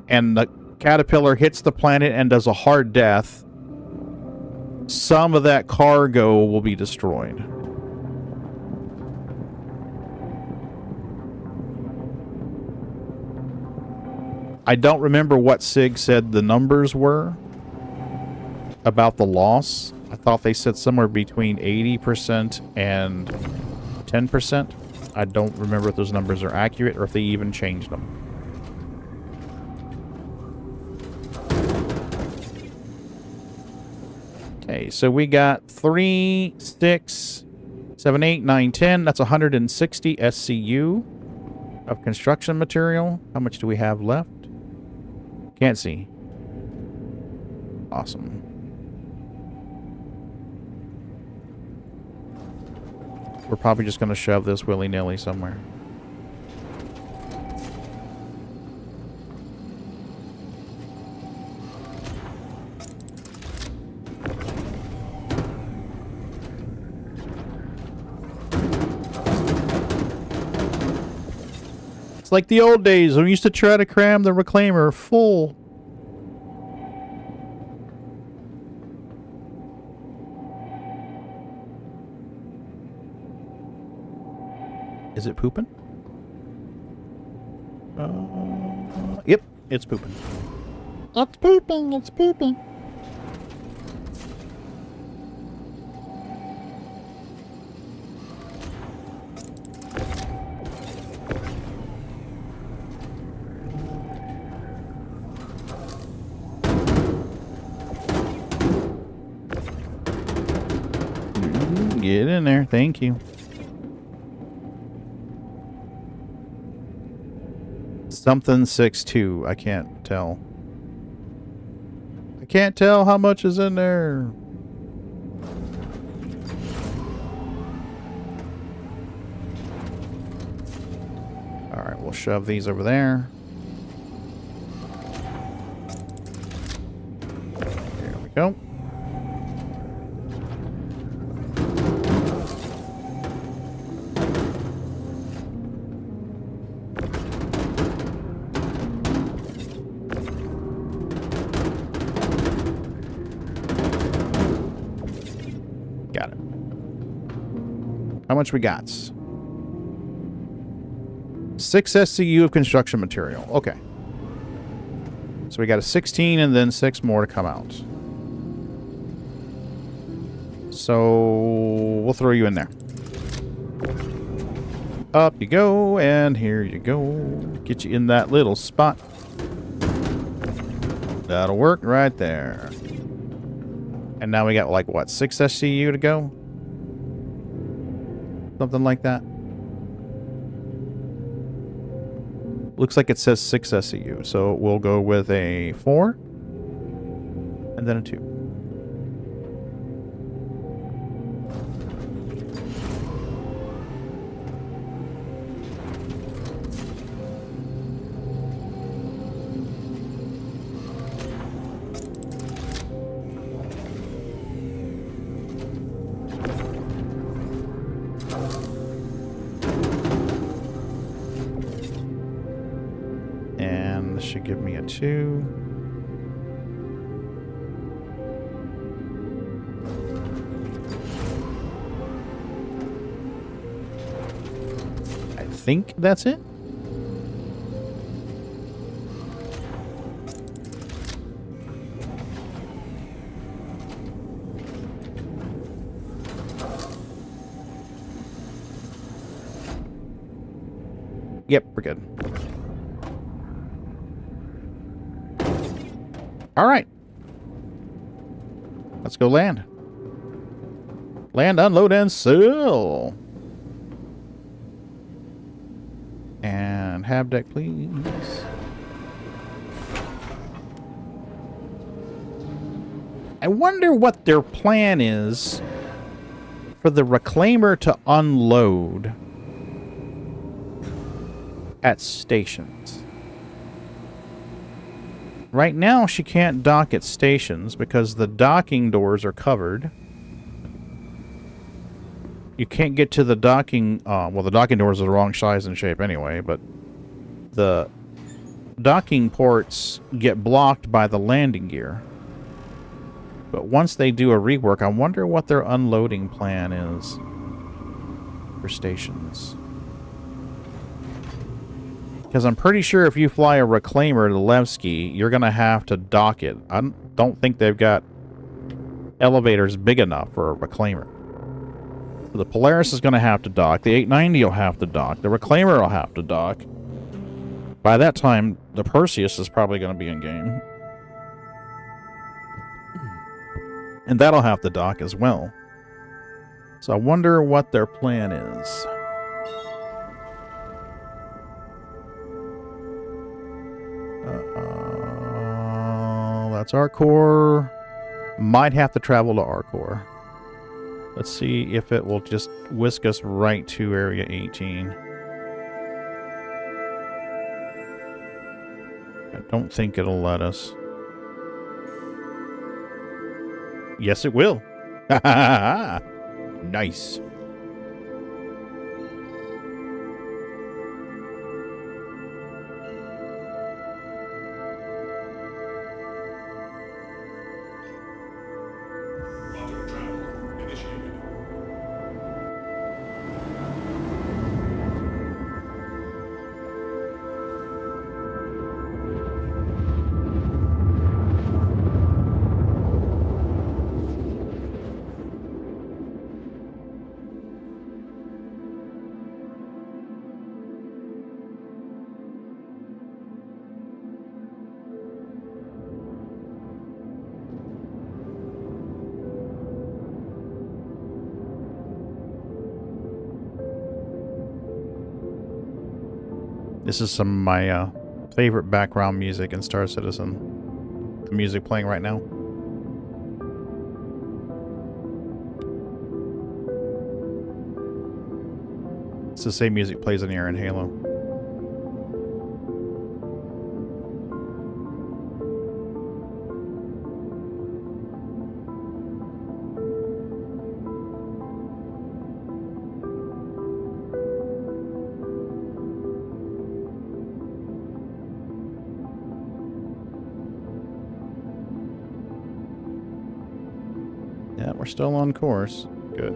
and the caterpillar hits the planet and does a hard death, some of that cargo will be destroyed. I don't remember what SIG said the numbers were about the loss. I thought they said somewhere between 80% and 10%. I don't remember if those numbers are accurate or if they even changed them. Okay, so we got 3, 6, 7, 8, 9, 10. That's 160 SCU of construction material. How much do we have left? Can't see. Awesome. We're probably just going to shove this willy-nilly somewhere. It's like the old days when we used to try to cram the reclaimer full. Is it pooping? Yep, it's pooping. It's pooping, it's pooping. Get in there, thank you. Something 6.2. I can't tell. I can't tell how much is in there. All Alright, we'll shove these over there. There we go. Got it. How much we got? 6 SCU of construction material. Okay. So we got a 16 and then 6 more to come out. So we'll throw you in there. Up you go, and here you go. Get you in that little spot. That'll work right there. And now we got, like, what, 6 SCU to go? Something like that. Looks like it says 6 SCU, so we'll go with a 4 and then a 2. This should give me a 2. I think that's it. Yep, we're good. All right. Let's go land. Land, unload, and sail. And have deck, please. I wonder what their plan is for the reclaimer to unload at stations. Right now, she can't dock at stations because the docking doors are covered. You can't get to the docking... well, the docking doors are the wrong size and shape anyway, but the docking ports get blocked by the landing gear. But once they do a rework, I wonder what their unloading plan is for stations. Because I'm pretty sure if you fly a reclaimer to Levski, you're going to have to dock it. I don't think they've got elevators big enough for a reclaimer. So the Polaris is going to have to dock. The 890 will have to dock. The reclaimer will have to dock. By that time, the Perseus is probably going to be in game. And that'll have to dock as well. So I wonder what their plan is. That's our core. Might have to travel to our core. Let's see if it will just whisk us right to Area 18. I don't think it'll let us. Yes, it will. Nice. This is some of my favorite background music in Star Citizen. The music playing right now. It's the same music plays in here in Halo. Yeah, we're still on course. Good.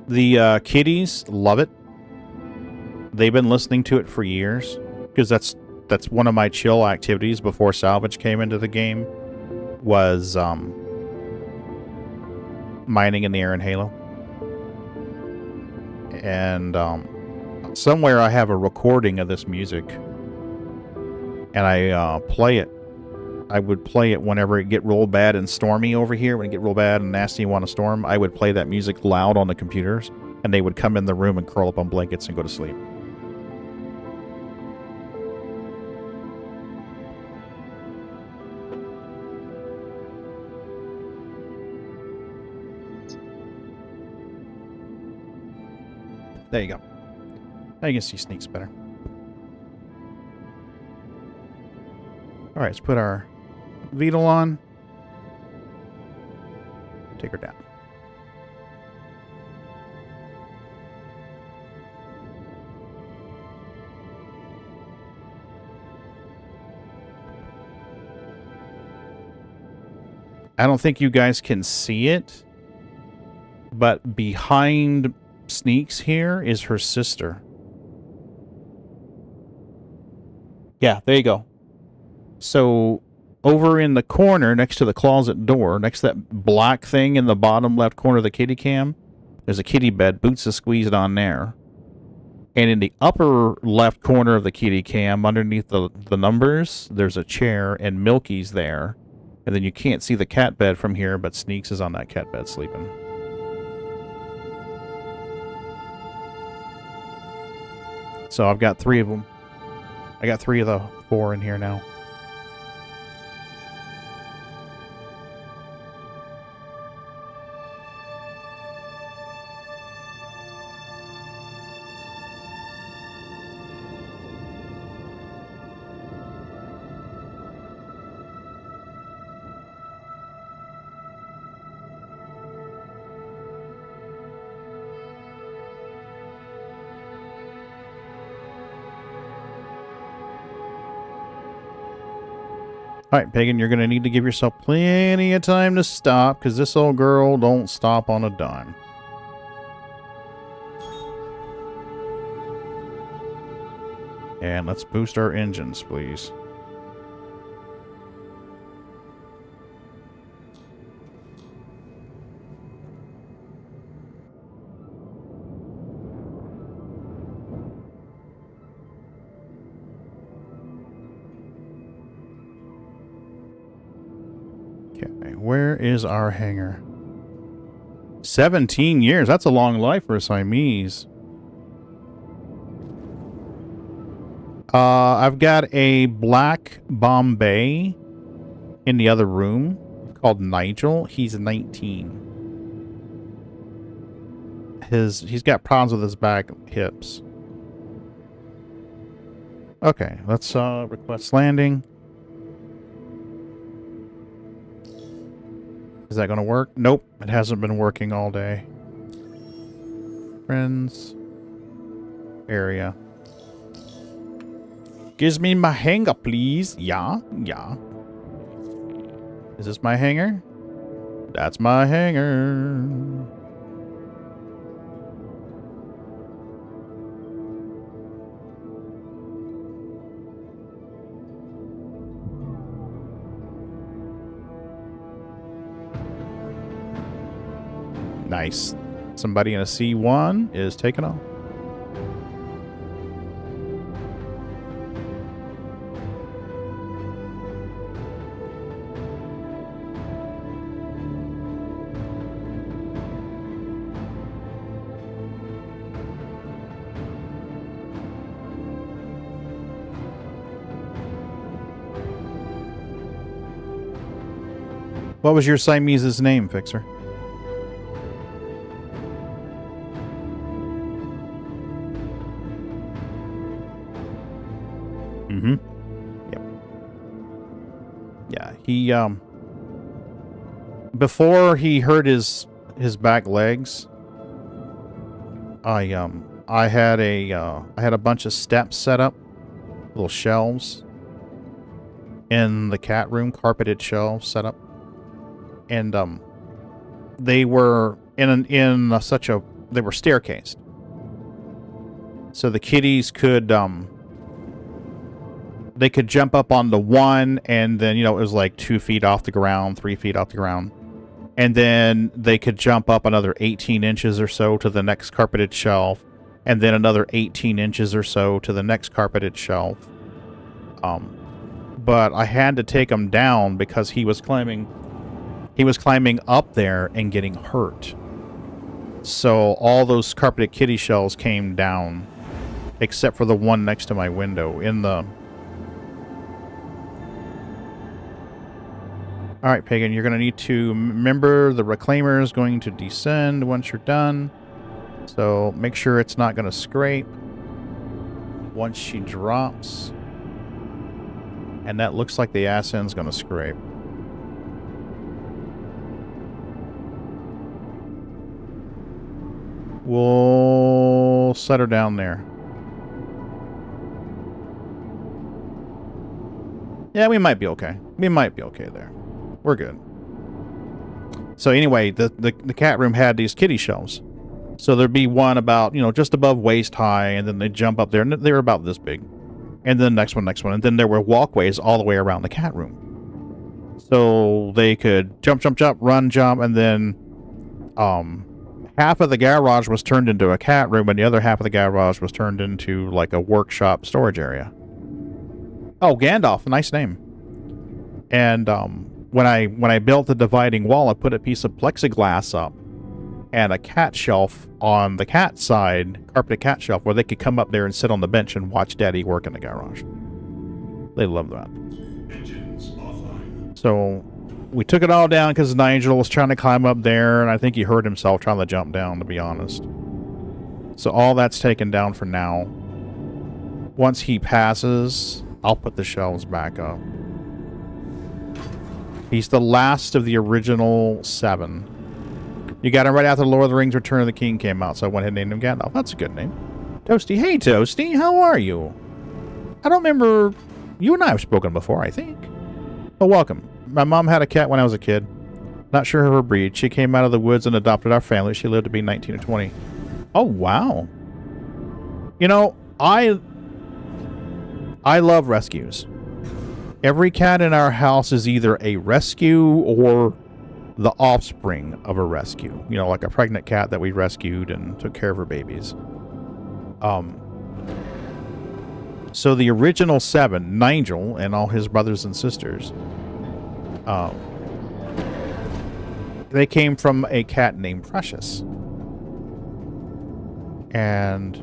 The kiddies love it. They've been listening to it for years because that's one of my chill activities before Salvage came into the game was mining in the air in Halo. And somewhere I have a recording of this music, and I play it. I would play it whenever it get real bad and stormy over here. When it get real bad and nasty and want to storm, I would play that music loud on the computers, and they would come in the room and curl up on blankets and go to sleep. There you go. Now you can see Sneaks better. Alright, let's put our Beetle on. Take her down. I don't think you guys can see it, but behind Sneaks here is her sister. Yeah, there you go. So over in the corner next to the closet door, next to that black thing in the bottom left corner of the kitty cam, there's a kitty bed. Boots is squeezed on there. And in the upper left corner of the kitty cam, underneath the numbers, there's a chair and Milky's there. And then you can't see the cat bed from here, but Sneaks is on that cat bed sleeping. So I've got 3 of them. I got 3 of the 4 in here now. Alright, Pagan, you're going to need to give yourself plenty of time to stop, because this old girl don't stop on a dime. And let's boost our engines, please. Where is our hangar? 17 years. That's a long life for a Siamese. I've got a black Bombay in the other room called Nigel. He's 19. He's got problems with his back hips. Okay, let's request landing. Is that going to work? Nope, it hasn't been working all day. Friends. Area. Gives me my hangar, please. Yeah, yeah. Is this my hangar? That's my hangar. Nice. Somebody in a C1 is taking off. What was your Siamese's name, Fixer? Mm-hmm. Yep. Yeah, he, before he hurt his back legs, I I had a bunch of steps set up, little shelves in the cat room, carpeted shelves set up, and they were they were staircased, so the kitties could they could jump up onto one, and then, it was like 2 feet off the ground, 3 feet off the ground. And then they could jump up another 18 inches or so to the next carpeted shelf, and then another 18 inches or so to the next carpeted shelf. But I had to take him down because he was climbing up there and getting hurt. So all those carpeted kitty shelves came down, except for the one next to my window in the... All right, Pagan, you're going to need to remember the reclaimer is going to descend once you're done. So make sure it's not going to scrape once she drops. And that looks like the ass end's going to scrape. We'll set her down there. Yeah, we might be okay. We might be okay there. We're good. So anyway, the cat room had these kitty shelves. So there'd be one about, just above waist high, and then they'd jump up there, and they were about this big. And then next one, and then there were walkways all the way around the cat room. So they could jump, run, jump, and then half of the garage was turned into a cat room, and the other half of the garage was turned into like a workshop storage area. Oh, Gandalf, nice name. And when I built the dividing wall, I put a piece of plexiglass up and a cat shelf on the cat side, carpeted cat shelf, where they could come up there and sit on the bench and watch Daddy work in the garage. They love that. Engines offline. So we took it all down because Nigel was trying to climb up there, and I think he hurt himself trying to jump down, to be honest. So all that's taken down for now. Once he passes, I'll put the shelves back up. He's the last of the original 7. You got him right after Lord of the Rings Return of the King came out, so I went ahead and named him Gandalf. That's a good name. Toasty. Hey, Toasty. How are you? I don't remember... You and I have spoken before, I think. Oh, welcome. My mom had a cat when I was a kid. Not sure of her breed. She came out of the woods and adopted our family. She lived to be 19 or 20. Oh, wow. I love rescues. Every cat in our house is either a rescue or the offspring of a rescue. Like a pregnant cat that we rescued and took care of her babies. So the original 7, Nigel and all his brothers and sisters, they came from a cat named Precious. And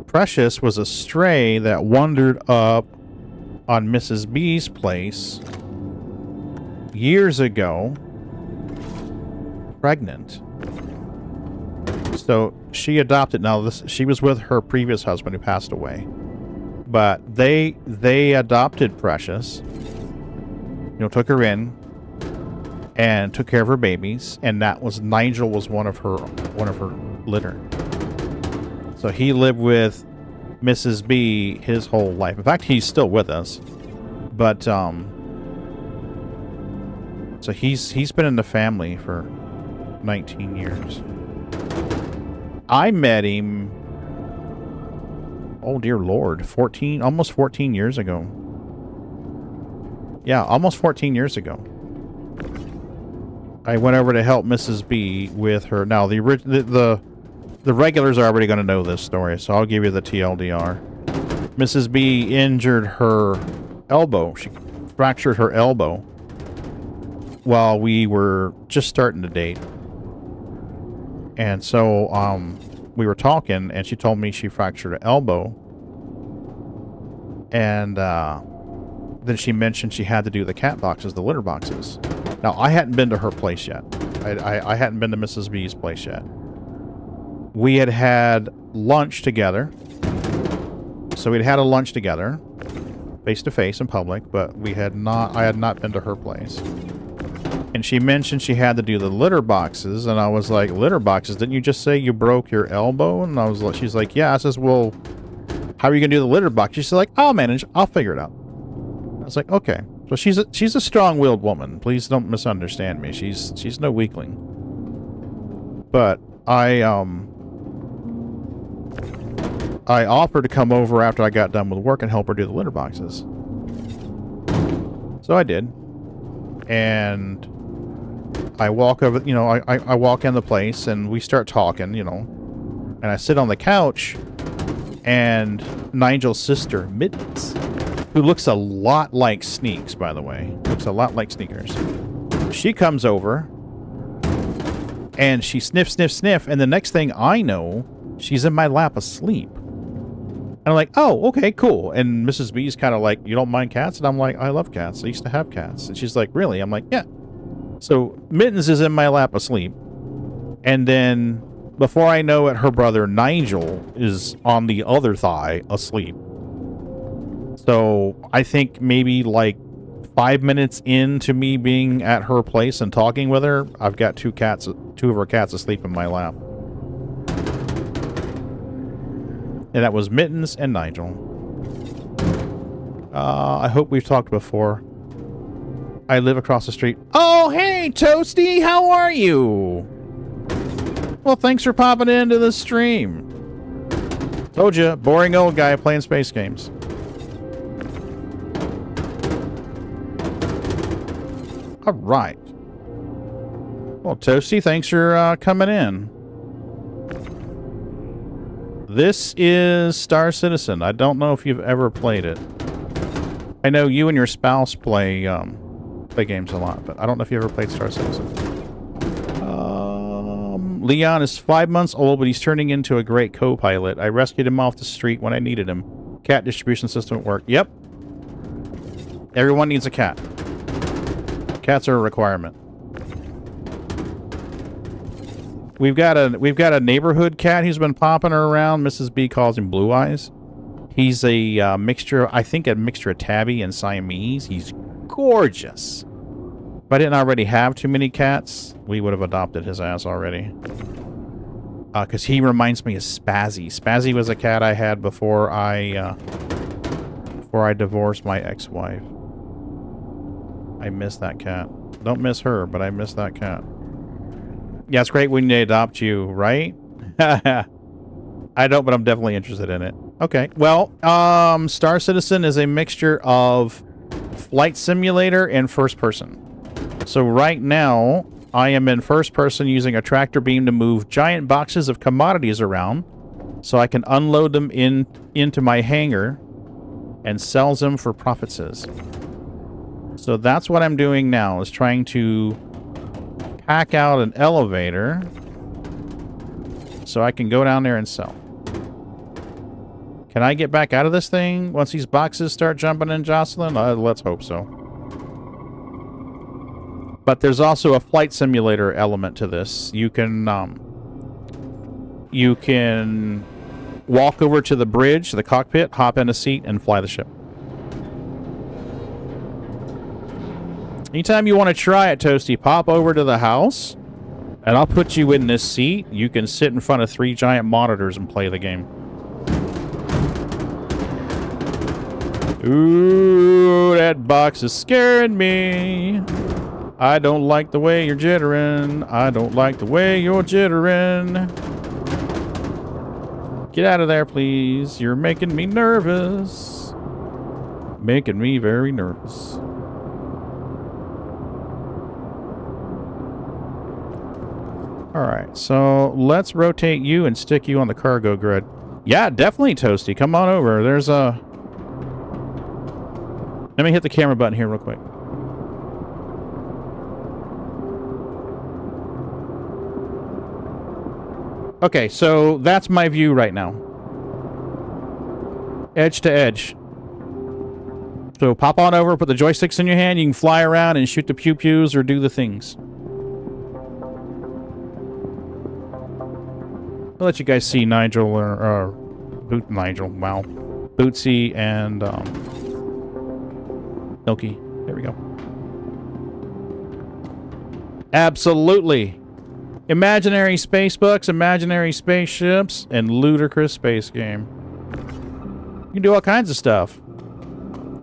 Precious was a stray that wandered up on Mrs. B's place years ago, pregnant. So she adopted. Now she was with her previous husband who passed away, but they adopted Precious. Took her in and took care of her babies, and that was Nigel was one of her litter. So he lived with Mrs. B his whole life. In fact, he's still with us. But so he's been in the family for 19 years. I met him, oh dear Lord, almost 14 years ago. Yeah, almost 14 years ago. I went over to help Mrs. B with her. Now the regulars are already going to know this story, so I'll give you the TLDR. Mrs. B injured her elbow. She fractured her elbow while we were just starting to date. And so we were talking, and she told me she fractured her elbow. And then she mentioned she had to do the cat boxes, the litter boxes. Now, I hadn't been to her place yet. I hadn't been to Mrs. B's place yet. We had lunch together. So we'd had a lunch together, face to face in public, but I had not been to her place. And she mentioned she had to do the litter boxes, and I was like, litter boxes? Didn't you just say you broke your elbow? And I was like, she's like, yeah. I says, well, how are you gonna do the litter box? She's like, I'll manage. I'll figure it out. I was like, okay. So she's a strong-willed woman. Please don't misunderstand me. She's no weakling. But I offered to come over after I got done with work and help her do the litter boxes. So I did. And I walk over, you know, I walk in the place and we start talking, you know. And I sit on the couch and Nigel's sister, Mittens, who looks a lot like Sneaks, by the way. Looks a lot like Sneakers. She comes over and she sniff, sniff, sniff. And the next thing I know, she's in my lap asleep. And I'm like, oh, okay, cool. And Mrs. B's kind of like, you don't mind cats? And I'm like, I love cats. I used to have cats. And she's like, really? I'm like, yeah. So Mittens is in my lap asleep. And then before I know it, her brother Nigel is on the other thigh asleep. So I think maybe like 5 minutes into me being at her place and talking with her, I've got two of her cats asleep in my lap. And that was Mittens and Nigel. I hope we've talked before. I live across the street. Oh, hey, Toasty, how are you? Well, thanks for popping into the stream. Told you, boring old guy playing space games. All right. Well, Toasty, thanks for coming in. This is Star Citizen. I don't know if you've ever played it. I know you and your spouse play games a lot, but I don't know if you ever played Star Citizen. Leon is 5 months old, but he's turning into a great co-pilot. I rescued him off the street when I needed him. Cat distribution system at work. Yep. Everyone needs a cat. Cats are a requirement. We've got a neighborhood cat who's been popping around. Mrs. B calls him Blue Eyes. He's a mixture, I think a mixture of Tabby and Siamese. He's gorgeous. If I didn't already have too many cats, we would have adopted his ass already. Because he reminds me of Spazzy. Spazzy was a cat I had before I divorced my ex-wife. I miss that cat. Don't miss her, but I miss that cat. Yeah, it's great when they adopt you, right? I don't, but I'm definitely interested in it. Okay, well, Star Citizen is a mixture of flight simulator and first person. So right now, I am in first person using a tractor beam to move giant boxes of commodities around so I can unload them into my hangar and sell them for profits. So that's what I'm doing now, is trying to pack out an elevator so I can go down there and sell. Can I get back out of this thing once these boxes start jumping and jostling? Let's hope so. But there's also a flight simulator element to this. You can walk over to the bridge, the cockpit, hop in a seat, and fly the ship. Anytime you want to try it, Toasty, pop over to the house, and I'll put you in this seat. You can sit in front of 3 giant monitors and play the game. Ooh, that box is scaring me. I don't like the way you're jittering. I don't like the way you're jittering. Get out of there, please. You're making me nervous. Making me very nervous. Alright, so let's rotate you and stick you on the cargo grid. Yeah, definitely, Toasty. Come on over. There's a... Let me hit the camera button here real quick. Okay, so that's my view right now. Edge to edge. So pop on over, put the joysticks in your hand, you can fly around and shoot the pew-pews or do the things. I'll let you guys see Nigel or wow. Bootsy and Milky. There we go. Absolutely. Imaginary space books, imaginary spaceships, and ludicrous space game. You can do all kinds of stuff.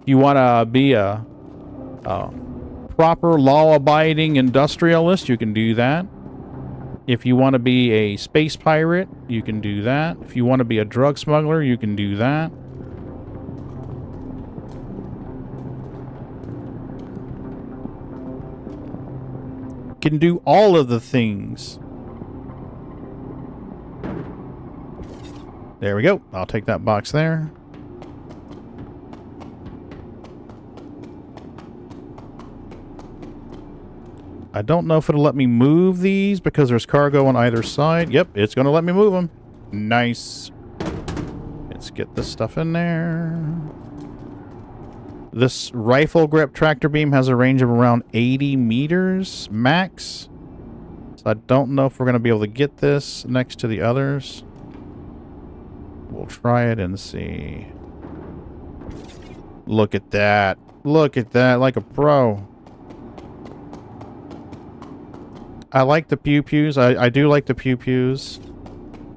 You want to be a proper law-abiding industrialist, you can do that. If you want to be a space pirate, you can do that. If you want to be a drug smuggler, you can do that. You can do all of the things. There we go. I'll take that box there. I don't know if it'll let me move these because there's cargo on either side. Yep, it's going to let me move them. Nice. Let's get this stuff in there. This rifle grip tractor beam has a range of around 80 meters max. So I don't know if we're going to be able to get this next to the others. We'll try it and see. Look at that. Look at that, like a pro. I like the pew-pews. I do like the pew-pews.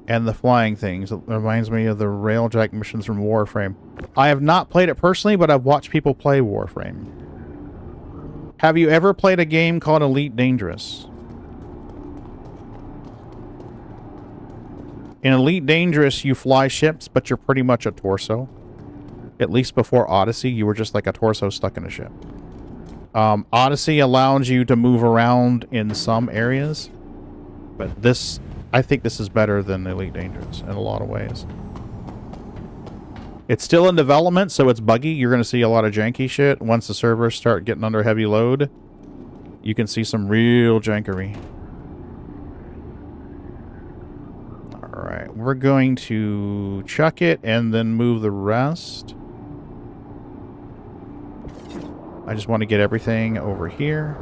And the flying things. It reminds me of the railjack missions from Warframe. I have not played it personally, but I've watched people play Warframe. Have you ever played a game called Elite Dangerous? In Elite Dangerous, you fly ships, but you're pretty much a torso. At least before Odyssey, you were just like a torso stuck in a ship. Odyssey allows you to move around in some areas, but this, I think this is better than Elite Dangerous in a lot of ways. It's still in development, so it's buggy. You're going to see a lot of janky shit. Once the servers start getting under heavy load, you can see some real jankery. Alright, we're going to chuck it and then move the rest. I just want to get everything over here.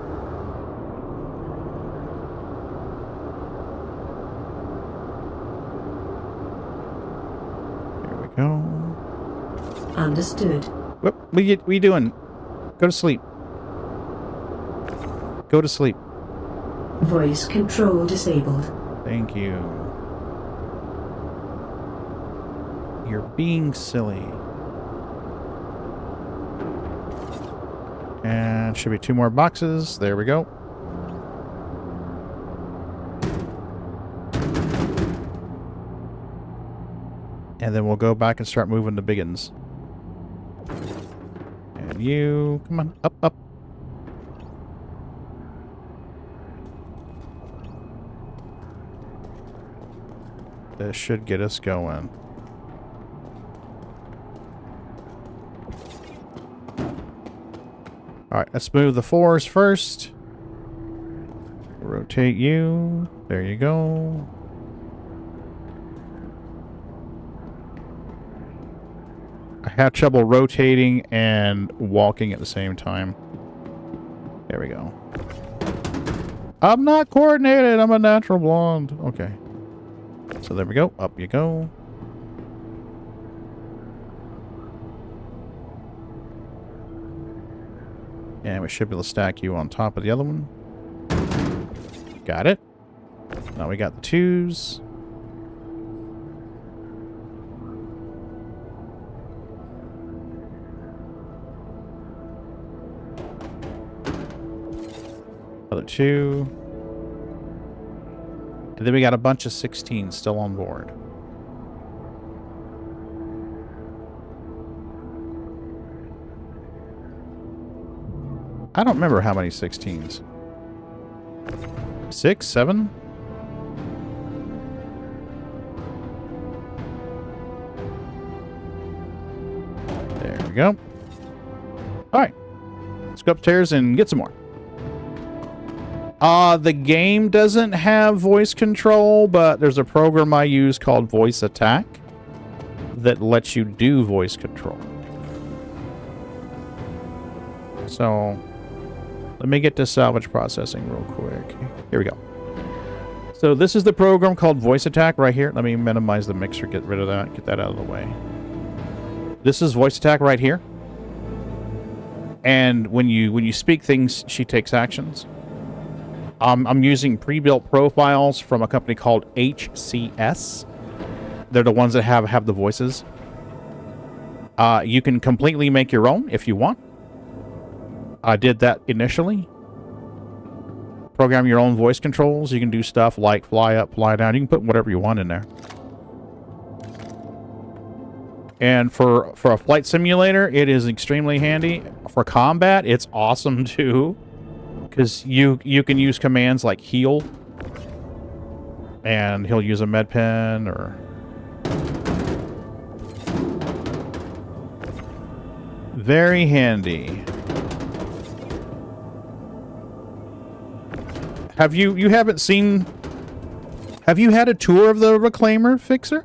There we go. Understood. What are you doing? Go to sleep. Go to sleep. Voice control disabled. Thank you. You're being silly. And should be 2 more boxes. There we go. And then we'll go back and start moving the biggins. And you, come on, up, up. This should get us going. Alright, let's move the 4s first. Rotate you. There you go. I have trouble rotating and walking at the same time. There we go. I'm not coordinated. I'm a natural blonde. Okay. So there we go. Up you go. And we should be able to stack you on top of the other one. Got it. Now we got the 2s. Other 2. And then we got a bunch of 16s still on board. I don't remember how many 16s. 6, 7? There we go. Alright. Let's go upstairs and get some more. The game doesn't have voice control, but there's a program I use called Voice Attack that lets you do voice control. So, let me get to salvage processing real quick. Here we go. So this is the program called Voice Attack right here. Let me minimize the mixer, get rid of that, get that out of the way. This is Voice Attack right here. And when you speak things, she takes actions. I'm using pre-built profiles from a company called HCS. They're the ones that have the voices. You can completely make your own if you want. I did that initially. Program your own voice controls. You can do stuff like fly up, fly down. You can put whatever you want in there. And for a flight simulator, it is extremely handy. For combat, it's awesome too, because you can use commands like heal, and he'll use a med pen or very handy. Have you haven't seen? Have you had a tour of the Reclaimer, Fixer?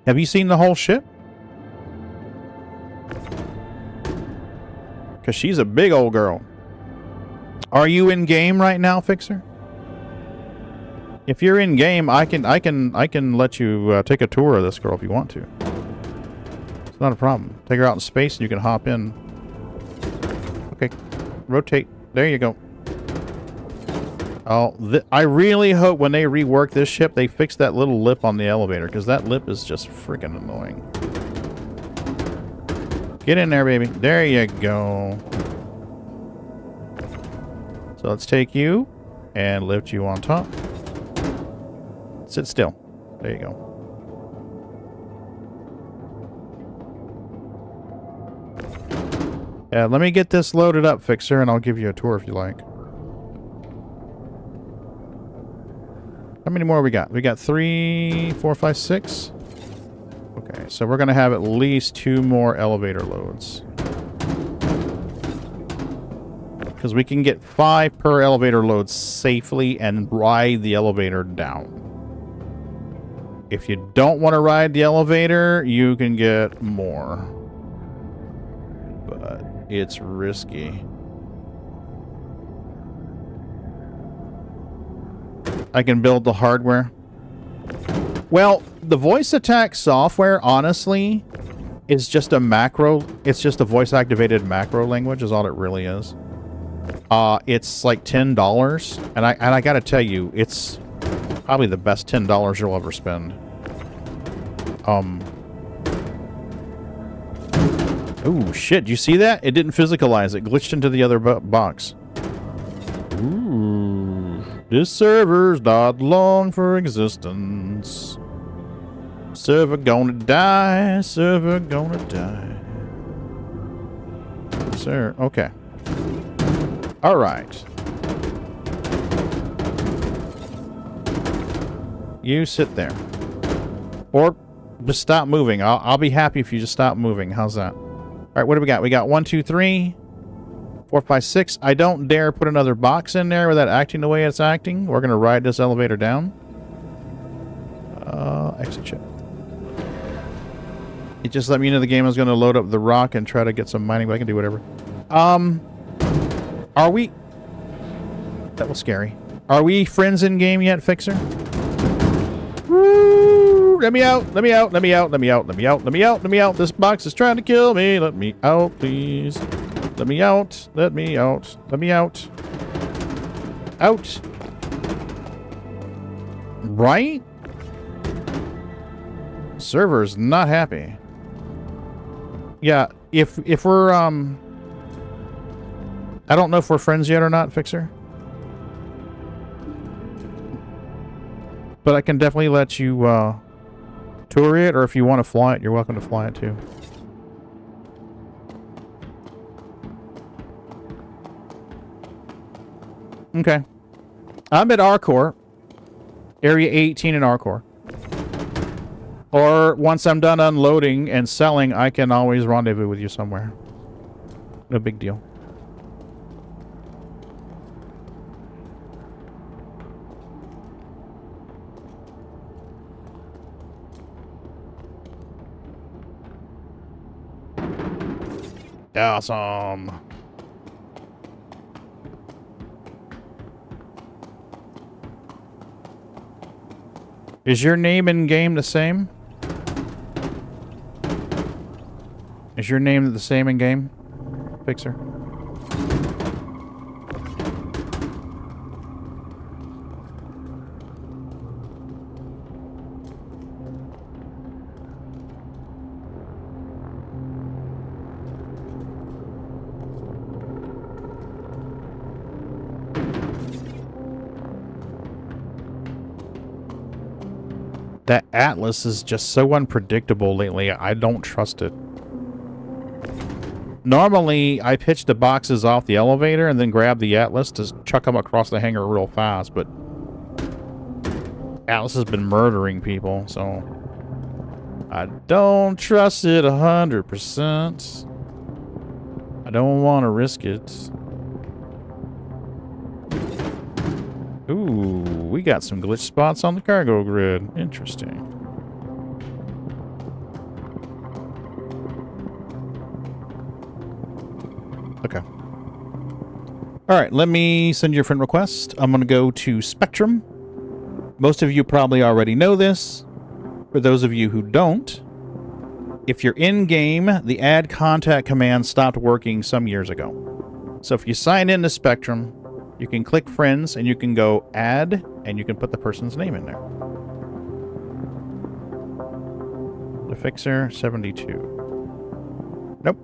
Have you seen the whole ship? Because she's a big old girl. Are you in game right now, Fixer? If you're in game, I can let you take a tour of this girl if you want to. It's not a problem. Take her out in space and you can hop in. Okay, rotate. There you go. Oh, I really hope when they rework this ship, they fix that little lip on the elevator, because that lip is just freaking annoying. Get in there, baby. There you go. So let's take you and lift you on top. Sit still. There you go. Let me get this loaded up, Fixer, and I'll give you a tour if you like. How many more we got? We got 3, 4, 5, 6. Okay, so we're going to have at least 2 more elevator loads. Because we can get 5 per elevator load safely and ride the elevator down. If you don't want to ride the elevator, you can get more. But it's risky. I can build the hardware. Well, the voice attack software, honestly, is just a macro. It's just a voice-activated macro language is all it really is. It's like $10, and I gotta tell you, it's probably the best $10 you'll ever spend. Oh, shit, you see that? It didn't physicalize. It glitched into the other box. Ooh. This server's not long for existence. Server gonna die. Server gonna die. Sir, okay. Alright. You sit there. Or just stop moving. I'll be happy if you just stop moving. How's that? Alright, what do we got? We got 1, 2, 3, 4, 5, 6. I don't dare put another box in there without acting the way it's acting. We're going to ride this elevator down. Exit ship. It just let me know the game is going to load up the rock and try to get some mining, but I can do whatever. Are we... That was scary. Are we friends in game yet, Fixer? Woo! Let me out! Let me out! Let me out! Let me out! Let me out! Let me out! Let me out! This box is trying to kill me! Let me out, please! Let me out! Let me out! Let me out! Out! Right? Server's not happy. Yeah, if we're I don't know if we're friends yet or not, Fixer. But I can definitely let you tour it, or if you want to fly it, you're welcome to fly it too. Okay. I'm at R-Core. Area 18 in R-Core. Or once I'm done unloading and selling, I can always rendezvous with you somewhere. No big deal. Awesome. Is your name in game the same? Is your name the same in game, Fixer? That Atlas is just so unpredictable lately. I don't trust it. Normally, I pitch the boxes off the elevator and then grab the Atlas to chuck them across the hangar real fast, but Atlas has been murdering people, so I don't trust it 100%. I don't want to risk it. Ooh, we got some glitch spots on the cargo grid. Interesting. Okay. All right, let me send you a friend request. I'm going to go to Spectrum. Most of you probably already know this. For those of you who don't, if you're in-game, the add contact command stopped working some years ago. So if you sign into Spectrum, you can click friends and you can go add and you can put the person's name in there. The Fixer 72. Nope.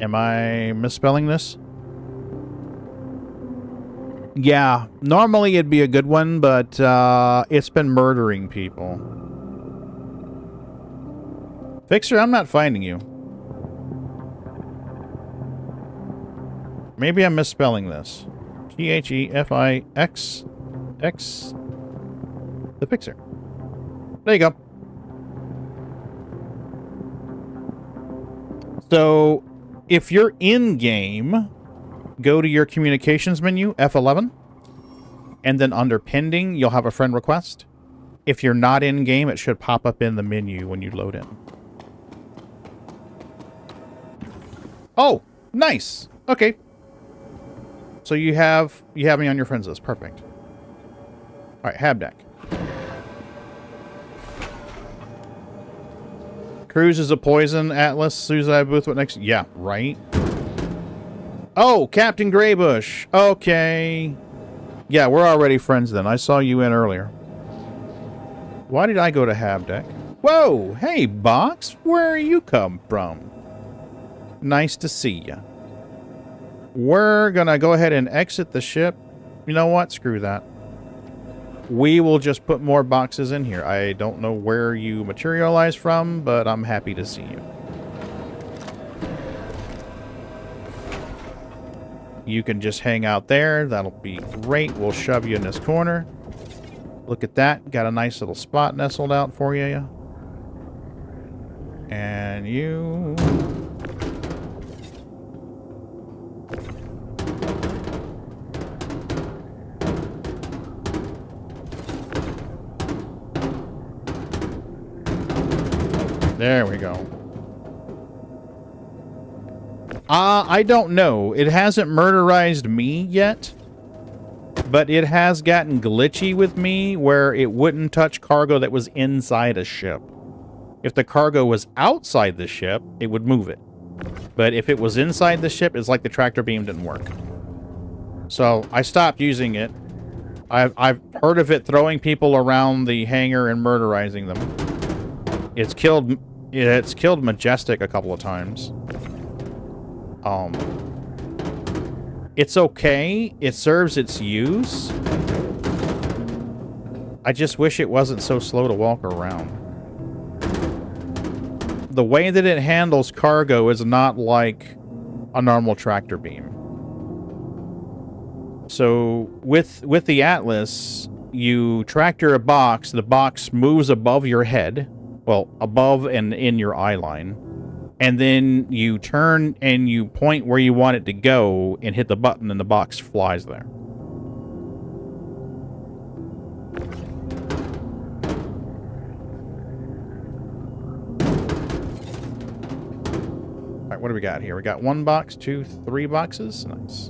Am I misspelling this? Yeah, normally it'd be a good one, but it's been murdering people. Fixer, I'm not finding you. Maybe I'm misspelling this. Thefix. The Fixer. There you go. So, if you're in-game, go to your communications menu, F11, and then under pending, you'll have a friend request. If you're not in-game, it should pop up in the menu when you load in. Oh, nice. Okay. So you have me on your friends list. Perfect. All right, Habdeck. Cruise is a poison. Atlas, suicide booth. What next? Yeah, right. Oh, Captain Graybush. Okay. Yeah, we're already friends then. I saw you in earlier. Why did I go to Habdeck? Whoa, hey, Box. Where you come from? Nice to see ya. We're gonna go ahead and exit the ship. You know what? Screw that. We will just put more boxes in here. I don't know where you materialize from, but I'm happy to see you. You can just hang out there. That'll be great. We'll shove you in this corner. Look at that. Got a nice little spot nestled out for you. And you... There we go. I don't know. It hasn't murderized me yet, but it has gotten glitchy with me where it wouldn't touch cargo that was inside a ship. If the cargo was outside the ship, it would move it. But if it was inside the ship, it's like the tractor beam didn't work. So I stopped using it. I've heard of it throwing people around the hangar and murderizing them. It's killed Majestic a couple of times. It's okay. It serves its use. I just wish it wasn't so slow to walk around. The way that it handles cargo is not like a normal tractor beam. So with the Atlas, you tractor a box, the box moves above your head. Well, above and in your eye line. And then you turn and you point where you want it to go and hit the button and the box flies there. All right, what do we got here? We got 1 box, 2, 3 boxes. Nice.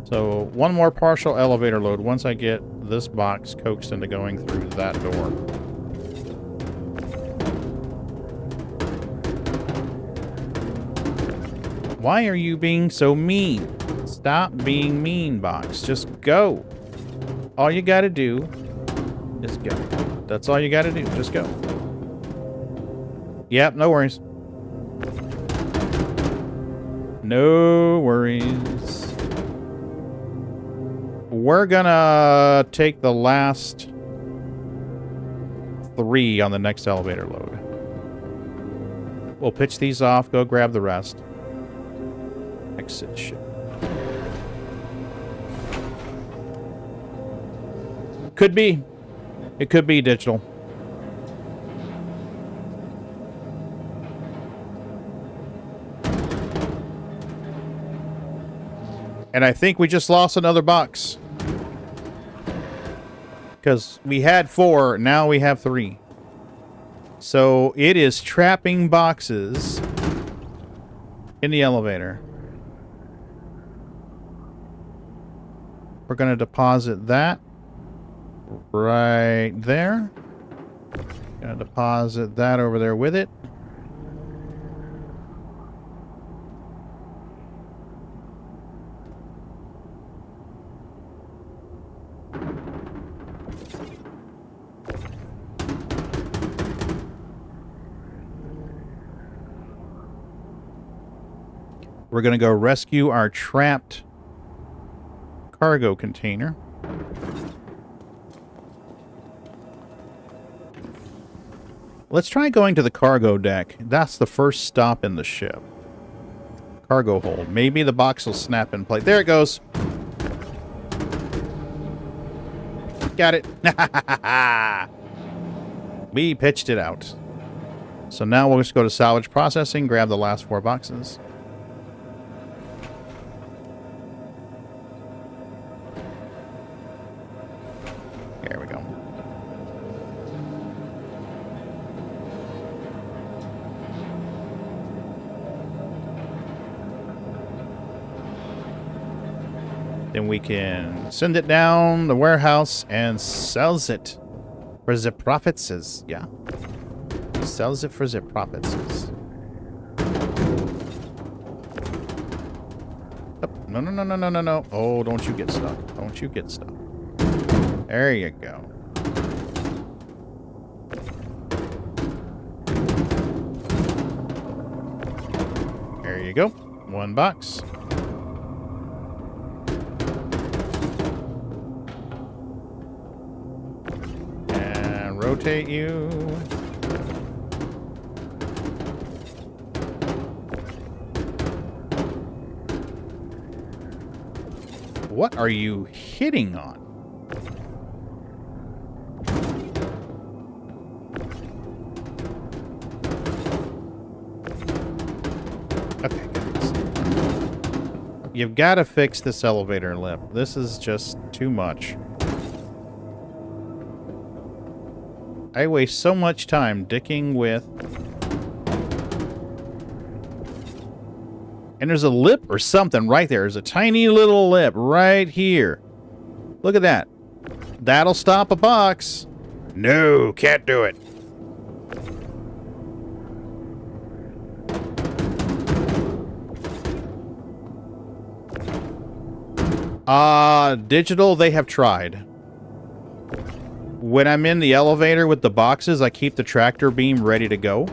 So 1 more partial elevator load once I get this box coaxed into going through that door. Why are you being so mean? Stop being mean, Box. Just go. All you gotta do is go. That's all you gotta do. Just go. Yep, no worries. No worries. We're gonna take the last 3 on the next elevator load. We'll pitch these off, go grab the rest. Exit ship. Could be. It could be digital. And I think we just lost another box. Because we had 4, now we have 3. So it is trapping boxes in the elevator. We're going to deposit that right there. Going to deposit that over there with it. We're going to go rescue our trapped cargo container. Let's try going to the cargo deck. That's the first stop in the ship. Cargo hold. Maybe the box will snap in place. There it goes. Got it. We pitched it out. So now we'll just go to salvage processing, grab the last 4 boxes. There we go. Then we can send it down the warehouse and sells it for the profits. Yeah. Sells it for the profits. Oh, no, no, no, no, no, no, no. Oh, don't you get stuck. Don't you get stuck. There you go. There you go. 1 box. And rotate you. What are you hitting on? Okay, guys. You've got to fix this elevator lip. This is just too much. I waste so much time dicking with... And there's a lip or something right there. There's a tiny little lip right here. Look at that. That'll stop a box. No, can't do it. Digital, they have tried. When I'm in the elevator with the boxes, I keep the tractor beam ready to go.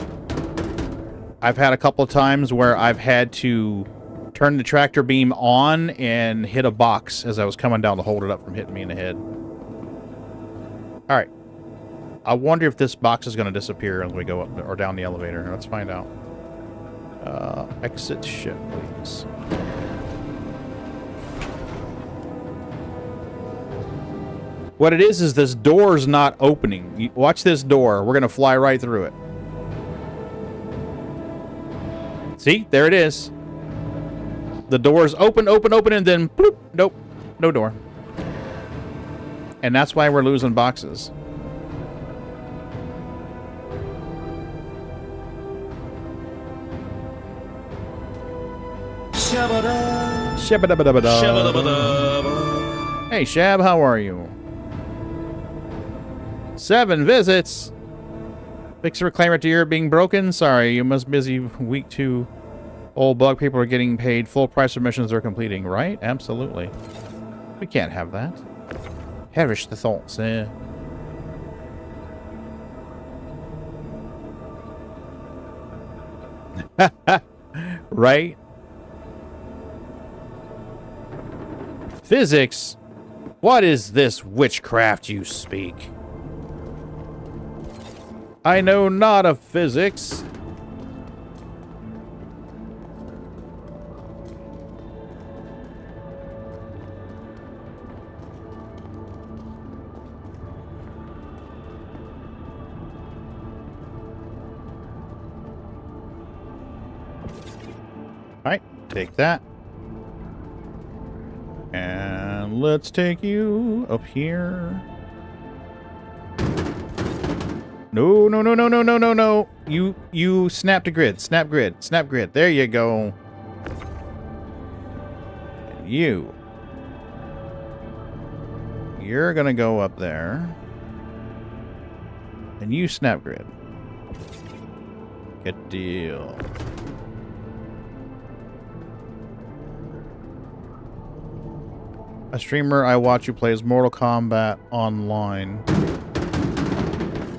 I've had a couple of times where I've had to turn the tractor beam on and hit a box as I was coming down to hold it up from hitting me in the head. Alright. I wonder if this box is going to disappear as we go up or down the elevator. Let's find out. Exit ship, please. What it is this door's not opening. Watch this door. We're going to fly right through it. See? There it is. The door's open, and then bloop, nope, no door. And that's why we're losing boxes. Hey, Shab, how are you? 7 visits. Fix the reclaimer to your being broken. Sorry, you must busy week 2. Old bug people are getting paid full price for missions they're completing, right? Absolutely. We can't have that. Perish the thoughts, eh? Right? Physics? What is this witchcraft you speak? I know not of physics. Alright, take that. And let's take you up here. No, no, no, no, no, no, no, no. You snap to grid. Snap grid. Snap grid. There you go. And you're gonna go up there. And you snap grid. Good deal. A streamer I watch who plays Mortal Kombat online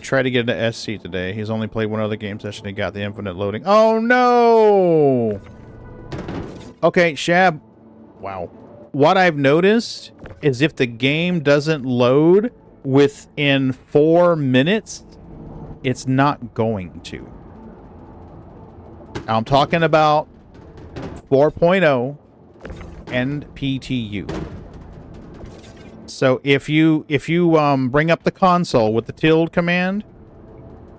tried to get into SC today. He's only played one other game session. He got the infinite loading. Oh no! Okay, Shab. Wow. What I've noticed is if the game doesn't load within 4 minutes, it's not going to. I'm talking about 4.0 and PTU. So if you bring up the console with the tilde command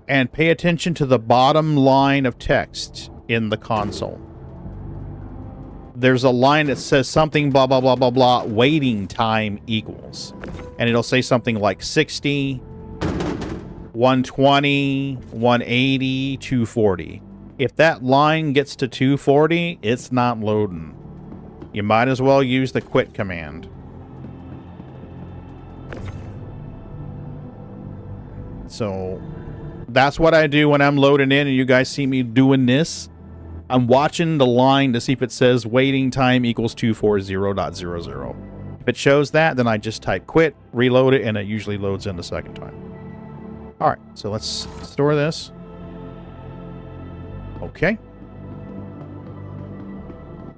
and pay attention to the bottom line of text in the console, there's a line that says something blah blah blah blah blah waiting time equals, and it'll say something like 60, 120, 180, 240. If that line gets to 240, it's not loading. You might as well use the quit command. So that's what I do when I'm loading in and you guys see me doing this. I'm watching the line to see if it says waiting time equals 240.00. If it shows that, then I just type quit, reload it, and it usually loads in the second time. Alright, so let's store this. Okay.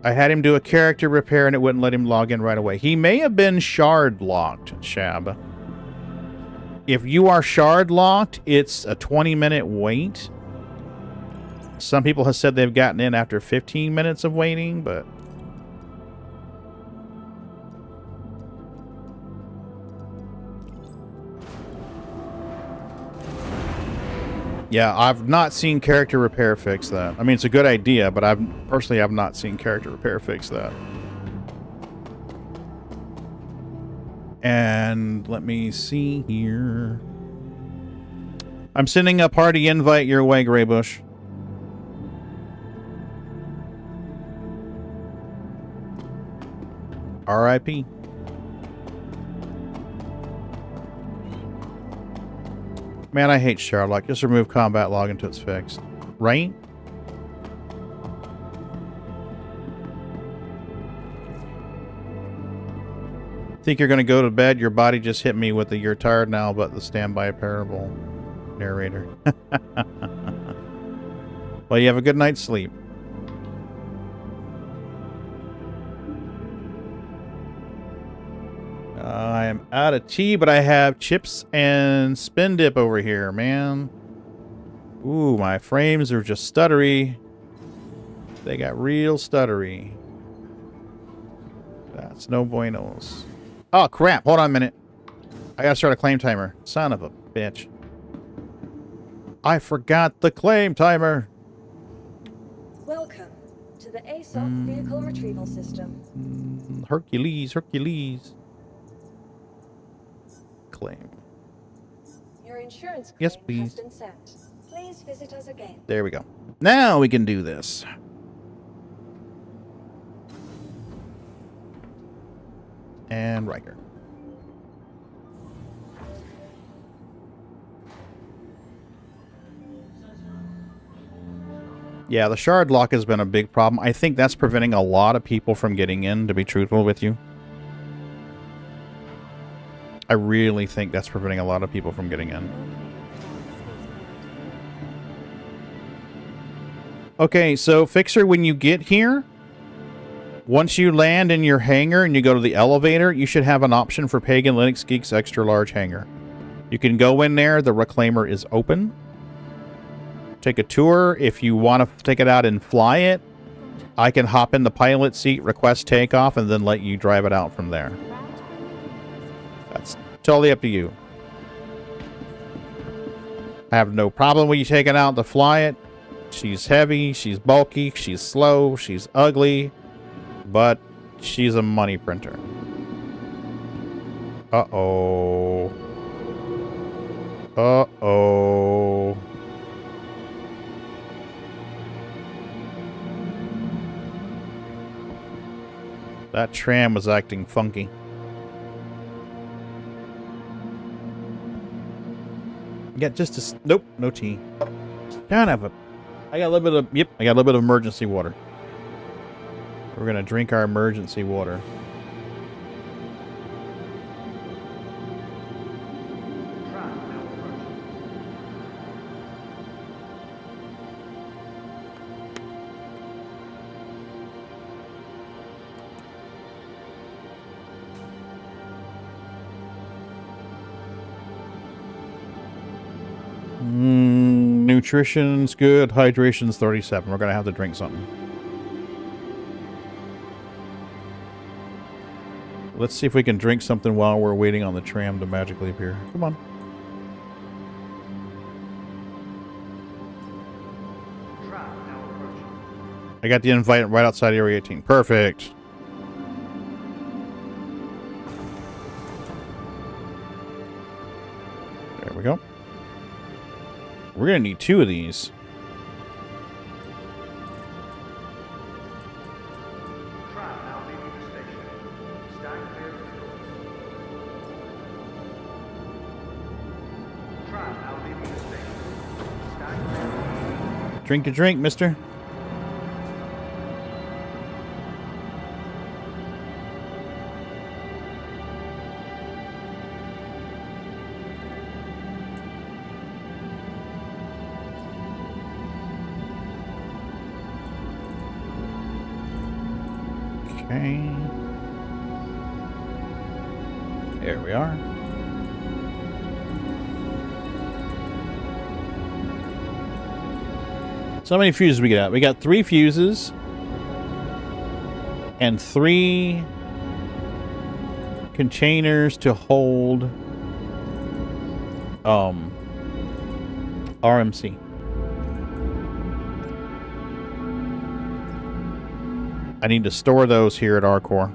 I had him do a character repair and it wouldn't let him log in right away. He may have been shard locked, Shab. If you are shard locked, it's a 20-minute wait. Some people have said they've gotten in after 15 minutes of waiting, but yeah, I've not seen character repair fix that. I mean, it's a good idea, but I've not seen character repair fix that. And let me see here. I'm sending a party invite your way, Graybush. R.I.P. Man, I hate Sherlock. Just remove combat log until it's fixed. Right? Think you're going to go to bed? Your body just hit me with the "you're tired now, but the standby parable" narrator. Well, you have a good night's sleep. I am out of tea, but I have chips and spin dip over here, man. Ooh, my frames are just stuttery. They got real stuttery. That's no buenos. Oh, crap. Hold on a minute. I gotta start a claim timer. Son of a bitch. I forgot the claim timer. Welcome to the ASOP Vehicle Retrieval System. Hercules. Claim. Your insurance claim Yes, please. has been sent. Please visit us again. There we go. Now we can do this. And Riker. Yeah, the shard lock has been a big problem. I think that's preventing a lot of people from getting in, to be truthful with you. I really think that's preventing a lot of people from getting in. Okay, so Fixer, when you get here, Once you land in your hangar and you go to the elevator, you should have an option for PaganLinuxGeek's extra large hangar. You can go in there. The reclaimer is open. Take a tour. If you want to take it out and fly it, I can hop in the pilot seat, request takeoff, and then let you drive it out from there. That's totally up to you. I have no problem with you taking it out to fly it. She's heavy, she's bulky, she's slow, she's ugly, but she's a money printer. Uh-oh. Uh-oh. That tram was acting funky. Yeah, just a... Nope, no tea. Kind of a... I got a little bit of... Yep, I got a little bit of emergency water. We're going to drink our emergency water. Nutrition's good. Hydration's 37. We're going to have to drink something. Let's see if we can drink something while we're waiting on the tram to magically appear. Come on. I got the invite right outside Area 18. Perfect. There we go. We're going to need 2 of these. Drink your drink, mister. Okay. There we are. So how many fuses we got? We got 3 fuses and 3 containers to hold RMC. I need to store those here at our core.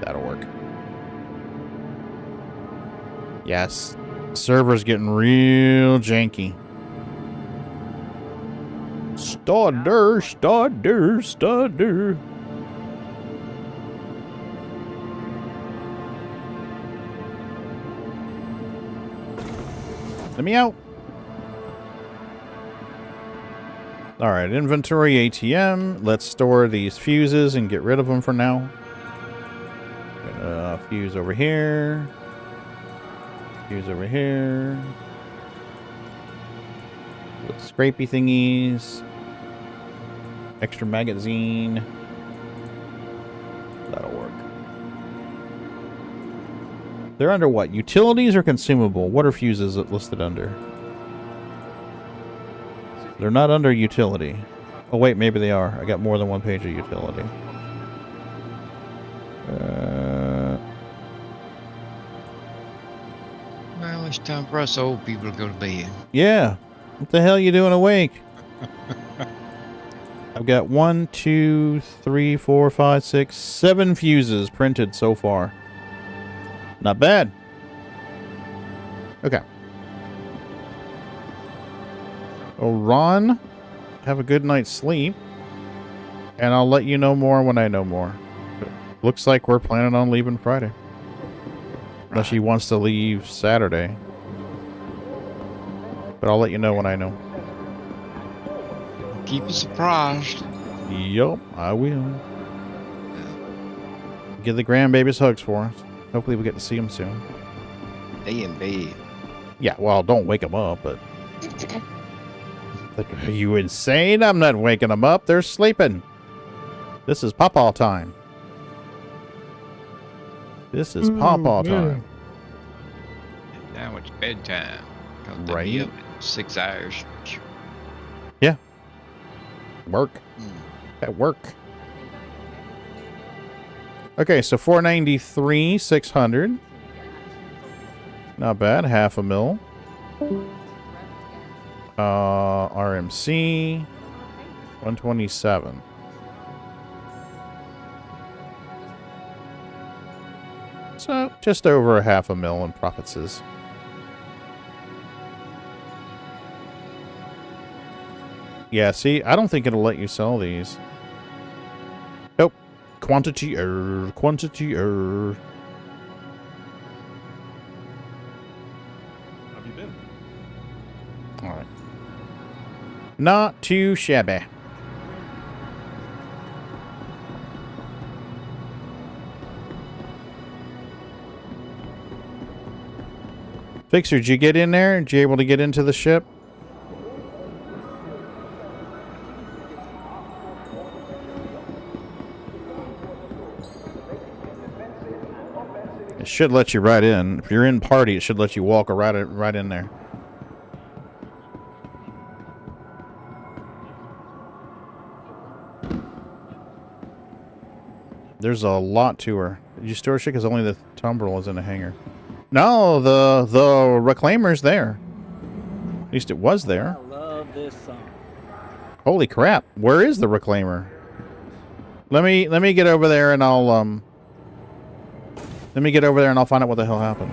That'll work. Yes. Server's getting real janky. Stutter, stutter, stutter. Let me out. Alright, inventory ATM. Let's store these fuses and get rid of them for now. Fuse over here. Fuse over here. Little scrapey thingies. Extra magazine. That'll work. They're under what? Utilities or consumable? What are fuses listed under? They're not under utility. Oh wait, maybe they are. I got more than one page of utility. Well, it's time for us old people to go to bed. Yeah. What the hell are you doing awake? I've got 1, 2, 3, 4, 5, 6, 7 fuses printed so far. Not bad. Okay. Well, Ron, have a good night's sleep. And I'll let you know more when I know more. Looks like we're planning on leaving Friday. Unless he wants to leave Saturday. But I'll let you know when I know. Keep you surprised. Yup, I will. Give the grandbabies hugs for us. Hopefully we get to see them soon. A and B. Yeah, well, don't wake them up, but... Like, are you insane? I'm not waking them up. They're sleeping. This is pawpaw time. This is pawpaw time. Now it's bedtime. Right. Be up in 6 hours. Yeah. Work. At work. Okay, so 493, 600. Not bad. Half a mil. RMC 127. So just over a half a mil in profits. Yeah, see, I don't think it'll let you sell these. Nope. Quantity error. Quantity error. How have you been? Alright. Not too shabby. Fixer, did you get in there? Did you able to get into the ship? It should let you right in. If you're in party, it should let you walk right in there. There's a lot to her. Did you store shit? Because only the tumbrel is in a hangar. No, the reclaimer's there. At least it was there. I love this song. Holy crap! Where is the reclaimer? Let me get over there and I'll Let me get over there and I'll find out what the hell happened.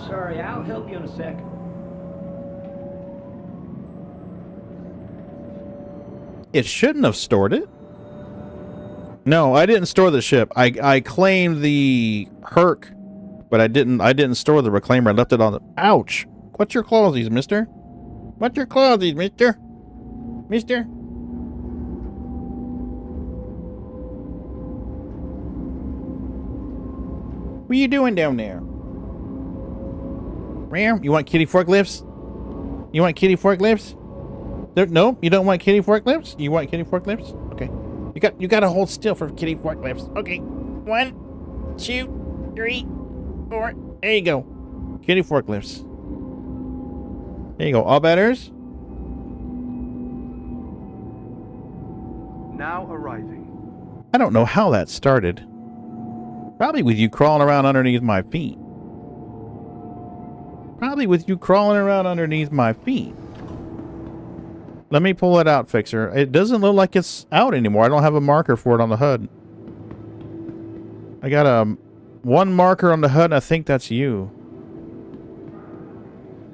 Sorry, I'll help you in a second. It shouldn't have stored it. No, I didn't store the ship. I claimed the Herc, but I didn't store the reclaimer. I left it on the... Ouch! What's your clawsies, mister? What's your clawsies, mister? Mister? What are you doing down there? Ram, you want kitty forklifts? You want kitty forklifts? No, you don't want kitty forklifts? You want kitty forklifts? Okay. You got to hold still for kitty forklifts. Okay. 1, 2, 3, 4. There you go. Kitty forklifts. There you go. All batters. Now arriving. I don't know how that started. Probably with you crawling around underneath my feet. Probably with you crawling around underneath my feet. Let me pull it out, Fixer. It doesn't look like it's out anymore. I don't have a marker for it on the HUD. I got one marker on the HUD, and I think that's you.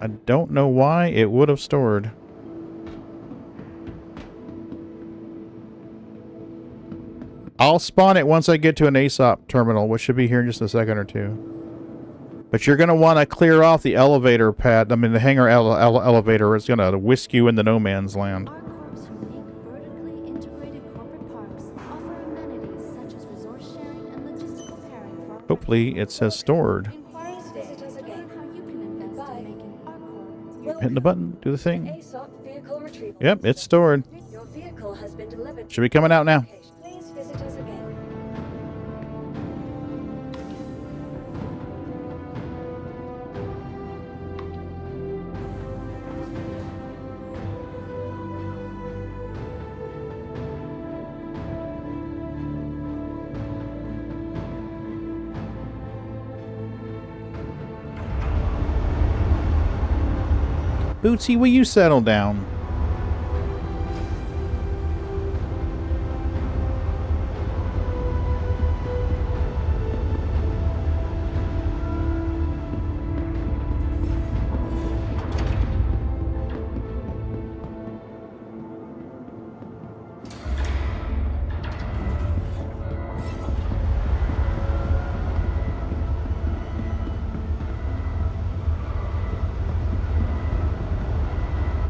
I don't know why it would have stored. I'll spawn it once I get to an ASOP terminal, which should be here in just a second or two. But you're going to want to clear off the elevator pad. I mean, the hangar elevator is going to whisk you into no man's land. Hopefully, it says stored. Hitting the button, do the thing. Yep, it's stored. Should be coming out now. Bootsy, will you settle down?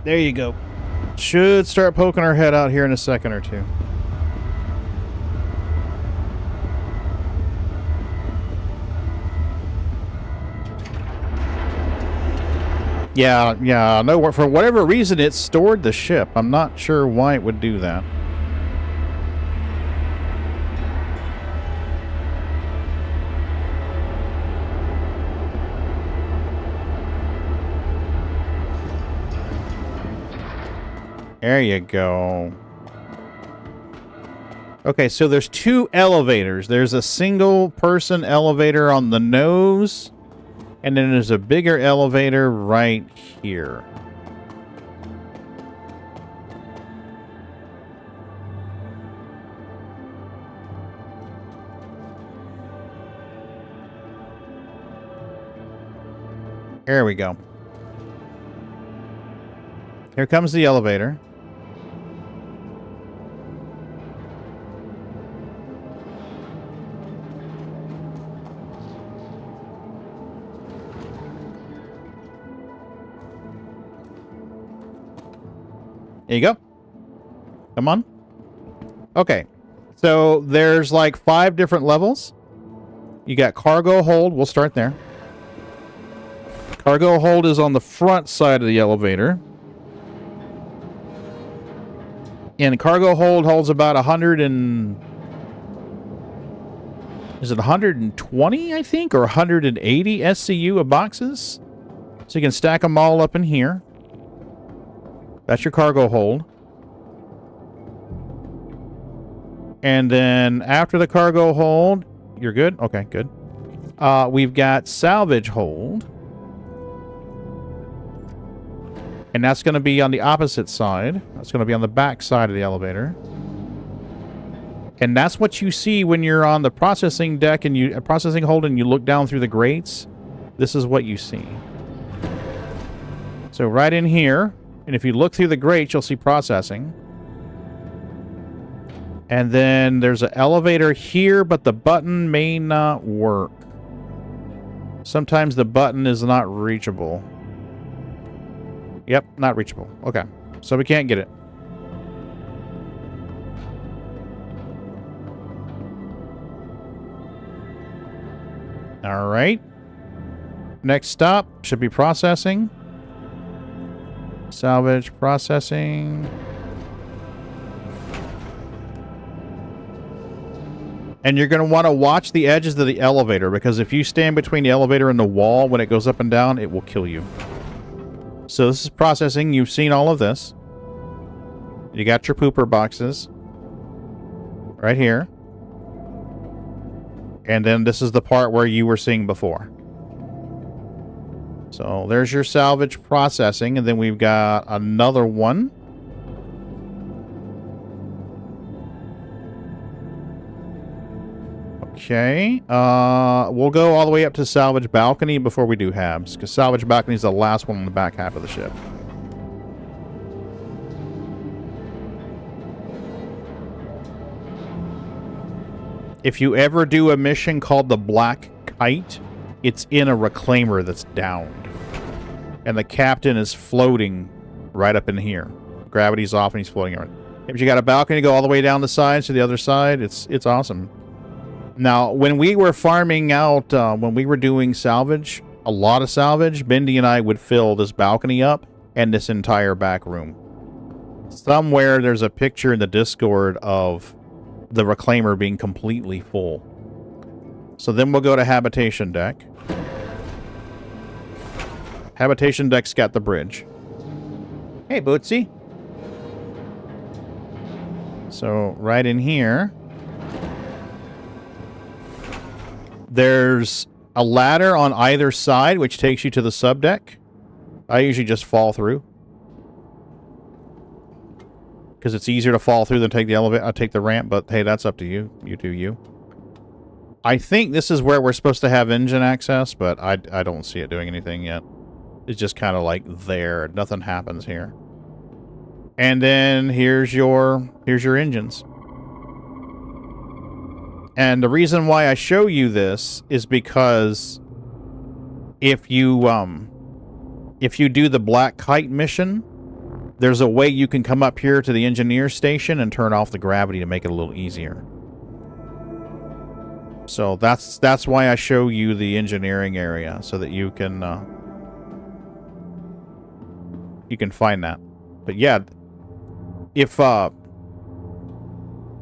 There you go. Should start poking our head out here in a second or two. Yeah, no, for whatever reason it stored the ship. I'm not sure why it would do that. There you go. Okay, so there's two elevators. There's a single person elevator on the nose, and then there's a bigger elevator right here. There we go. Here comes the elevator. There you go. Come on. Okay. So there's like 5 different levels. You got cargo hold. We'll start there. Cargo hold is on the front side of the elevator. And cargo hold holds about 100 and... Is it 120, I think? Or 180 SCU of boxes? So you can stack them all up in here. That's your cargo hold. And then after the cargo hold, you're good? Okay, good. We've got salvage hold. And that's going to be on the opposite side. That's going to be on the back side of the elevator. And that's what you see when you're on the processing deck and you processing hold and you look down through the grates. This is what you see. So right in here, and if you look through the grates, you'll see processing. And then there's an elevator here, but the button may not work. Sometimes the button is not reachable. Yep, not reachable. Okay, so we can't get it. All right. Next stop should be processing. Salvage processing. And you're going to want to watch the edges of the elevator, because if you stand between the elevator and the wall when it goes up and down, it will kill you. So this is processing. You've seen all of this. You got your pooper boxes right here. And then this is the part where you were seeing before. So there's your salvage processing, and then we've got another one. Okay. We'll go all the way up to salvage balcony before we do habs, because salvage balcony is the last one on the back half of the ship. If you ever do a mission called the Black Kite, it's in a reclaimer that's downed. And the captain is floating right up in here. Gravity's off and he's floating around. If you got a balcony to go all the way down the sides to the other side, it's awesome. Now, when we were farming out, when we were doing salvage, a lot of salvage, Bendy and I would fill this balcony up and this entire back room. Somewhere there's a picture in the Discord of the reclaimer being completely full. So then we'll go to habitation deck. Habitation deck's got the bridge. Hey, Bootsy. So right in here, there's a ladder on either side, which takes you to the subdeck. I usually just fall through, because it's easier to fall through than take the elevator. I take the ramp, but hey, that's up to you. You do you. I think this is where we're supposed to have engine access, but I don't see it doing anything yet. It's just kind of like there. Nothing happens here. And then here's your engines. And the reason why I show you this is because if you do the Black Kite mission, there's a way you can come up here to the engineer station and turn off the gravity to make it a little easier. So that's why I show you the engineering area, so that you can you can find that. But yeah, if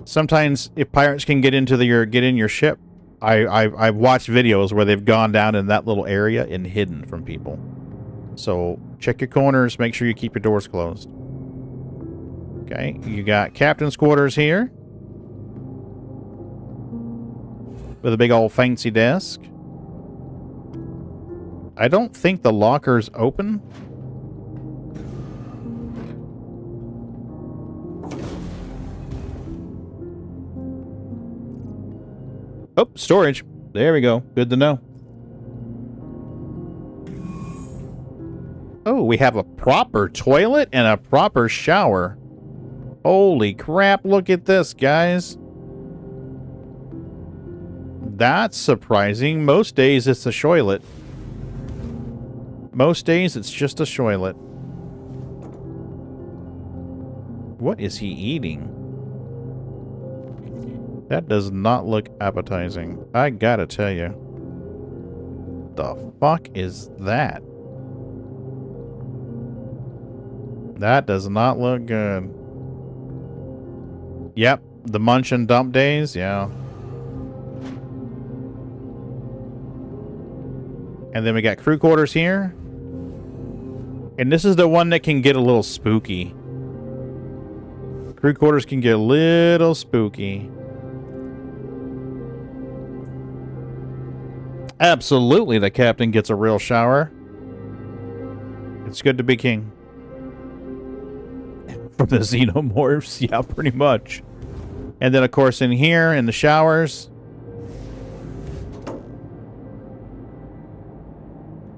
sometimes if pirates can get into your ship, I've watched videos where they've gone down in that little area and hidden from people. So check your corners, make sure you keep your doors closed. Okay, you got captain's quarters here with a big old fancy desk. I don't think the locker's open. Oh, storage. There we go. Good to know. Oh, we have a proper toilet and a proper shower. Holy crap, look at this, guys. That's surprising. Most days it's a shoilet. Most days it's just a shoilet. What is he eating? That does not look appetizing. I gotta tell you. The fuck is that? That does not look good. Yep, the munch and dump days, yeah. And then we got crew quarters here. And this is the one that can get a little spooky. Crew quarters can get a little spooky. Absolutely, the captain gets a real shower. It's good to be king. From the xenomorphs, yeah, pretty much. And then, of course, in here, in the showers,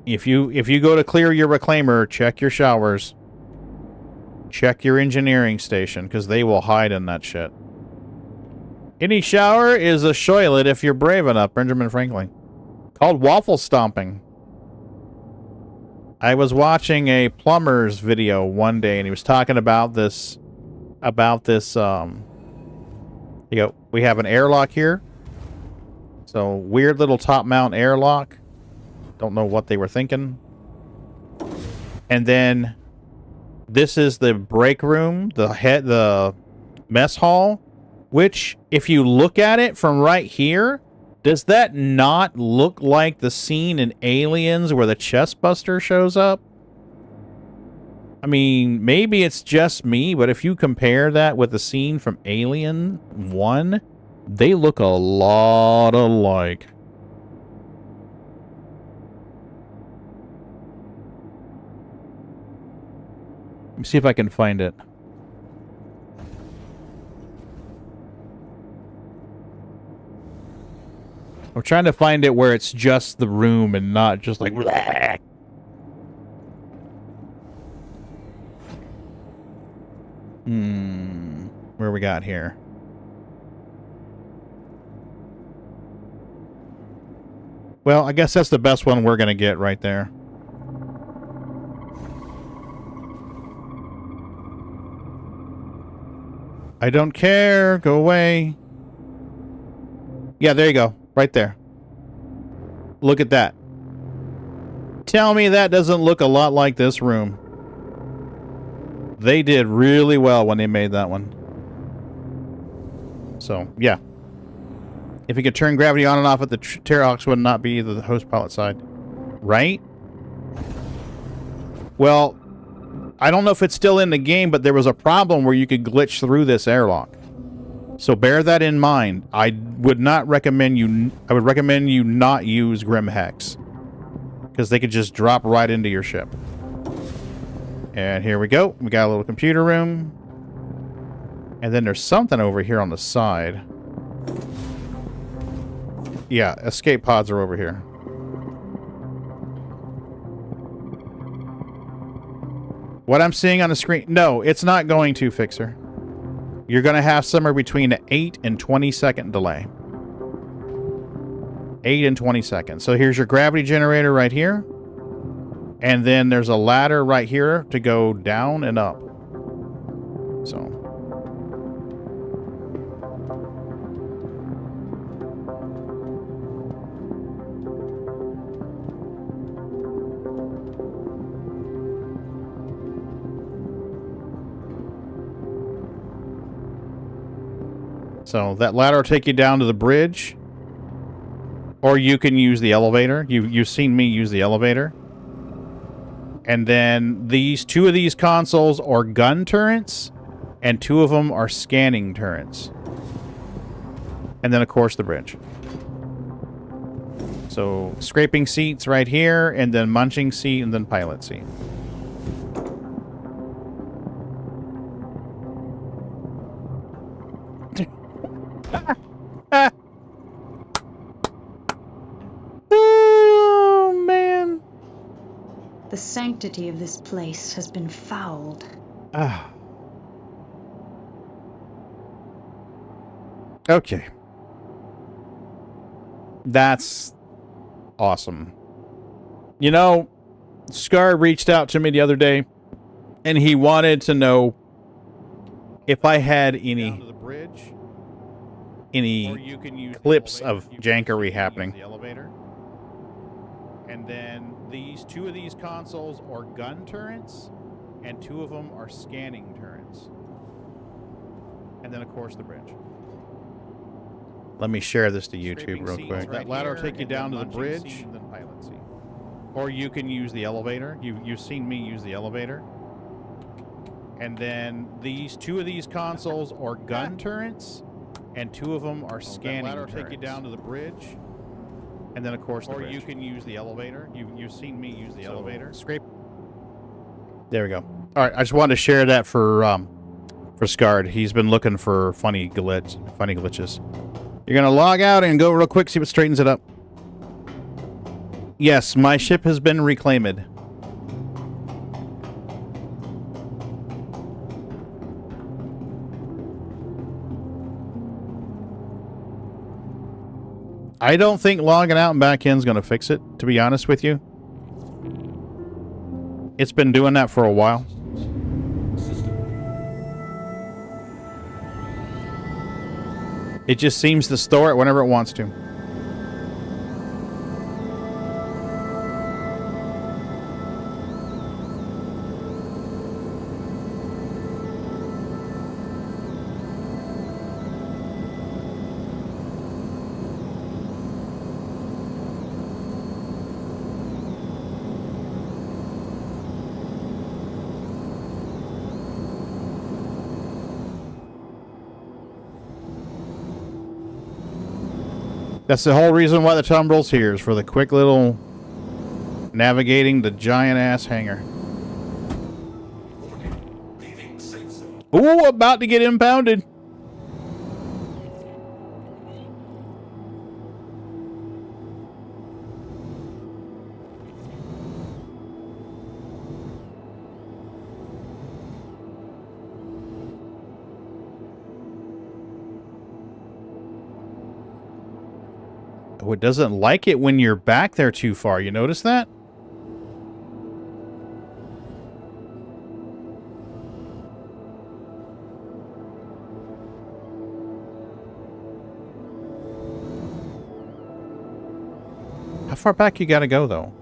if you go to clear your reclaimer, check your showers. Check your engineering station, because they will hide in that shit. Any shower is a shoilet if you're brave enough, Benjamin Franklin. Called waffle stomping. I was watching a plumber's video one day, and he was talking about this. You know, we have an airlock here. So weird little top mount airlock. Don't know what they were thinking. And then this is the break room, the mess hall, which if you look at it from right here, does that not look like the scene in Aliens where the chestbuster shows up? I mean, maybe it's just me, but if you compare that with the scene from Alien 1, they look a lot alike. Let me see if I can find it. I'm trying to find it where it's just the room and not just like... Bleh. Where we got here? Well, I guess that's the best one we're going to get right there. I don't care. Go away. Yeah, there you go. Right there. Look at that. Tell me that doesn't look a lot like this room. They did really well when they made that one. So, yeah. If you could turn gravity on and off at the Terrahawks would not be the host pilot side. Right? Well, I don't know if it's still in the game, but there was a problem where you could glitch through this airlock. So bear that in mind. I would recommend you not use Grim Hex. Because they could just drop right into your ship. And here we go. We got a little computer room. And then there's something over here on the side. Yeah, escape pods are over here. What I'm seeing on the screen... No, it's not going to, Fixer. You're going to have somewhere between an 8 and 20 second delay. 8 and 20 seconds. So here's your gravity generator right here. And then there's a ladder right here to go down and up. So. So that ladder will take you down to the bridge, or you can use the elevator. You've seen me use the elevator. And then two of these consoles are gun turrets, and 2 of them are scanning turrets. And then, of course, the bridge. So, scraping seats right here, and then munching seat, and then pilot seat. Oh, man. The sanctity of this place has been fouled. Ah. Okay. That's awesome. You know, Scar reached out to me the other day, and he wanted to know if I had any clips of jankery happening. The elevator. And then 2 of these consoles are gun turrets, and 2 of them are scanning turrets. And then, of course, the bridge. Let me share this to YouTube real quick. That ladder will take you down to the bridge, and then pilot seat. Or you can use the elevator. You've seen me use the elevator. And then 2 of these consoles are gun turrets, and 2 of them are scanning turrets. That ladder will take you down to the bridge. And then, of course, the bridge. Or you can use the elevator. You've seen me use the elevator. There we go. All right, I just wanted to share that for Scarred. He's been looking for funny glitches. You're gonna log out and go real quick, see what straightens it up. Yes, my ship has been reclaimed. I don't think logging out and back in is going to fix it, to be honest with you. It's been doing that for a while. It just seems to store it whenever it wants to. That's the whole reason why the tumbrel's here, is for the quick little navigating the giant-ass hangar. Ooh, about to get impounded. Oh, it doesn't like it when you're back there too far. You notice that? How far back you gotta go, though?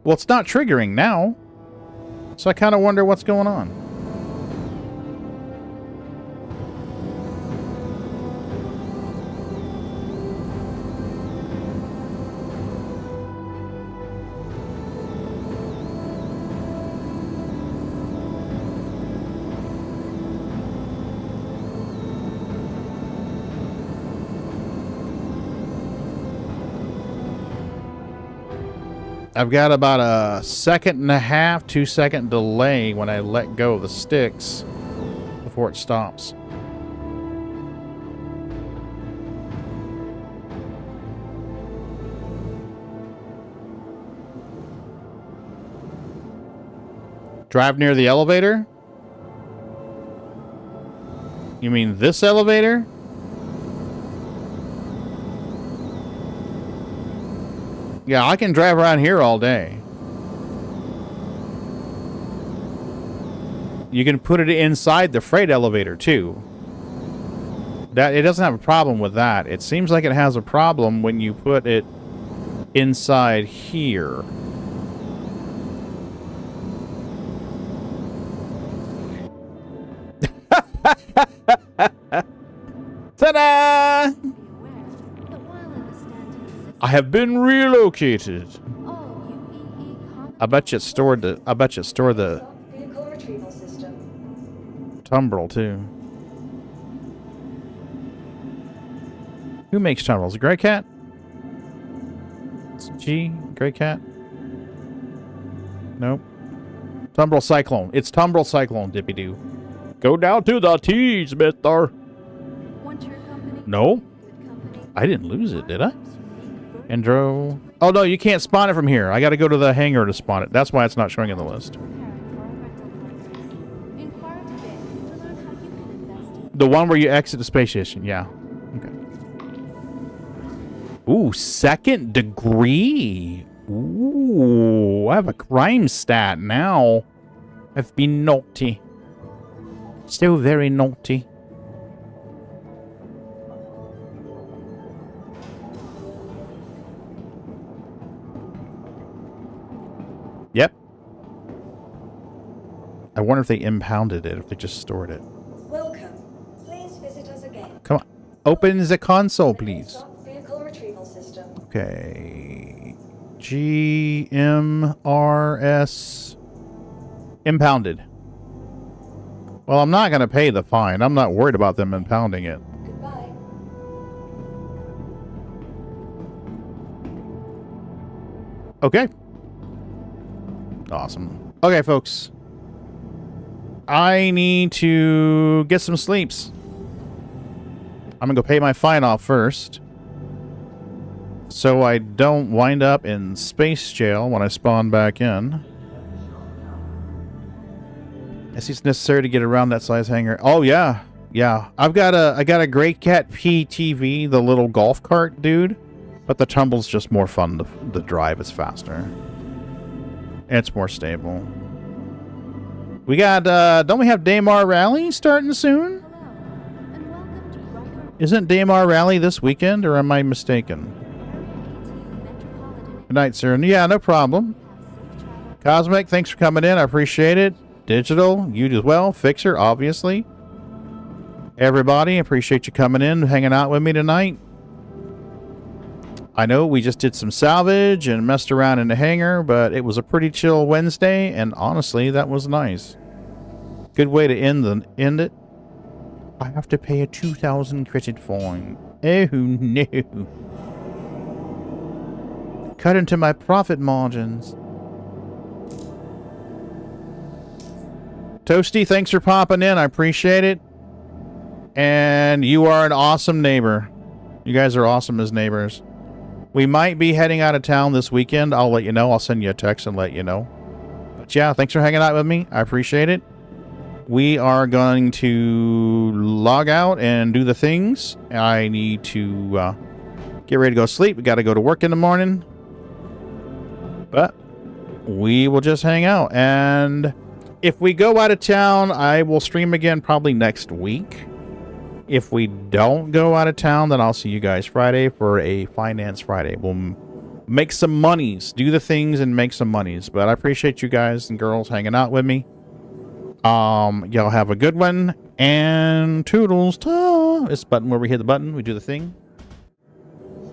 Well, it's not triggering now. So I kind of wonder what's going on. I've got about a 1.5 to 2 second delay when I let go of the sticks before it stops. Drive near the elevator? You mean this elevator? Yeah, I can drive around here all day. You can put it inside the freight elevator, too. It doesn't have a problem with that. It seems like it has a problem when you put it inside here. Ta-da! I have been relocated. I bet you it stored the. Vehicle retrieval system. Tumbrel too. Who makes tumbrels? Grey Cat? It's G? Grey Cat? Nope. Tumbrel Cyclone. It's Tumbrel Cyclone, Dippy-Doo. Go down to the T's, mister. No? I didn't lose it, did I? Endro. Oh, no, you can't spawn it from here. I got to go to the hangar to spawn it. That's why it's not showing in the list. The one where you exit the space station, yeah. Okay. Ooh, 2nd degree. Ooh, I have a crime stat now. I've been naughty. So very naughty. Yep. I wonder if they impounded it, if they just stored it. Welcome. Please visit us again. Come on. Open the console, please. Vehicle retrieval system. Okay. GMRS. Impounded. Well, I'm not going to pay the fine. I'm not worried about them impounding it. Goodbye. Okay. Awesome. Okay, folks. I need to get some sleeps. I'm going to go pay my fine off first, so I don't wind up in space jail when I spawn back in. I see it's necessary to get around that size hangar. Oh yeah, yeah. I got a Great Cat PTV, the little golf cart dude, but the tumble's just more fun. The drive is faster. And it's more stable. We got don't we have Daymar Rally starting soon? Isn't Daymar Rally this weekend, or am I mistaken? Good night, sir. Yeah, no problem. Cosmic, thanks for coming in. I appreciate it. Digital, you as well. Fixer, obviously. Everybody, appreciate you coming in, hanging out with me tonight. I know we just did some salvage and messed around in the hangar, but it was a pretty chill Wednesday, and honestly, that was nice. Good way to end it. I have to pay a 2,000 credit fine. Oh no. Cut into my profit margins. Toasty, thanks for popping in. I appreciate it. And you are an awesome neighbor. You guys are awesome as neighbors. We might be heading out of town this weekend. I'll let you know. I'll send you a text and let you know. But yeah, thanks for hanging out with me. I appreciate it. We are going to log out and do the things. I need to get ready to go sleep. We got to go to work in the morning. But we will just hang out. And if we go out of town, I will stream again probably next week. If we don't go out of town, then I'll see you guys Friday for a Finance Friday. We'll make some monies, do the things and make some monies. But I appreciate you guys and girls hanging out with me. Y'all have a good one, and toodles. This button where we hit the button, we do the thing.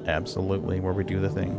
Absolutely, where we do the thing.